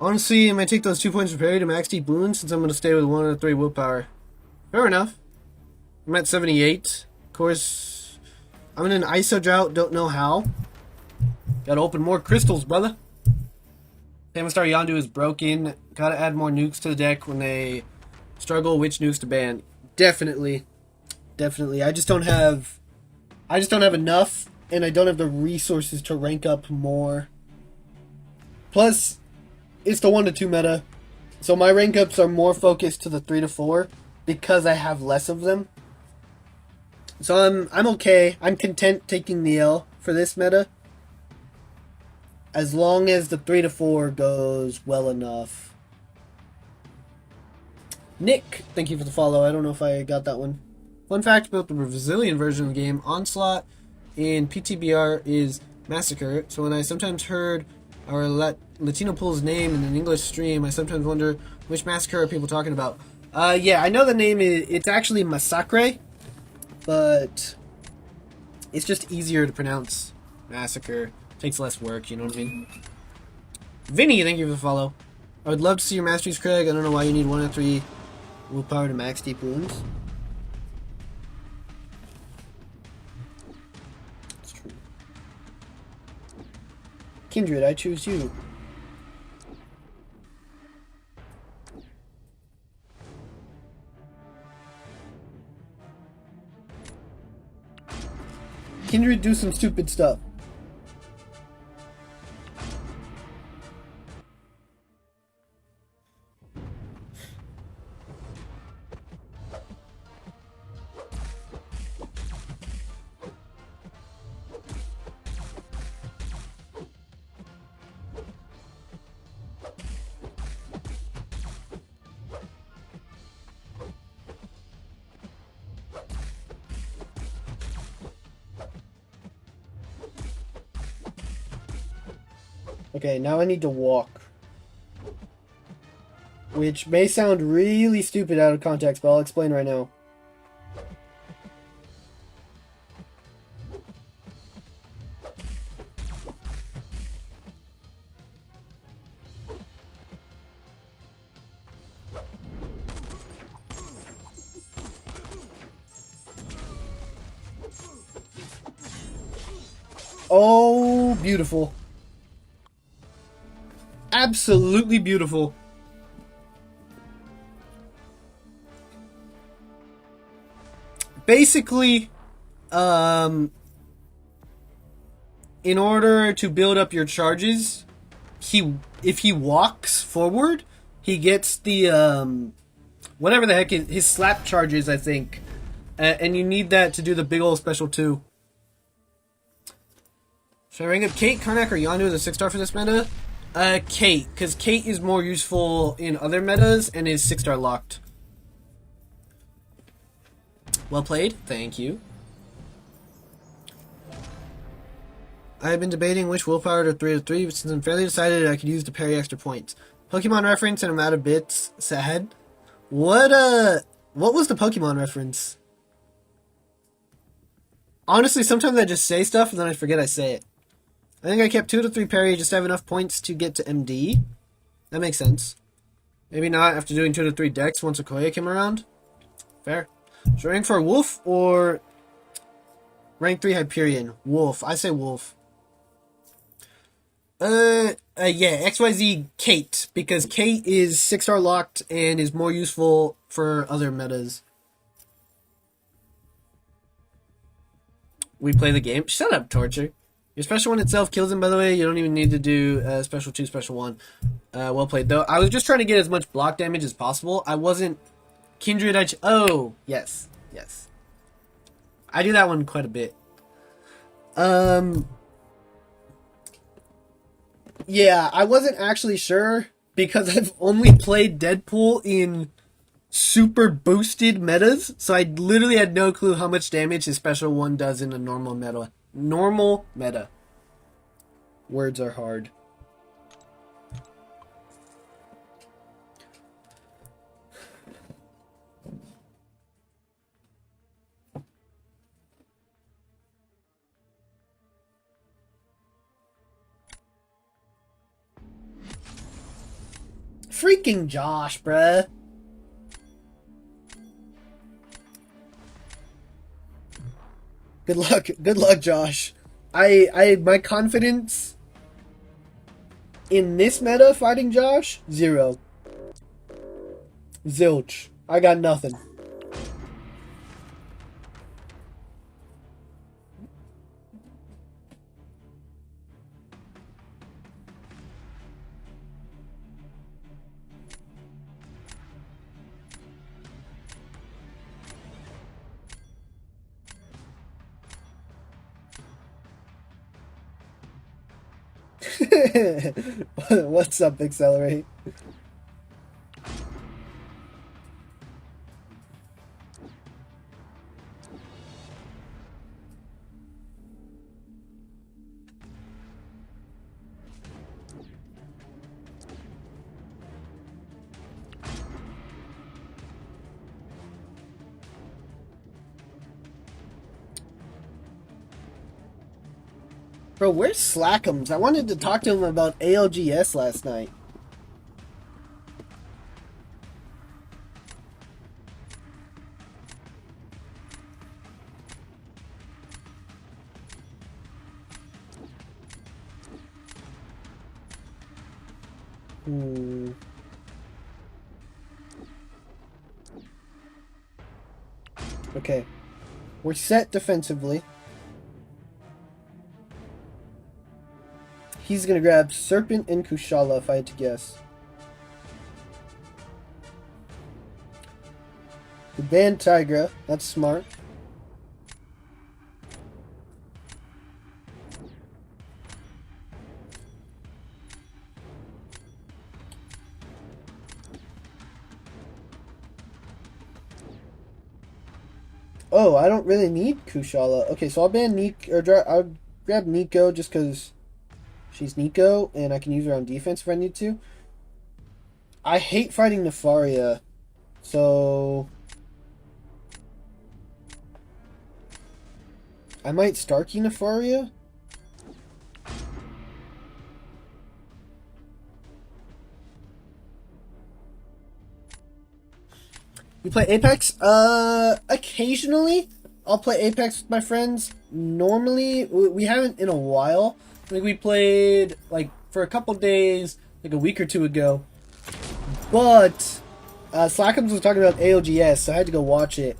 Honestly, I might take those 2 points for parry to max deep wounds since I'm going to stay with 1 out of 3 willpower. Fair enough. I'm at 78. Of course, I'm in an ISO drought. Don't know how. Gotta open more crystals, brother. 7-star Yondu is broken. Gotta add more nukes to the deck when they struggle which nukes to ban. Definitely. I just don't have enough, and I don't have the resources to rank up more. Plus, it's the 1 to 2 meta, so my rank ups are more focused to the 3 to 4 because I have less of them. So I'm okay. I'm content taking the L for this meta, as long as the 3 to 4 goes well enough. Nick, thank you for the follow. I don't know if I got that one. Fun fact about the Brazilian version of the game, Onslaught in PTBR is Massacre. So when I sometimes heard our Latino Pool's name in an English stream, I sometimes wonder which Massacre are people talking about. Yeah, I know the name it's actually Massacre, but it's just easier to pronounce. Massacre takes less work, you know what I mean? Vinny, thank you for the follow. I would love to see your masteries, Craig. I don't know why you need 1 out of 3 willpower to max deep wounds. It's true. Kindred, I choose you. Kindred do some stupid stuff. Okay, now I need to walk. Which may sound really stupid out of context, but I'll explain right now. Oh, beautiful. Absolutely beautiful. Basically, in order to build up your charges, if he walks forward, he gets the whatever the heck his slap charges, I think, and you need that to do the big old special too. Should I rank up Kate, Karnak, or Yondu as a 6-star for this meta? Kate, because Kate is more useful in other metas and is 6-star locked. Well played, thank you. I have been debating which willpower to 3 of 3, but since I'm fairly decided I could use to parry extra points. Pokemon reference and I'm out of bits. Sad. What was the Pokemon reference? Honestly, sometimes I just say stuff and then I forget I say it. I think I kept 2 to 3 parry just to have enough points to get to MD. That makes sense. Maybe not after doing 2 to 3 decks once Okoye came around. Fair. Should I rank for Wolf or rank 3 Hyperion? Wolf. I say Wolf. Yeah, XYZ Kate, because Kate is 6-star locked and is more useful for other metas. We play the game. Shut up, Torture. Your special one itself kills him, by the way. You don't even need to do special 2, special 1. Well played, though. I was just trying to get as much block damage as possible. I wasn't... Kindred... Oh, yes. Yes. I do that one quite a bit. Yeah, I wasn't actually sure because I've only played Deadpool in super boosted metas, so I literally had no clue how much damage his special one does in a normal meta. Normal meta. Words are hard. Freaking Josh, bruh. Good luck, Josh. My confidence in this meta fighting Josh, 0. Zilch. I got nothing. What's up, Accelerate? Bro, where's Slackums? I wanted to talk to him about ALGS last night. Okay. We're set defensively. he's gonna grab Serpent and Kushala if I had to guess. The ban Tigra, that's smart. Oh, I don't really need Kushala. Okay, so I'll ban I'll grab Nico just because she's Nico and I can use her on defense if I need to. I hate fighting Nefaria, so I might Starkey Nefaria. You play Apex? Occasionally. I'll play Apex with my friends. Normally, we haven't in a while. I think we played, like, for a couple days, like a week or two ago. But, Slackums was talking about AOGS, so I had to go watch it.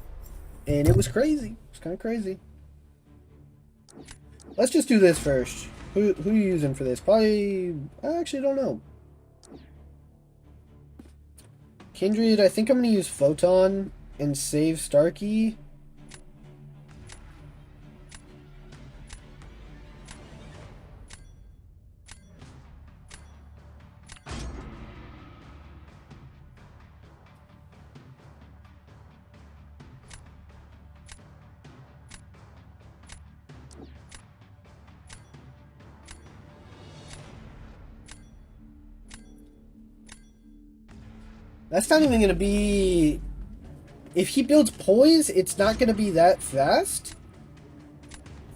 And it was crazy. It was kind of crazy. Let's just do this first. Who are you using for this? Probably, I actually don't know. Kindred, I think I'm going to use Photon and save Starkey. That's not even going to be... If he builds Poise, it's not going to be that fast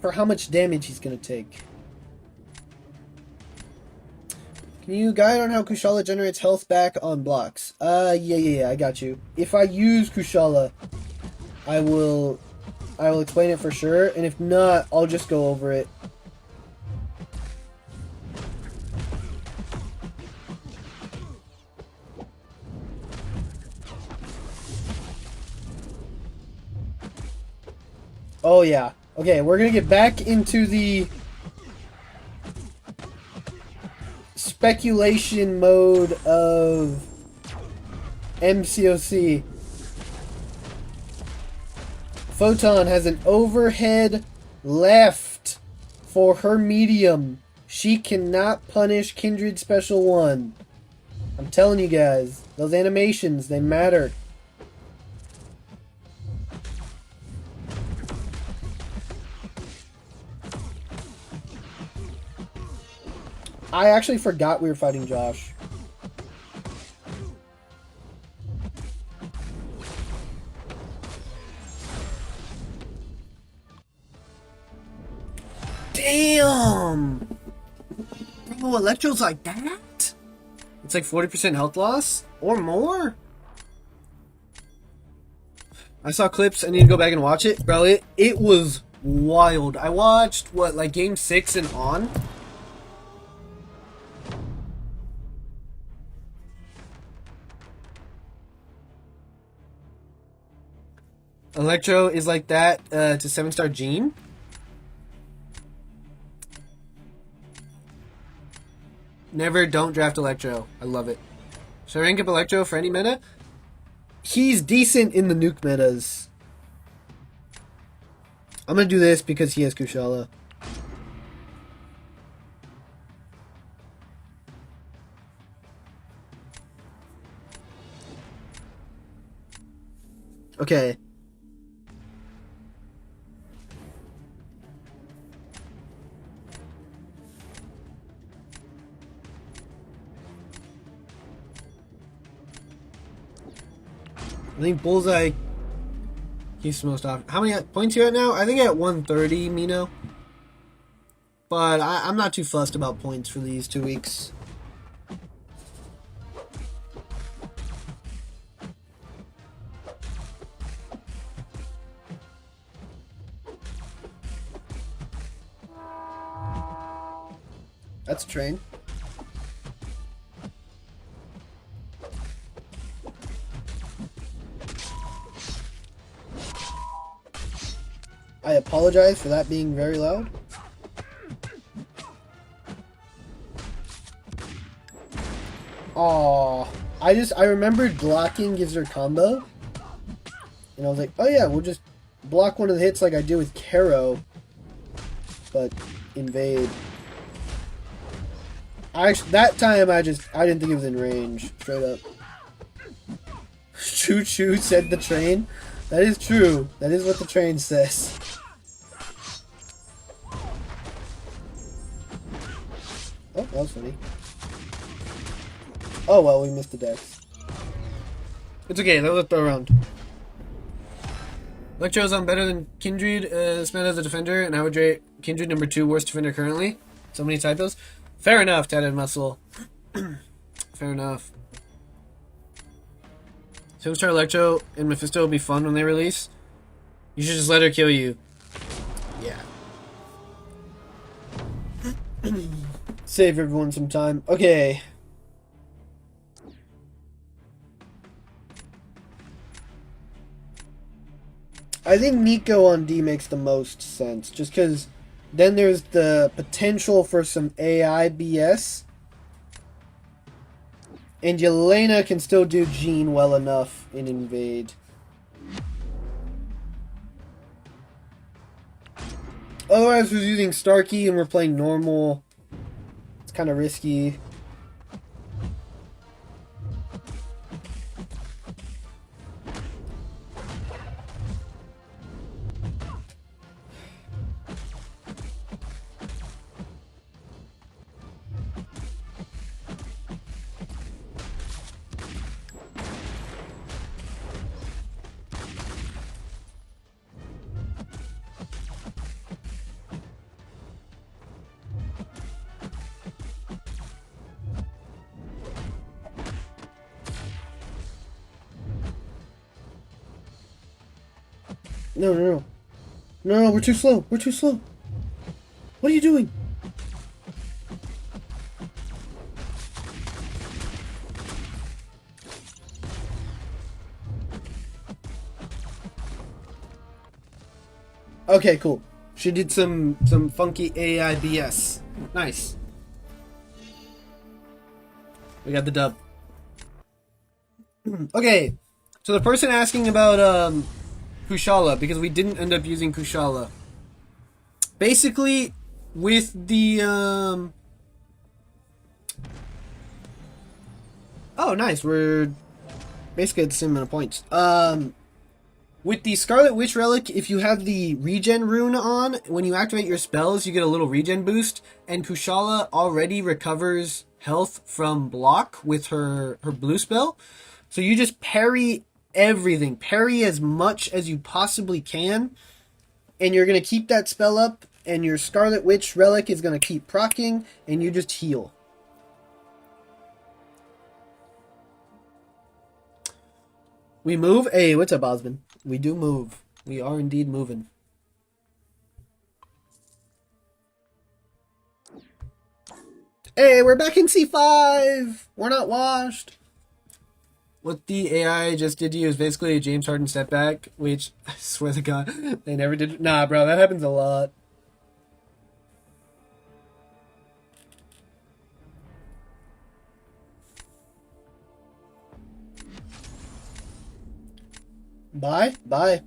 for how much damage he's going to take. Can you guide on how Kushala generates health back on blocks? Yeah, I got you. If I use Kushala, I will explain it for sure, and if not, I'll just go over it. Oh yeah. Okay, we're gonna get back into the speculation mode of mcoc. Photon has an overhead left for her medium. She cannot punish Kindred Special 1. I'm telling you guys, those animations, they matter. I actually forgot we were fighting Josh. Damn! Bro, Electro's like that? It's like 40% health loss? Or more? I saw clips. I need to go back and watch it. Bro, it was wild. I watched, what, like game 6 and on? Electro is like that to 7-star Gene. Never don't draft Electro. I love it. Should I rank up Electro for any meta? He's decent in the nuke metas. I'm going to do this because he has Kushala. Okay. I think Bullseye keeps the most off. How many points you at now? I think at 130, Mino. But I'm not too fussed about points for these 2 weeks. That's a train. I apologize for that being very loud. Aw. I remembered blocking gives her combo. And I was like, oh yeah, we'll just block one of the hits like I do with Caro. But invade. That time I didn't think it was in range. Straight up. Choo choo said the train. That is true. That is what the train says. Oh, that was funny. Oh well, we missed the dex. It's okay, that was a throw around. Electro's on better than Kindred, spent as a defender, and I would rate Kindred number 2 worst defender currently. So many typos. Fair enough, Tatted Muscle. Fair enough. Star Electro and Mephisto will be fun when they release. You should just let her kill you. Yeah. Save everyone some time. Okay. I think Nico on D makes the most sense, just because then there's the potential for some AI BS. And Yelena can still do Jean well enough in Invade. Otherwise, we're using Starkey and we're playing normal. It's kind of risky. No, no, no. No, no, we're too slow. We're too slow. What are you doing? Okay, cool. She did some funky AI BS. Nice. We got the dub. Okay. So the person asking about Kushala, because we didn't end up using Kushala. Basically, with the oh, nice. We're basically at the same amount of points. With the Scarlet Witch Relic, if you have the regen rune on, when you activate your spells, you get a little regen boost, and Kushala already recovers health from block with her blue spell. So you just parry everything. Parry as much as you possibly can, and you're going to keep that spell up, and your Scarlet Witch Relic is going to keep proccing, and you just heal. We move? Hey, what's up, Osmond? We do move. We are indeed moving. Hey, we're back in C5! We're not washed! What the AI just did to you is basically a James Harden step back, which, I swear to God, they never did. Nah, bro, that happens a lot. Bye? Bye.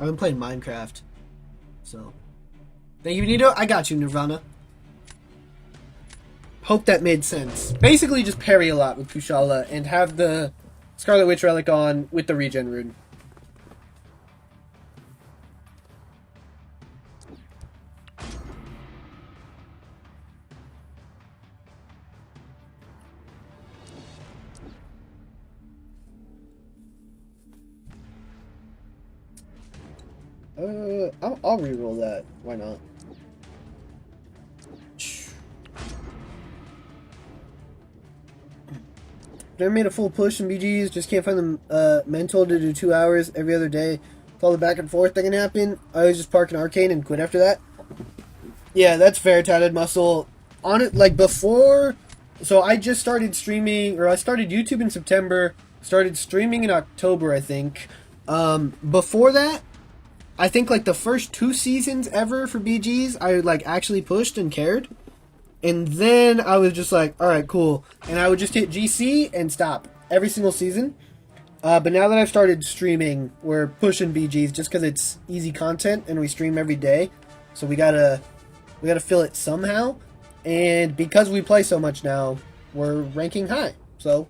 I've been playing Minecraft, so... Thank you, Benito. I got you, Nirvana. Hope that made sense. Basically, just parry a lot with Kushala and have the Scarlet Witch Relic on with the regen rune. I'll reroll that. Why not? Never made a full push in BGs. Just can't find the mental to do 2 hours every other day. with all the back and forth that can happen, I always just park an arcane and quit after that. Yeah, that's fair, Tatted Muscle. On it, like before, so I just started streaming, or I started YouTube in September, started streaming in October, I think. Before that, I think like the first 2 seasons ever for BGs, I like actually pushed and cared. And then I was just like, alright, cool. And I would just hit GC and stop every single season. But now that I've started streaming, we're pushing BGs just because it's easy content and we stream every day. So we gotta fill it somehow. And because we play so much now, we're ranking high. So,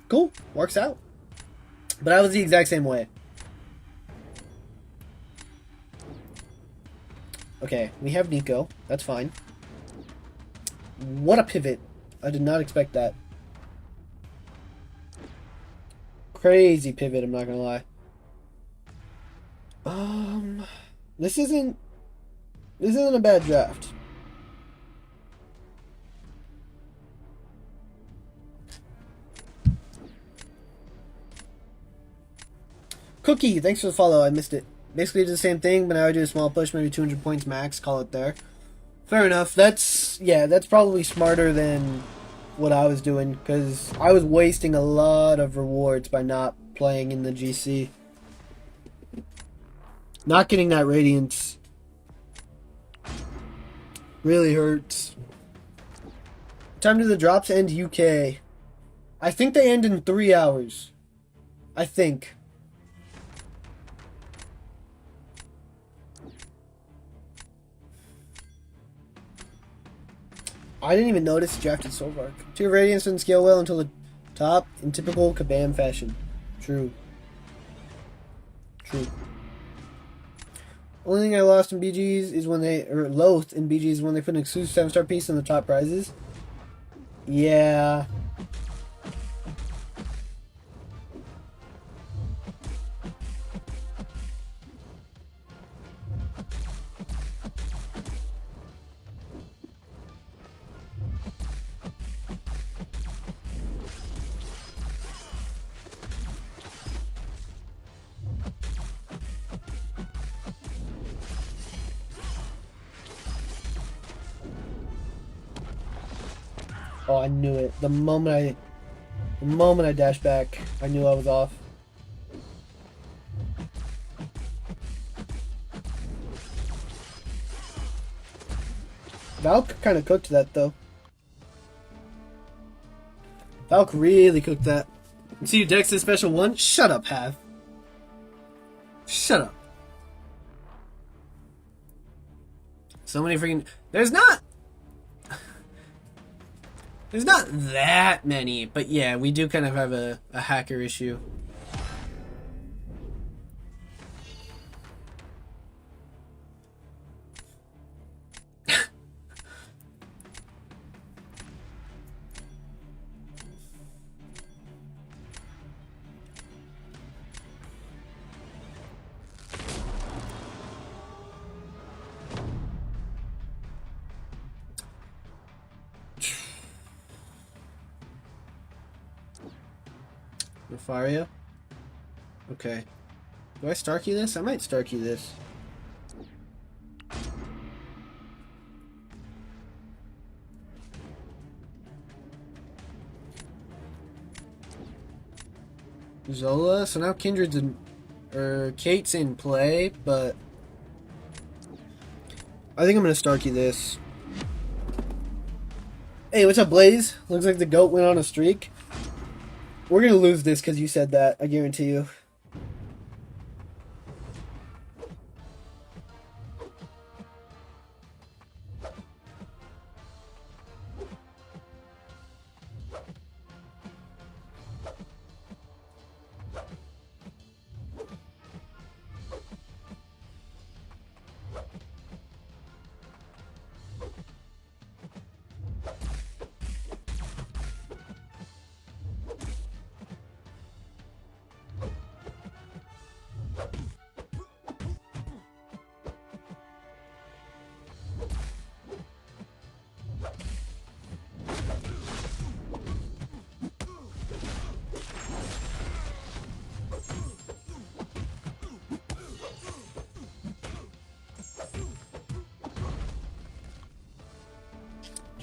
cool. Works out. But I was the exact same way. Okay, we have Nico. That's fine. What a pivot. I did not expect that. Crazy pivot, I'm not gonna lie. This isn't a bad draft. Cookie, thanks for the follow. I missed it. Basically did the same thing, but now I do a small push, maybe 200 points max, call it there. Fair enough. That's probably smarter than what I was doing, because I was wasting a lot of rewards by not playing in the GC. Not getting that Radiance really hurts. Time to the drops end UK. I think they end in 3 hours. I think. I didn't even notice drafted Solvark. 2 Radiance didn't scale well until the top in typical Kabam fashion. True. True. Only thing I lost in BGs is when they, or loathed in BGs is when they put an exclusive 7-star piece in the top prizes. Yeah. Oh, I knew it. The moment I dashed back, I knew I was off. Valk kind of cooked that, though. Valk really cooked that. See you, Dex, special one? Shut up, Hav. Shut up. So many freaking... There's not that many, but yeah, we do kind of have a hacker issue. Nefaria? Okay. Do I Starkey this? I might Starkey this. Zola? So now Kindred's in... or Kate's in play, but... I think I'm gonna Starkey this. Hey, what's up, Blaze? Looks like the GOAT went on a streak. We're gonna lose this because you said that, I guarantee you.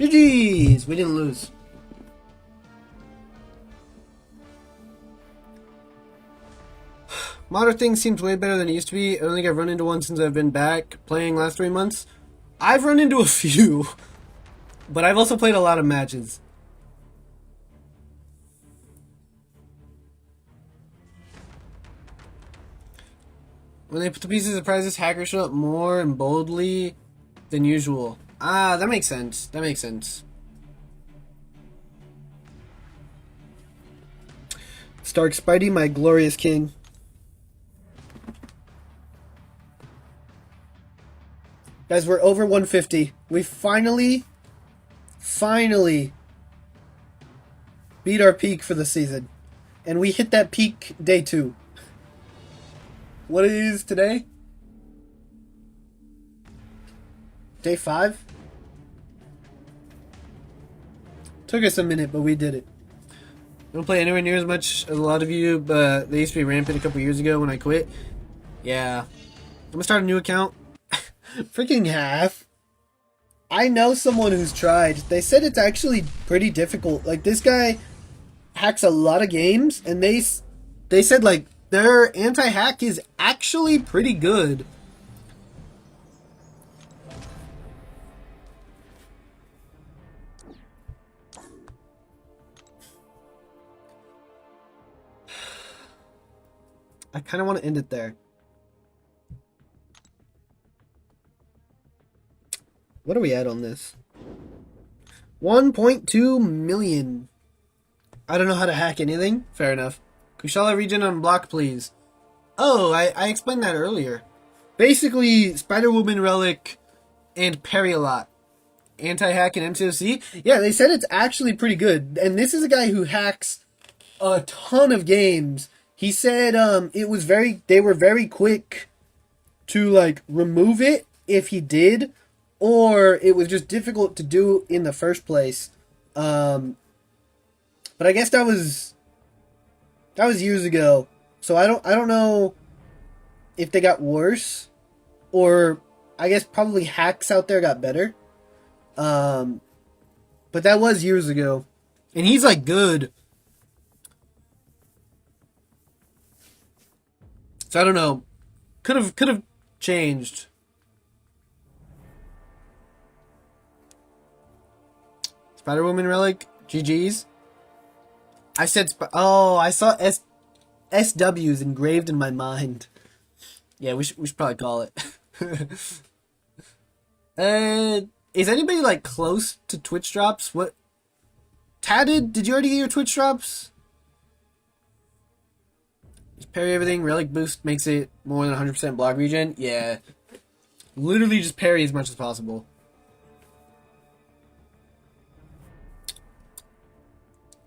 GG's! We didn't lose. Modern thing seems way better than it used to be. I don't think I've run into one since I've been back playing last 3 months. I've run into a few, but I've also played a lot of matches. When they put the pieces of prizes, hackers show up more and boldly than usual. Ah, that makes sense. That makes sense. Stark Spidey, my glorious king. Guys, we're over 150. We finally beat our peak for the season. And we hit that peak day 2. What is today? Day 5? Took us a minute, but we did it. I don't play anywhere near as much as a lot of you, but they used to be rampant a couple years ago when I quit. Yeah. I'm gonna start a new account. Freaking half. I know someone who's tried. They said it's actually pretty difficult. Like, this guy hacks a lot of games, and they said, like, their anti-hack is actually pretty good. I kind of want to end it there. What are we at on this? 1.2 million. I don't know how to hack anything. Fair enough. Kushala region unblock, please. Oh, I explained that earlier. Basically, Spider-Woman Relic and Parry a lot. Anti-hack and mcoc. Yeah, they said it's actually pretty good. And this is a guy who hacks a ton of games. He said they were very quick to, like, remove it if he did, or it was just difficult to do in the first place. But I guess that was years ago. So I don't know if they got worse, or I guess probably hacks out there got better. But that was years ago, and he's like good. So I don't know. Could have changed. Spider-Woman Relic, GG's. I said, I saw SWs engraved in my mind. Yeah, we should probably call it. Is anybody, like, close to Twitch drops? What? Tatted, did you already get your Twitch drops? Just parry everything. Relic boost makes it more than 100% block regen. Yeah. Literally just parry as much as possible.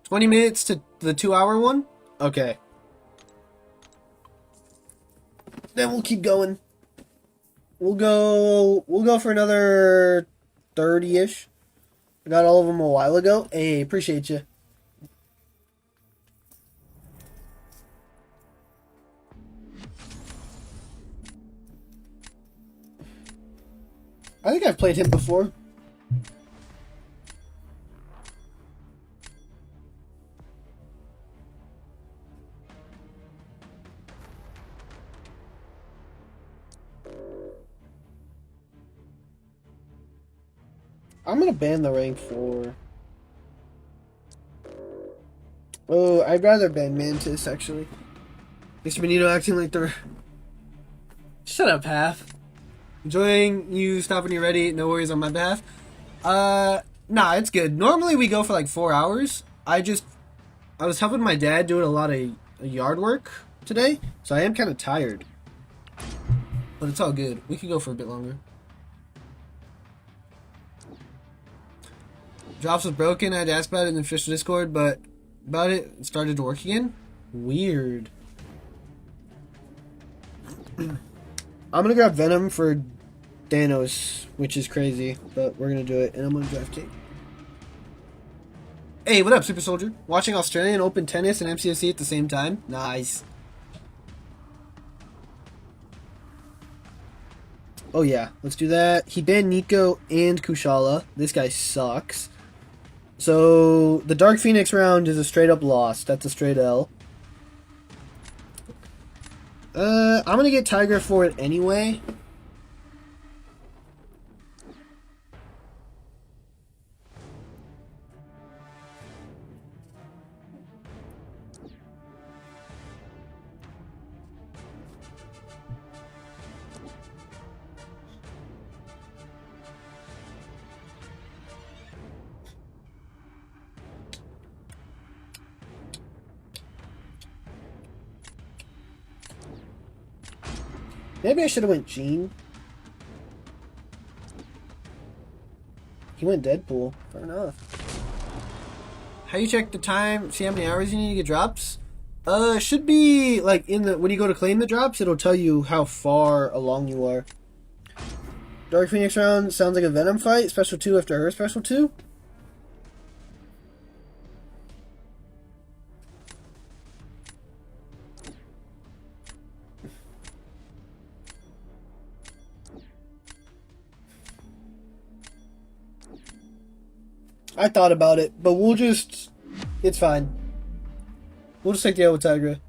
$20 minutes to the 2-hour one? Okay. Then we'll keep going. We'll go for another 30-ish. I got all of them a while ago. Hey, appreciate you. I think I've played him before. I'm gonna ban the rank 4. Oh, I'd rather ban Mantis, actually. Mr. Benito acting like they're... Shut up, Half. Enjoying you stopping you ready. No worries on my behalf. Nah, it's good. Normally we go for like 4 hours. I was helping my dad doing a lot of yard work today, so I am kind of tired. But it's all good. We could go for a bit longer. Drops was broken. I had to ask about it in the official Discord, but about it started to work again. Weird. I'm gonna grab Venom for Thanos, which is crazy, but we're gonna do it, and I'm gonna draft Kate. Hey, what up, Super Soldier? Watching Australian Open tennis and mcoc at the same time? Nice. Oh yeah, let's do that. He banned Nico and Kushala. This guy sucks. So the Dark Phoenix round is a straight up loss. That's a straight L. I'm gonna get Tiger for it anyway. Maybe I should have went Gene. He went Deadpool. Fair enough. How you check the time? See how many hours you need to get drops? Should be like in the when you go to claim the drops, it'll tell you how far along you are. Dark Phoenix round sounds like a Venom fight. Special 2 after her special 2. I thought about it, but we'll just... It's fine. We'll just take the L with Tigra.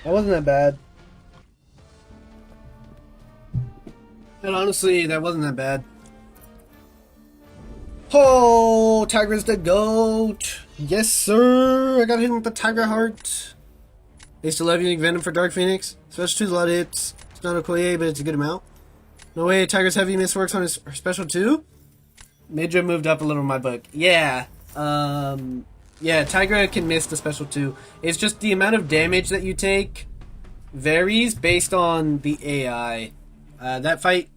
That wasn't that bad. And honestly, that wasn't that bad. Oh, Tiger's the GOAT. Yes, sir. I got hit with the Tiger Heart. They still love using Venom for Dark Phoenix. Special 2's a lot of hits. It's not a Koye, but it's a good amount. No way, Tiger's Heavy Miss works on his special 2. Midra moved up a little in my book. Yeah. Yeah, Tigra can miss the special 2. It's just the amount of damage that you take varies based on the AI. That fight,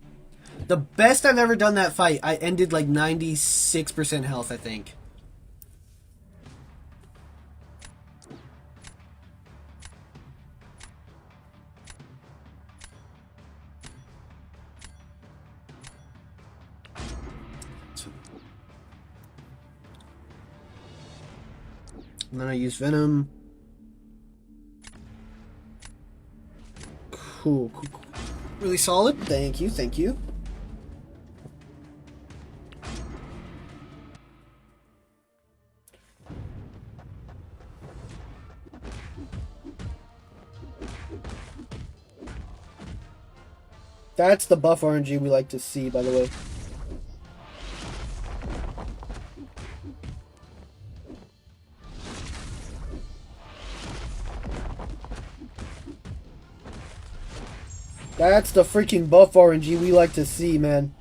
the best I've ever done that fight, I ended like 96% health, I think. And then I use Venom. Cool, cool, cool. Really solid. Thank you, thank you. That's the buff RNG we like to see, by the way. That's the freaking buff RNG we like to see, man.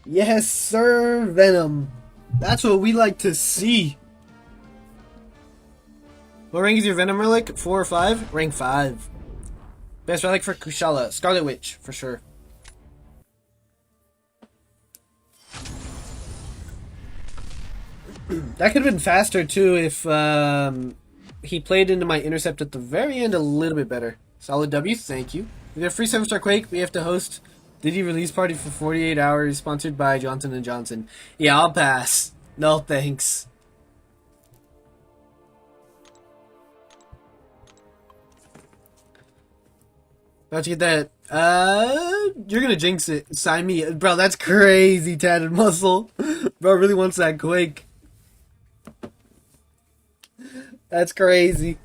Yes, sir, Venom. That's what we like to see. What rank is your Venom relic? 4 or 5? Rank 5. Best relic for Kushala. Scarlet Witch, for sure. That could have been faster, too, if he played into my intercept at the very end a little bit better. Solid W, thank you. We get free 7-star Quake. We have to host Diddy release party for 48 hours, sponsored by Johnson and Johnson. Yeah, I'll pass. No thanks. About to get that. You're gonna jinx it. Sign me, bro. That's crazy, tatted muscle. Bro really wants that Quake. That's crazy.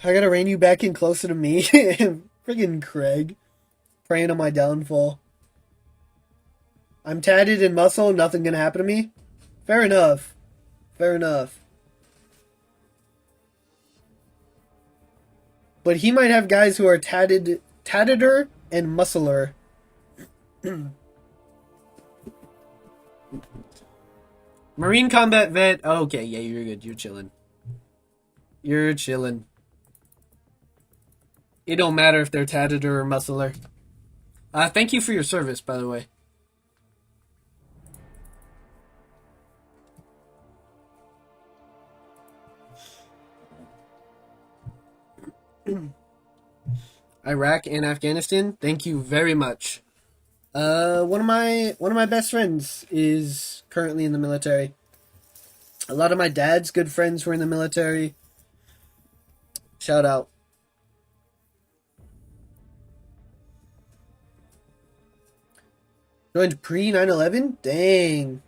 I gotta rein you back in closer to me. Friggin' Craig. Praying on my downfall. I'm tatted in muscle, nothing gonna happen to me? Fair enough. Fair enough. But he might have guys who are tatteder and muscler. Marine combat vet. Oh, okay, yeah, you're good. You're chilling. You're chilling. It don't matter if they're tatteder or muscler. Thank you for your service, by the way. Iraq and Afghanistan. Thank you very much. One of my best friends is currently in the military. A lot of my dad's good friends were in the military. Shout out. Joined pre 9/11? Dang.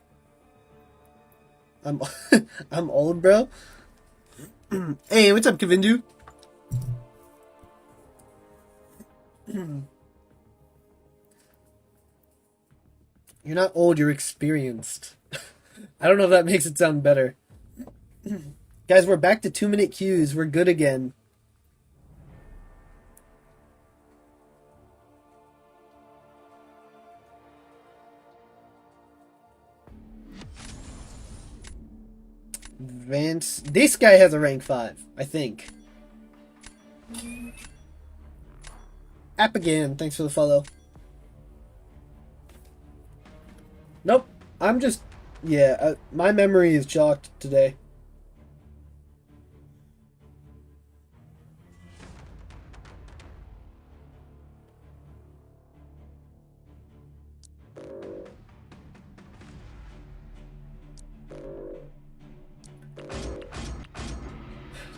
I'm I'm old, bro. Hey, what's up, Kavindu? You're not old, you're experienced. I don't know if that makes it sound better. Guys, we're back to 2-minute queues. We're good again. Vance. This guy has a rank 5, I think. App again. Thanks for the follow. Nope. I'm just... Yeah, my memory is chalked today.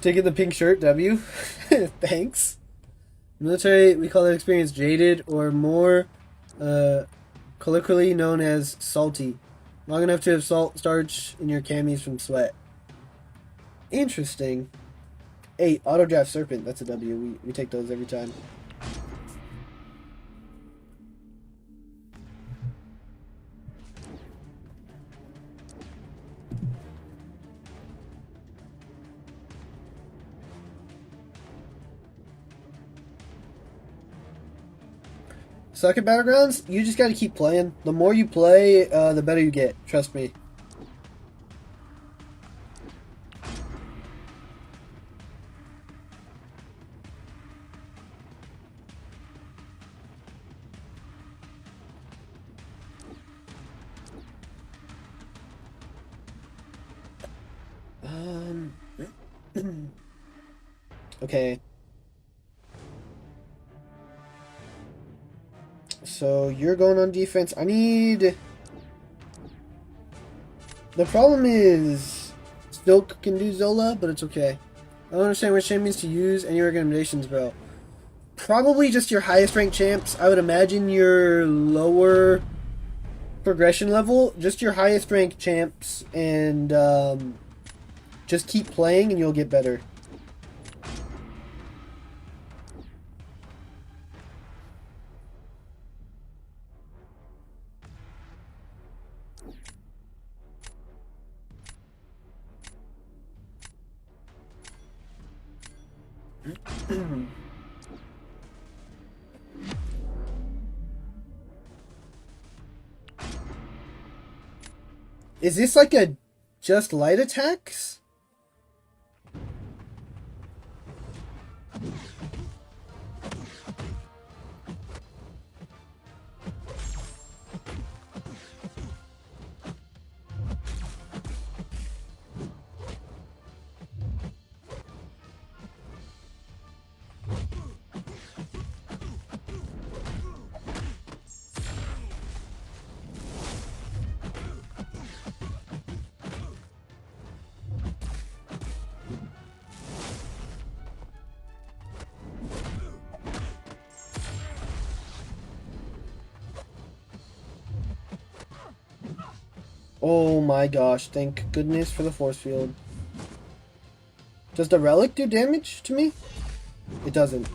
Taking the pink shirt, W. Thanks. Military, we call that experience jaded, or more colloquially known as salty. Long enough to have salt starch in your camis from sweat. Interesting. Hey, auto draft serpent, that's a W. We take those every time. Suck at Battlegrounds? You just gotta keep playing. The more you play, the better you get. Trust me. Okay. So you're going on defense. I need... The problem is... Stilk can do Zola, but it's okay. I don't understand which champions to use. Any recommendations, bro? Probably just your highest ranked champs. I would imagine your lower progression level. Just your highest ranked champs. And just keep playing and you'll get better. Is this like a just light attacks? Oh my gosh, thank goodness for the force field. Does the relic do damage to me? It doesn't.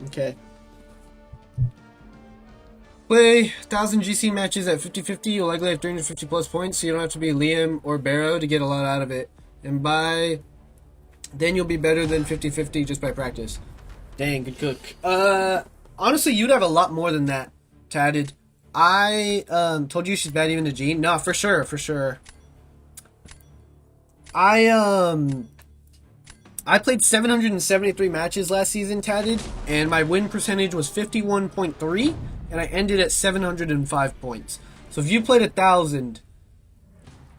Okay. Play 1,000 GC matches at 50-50. You'll likely have 350 plus points, so you don't have to be Liam or Barrow to get a lot out of it. And then you'll be better than 50-50 just by practice. Dang, good cook. Honestly, you'd have a lot more than that, Tatted. I told you she's bad even to Jean. No, for sure, for sure. I played 773 matches last season, Tatted, and my win percentage was 51.3, and I ended at 705 points. So if you played 1,000,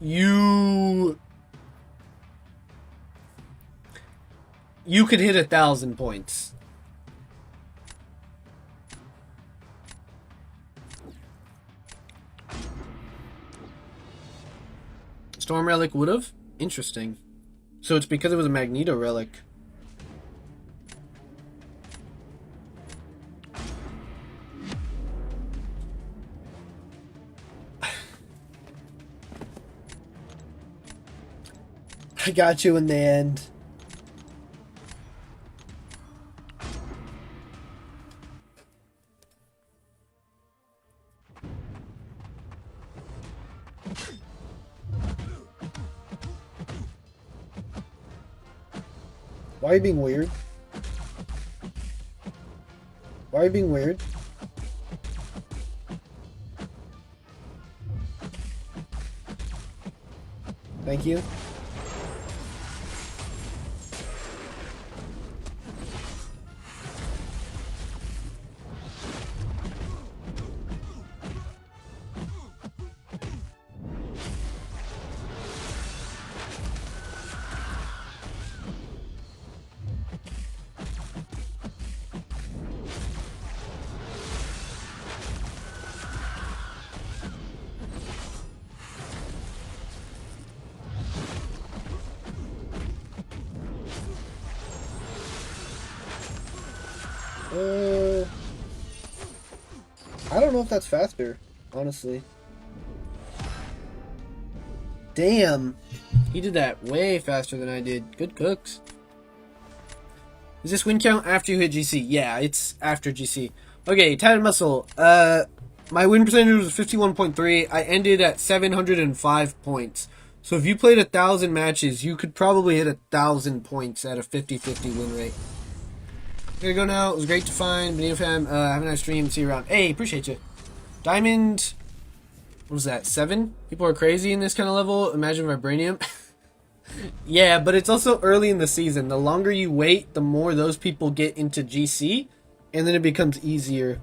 you could hit 1,000 points. Storm Relic would have? Interesting. So it's because it was a Magneto Relic. I got you in the end. Why are you being weird? Why are you being weird? Thank you. I don't know if that's faster, honestly. Damn. He did that way faster than I did. Good cooks. Is this win count after you hit GC? Yeah, it's after GC. Okay, Tatted Muscle. My win percentage was 51.3. I ended at 705 points. So if you played 1,000 matches, you could probably hit 1,000 points at a 50-50 win rate. Here we go now. It was great to find. Benito fam. Have a nice stream. See you around. Hey, appreciate you. Diamond. What was that? 7? People are crazy in this kind of level. Imagine Vibranium. Yeah, but it's also early in the season. The longer you wait, the more those people get into GC, and then it becomes easier.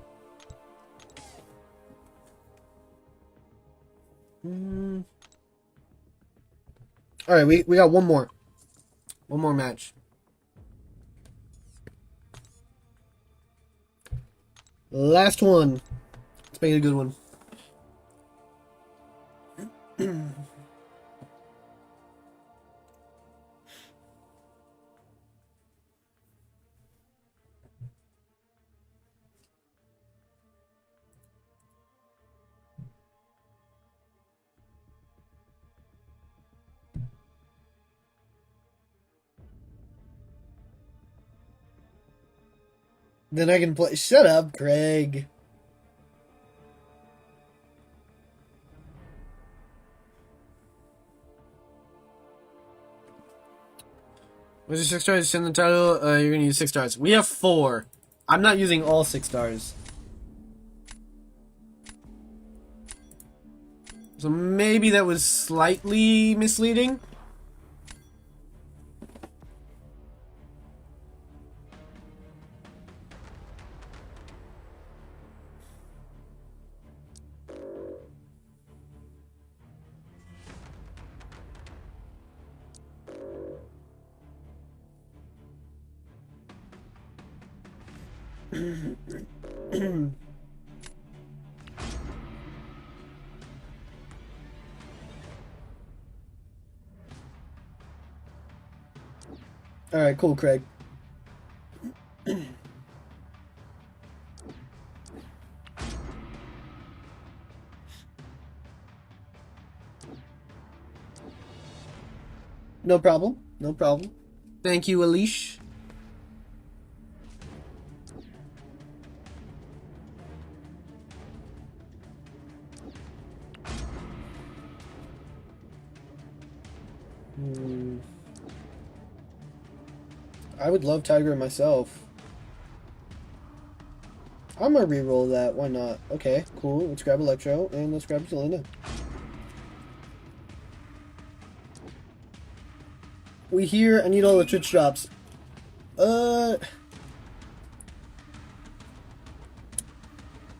Alright, we got one more. One more match. Last one. Let's make it a good one. Then I can play. Shut up, Craig. Was it 6 stars? Send the title. You're gonna use 6 stars. We have 4. I'm not using all 6 stars. So maybe that was slightly misleading. Alright, cool, Craig. No problem. No problem. Thank you, Alish. I would love Tiger myself. I'm gonna reroll that. Why not? Okay, cool. Let's grab Electro and let's grab Zelina. We hear. I need all the Twitch drops.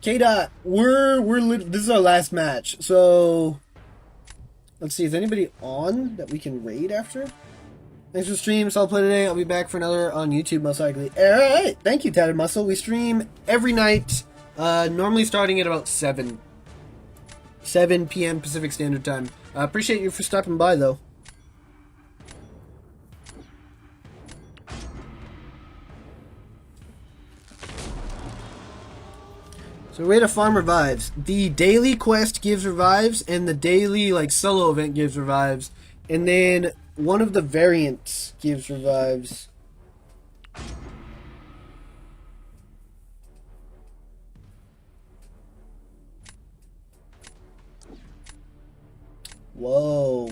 K-Dot, this is our last match, so let's see, is anybody on that we can raid after? Thanks for stream, so I'll play today. I'll be back for another on YouTube most likely. Alright, thank you, Tatted Muscle. We stream every night, normally starting at about 7 p.m. Pacific Standard Time. I appreciate you for stopping by, though. So way to farm revives. The daily quest gives revives, and the daily solo event gives revives, and then one of the variants gives revives. Whoa.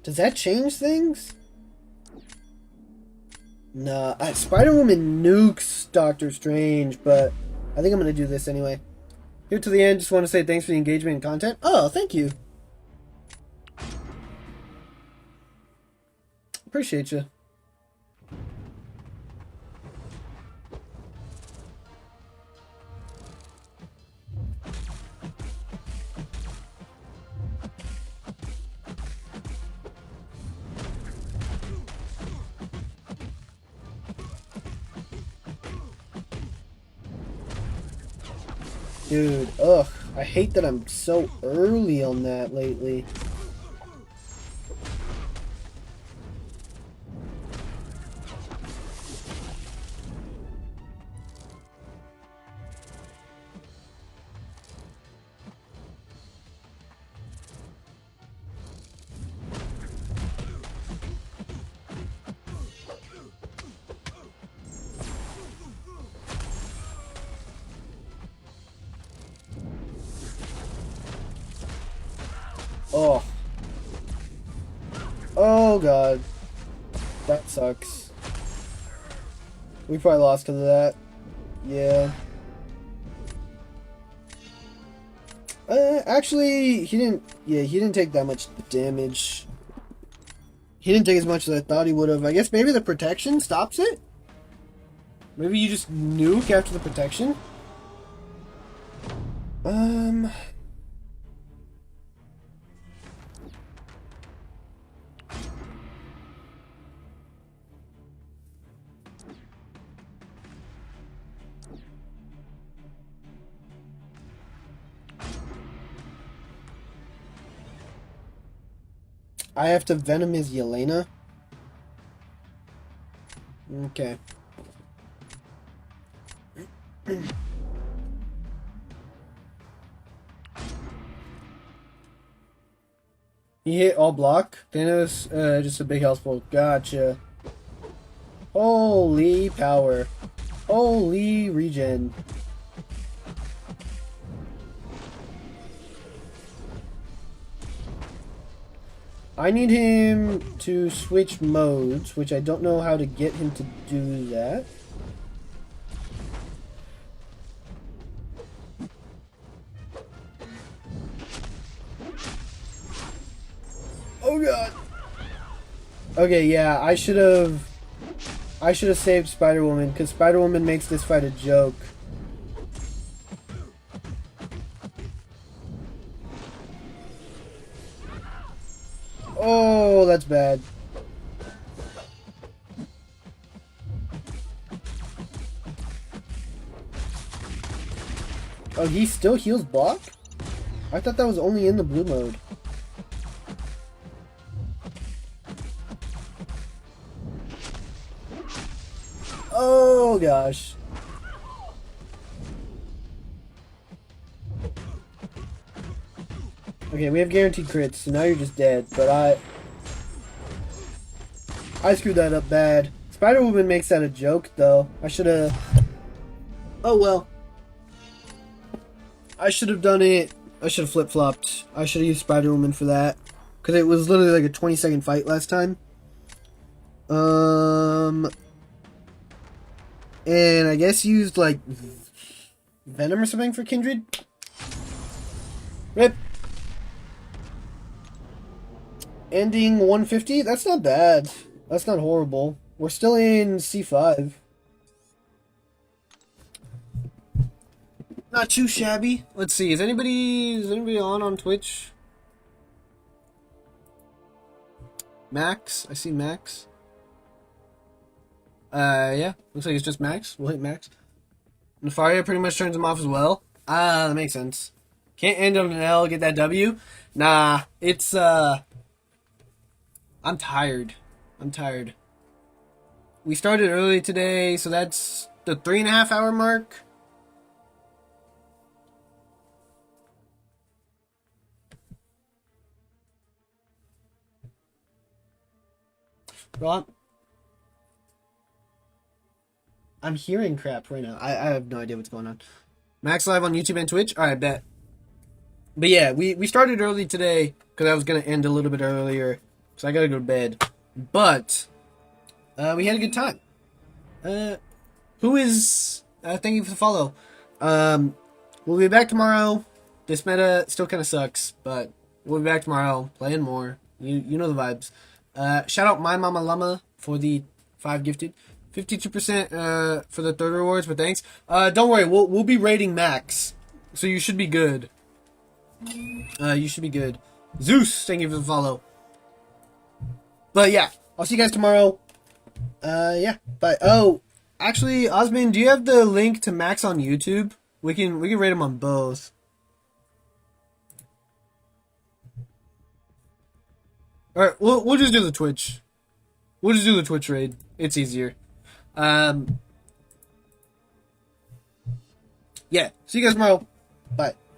Does that change things? Nah, Spider-Woman nukes Doctor Strange, but I think I'm going to do this anyway. Here to the end, just want to say thanks for the engagement and content. Oh, thank you. Appreciate you. Dude, ugh. I hate that I'm so early on that lately. Oh. Oh god. That sucks. We probably lost because of that. Yeah. Actually, he didn't take that much damage. He didn't take as much as I thought he would have. I guess maybe the protection stops it? Maybe you just nuke after the protection? I have to Venom his Yelena? Okay. He hit all block? Thanos, just a big health pool. Gotcha. Holy power. Holy regen. I need him to switch modes, which I don't know how to get him to do that. Oh god. Okay, yeah, I should have saved Spider-Woman, because Spider-Woman makes this fight a joke. Oh, that's bad. Oh, he still heals block? I thought that was only in the blue mode. Oh, Oh gosh. Okay, we have guaranteed crits, so now you're just dead. But I screwed that up bad. Spider-Woman makes that a joke, though. I should have... Oh, well. I should have done it. I should have flip-flopped. I should have used Spider-Woman for that. Because it was literally like a 20-second fight last time. And I guess used, like, Venom or something for Kindred. Rip. Ending 150? That's not bad. That's not horrible. We're still in C5. Not too shabby. Let's see. Is anybody on Twitch? Max? I see Max. Yeah. Looks like it's just Max. We'll hit Max. Nefaria pretty much turns him off as well. That makes sense. Can't end on an L, get that W? Nah, it's, I'm tired. We started early today, so that's the 3.5 hour mark. Rob, I'm hearing crap right now. I have no idea what's going on. Max live on YouTube and Twitch? Alright, bet. But yeah, we started early today because I was going to end a little bit earlier. So I got to go to bed. But we had a good time. Who is... thank you for the follow. We'll be back tomorrow. This meta still kind of sucks, but we'll be back tomorrow playing more. You know the vibes. Shout out My Mama Llama for the 5 gifted. 52% for the 3rd rewards, but thanks. Don't worry, we'll be rating Max. So you should be good. You should be good. Zeus, thank you for the follow. But yeah, I'll see you guys tomorrow. Yeah, bye. Oh, actually, Osman, do you have the link to Max on YouTube? We can rate him on both. All right, we'll just do the Twitch. We'll just do the Twitch raid. It's easier. Yeah, see you guys tomorrow. Bye.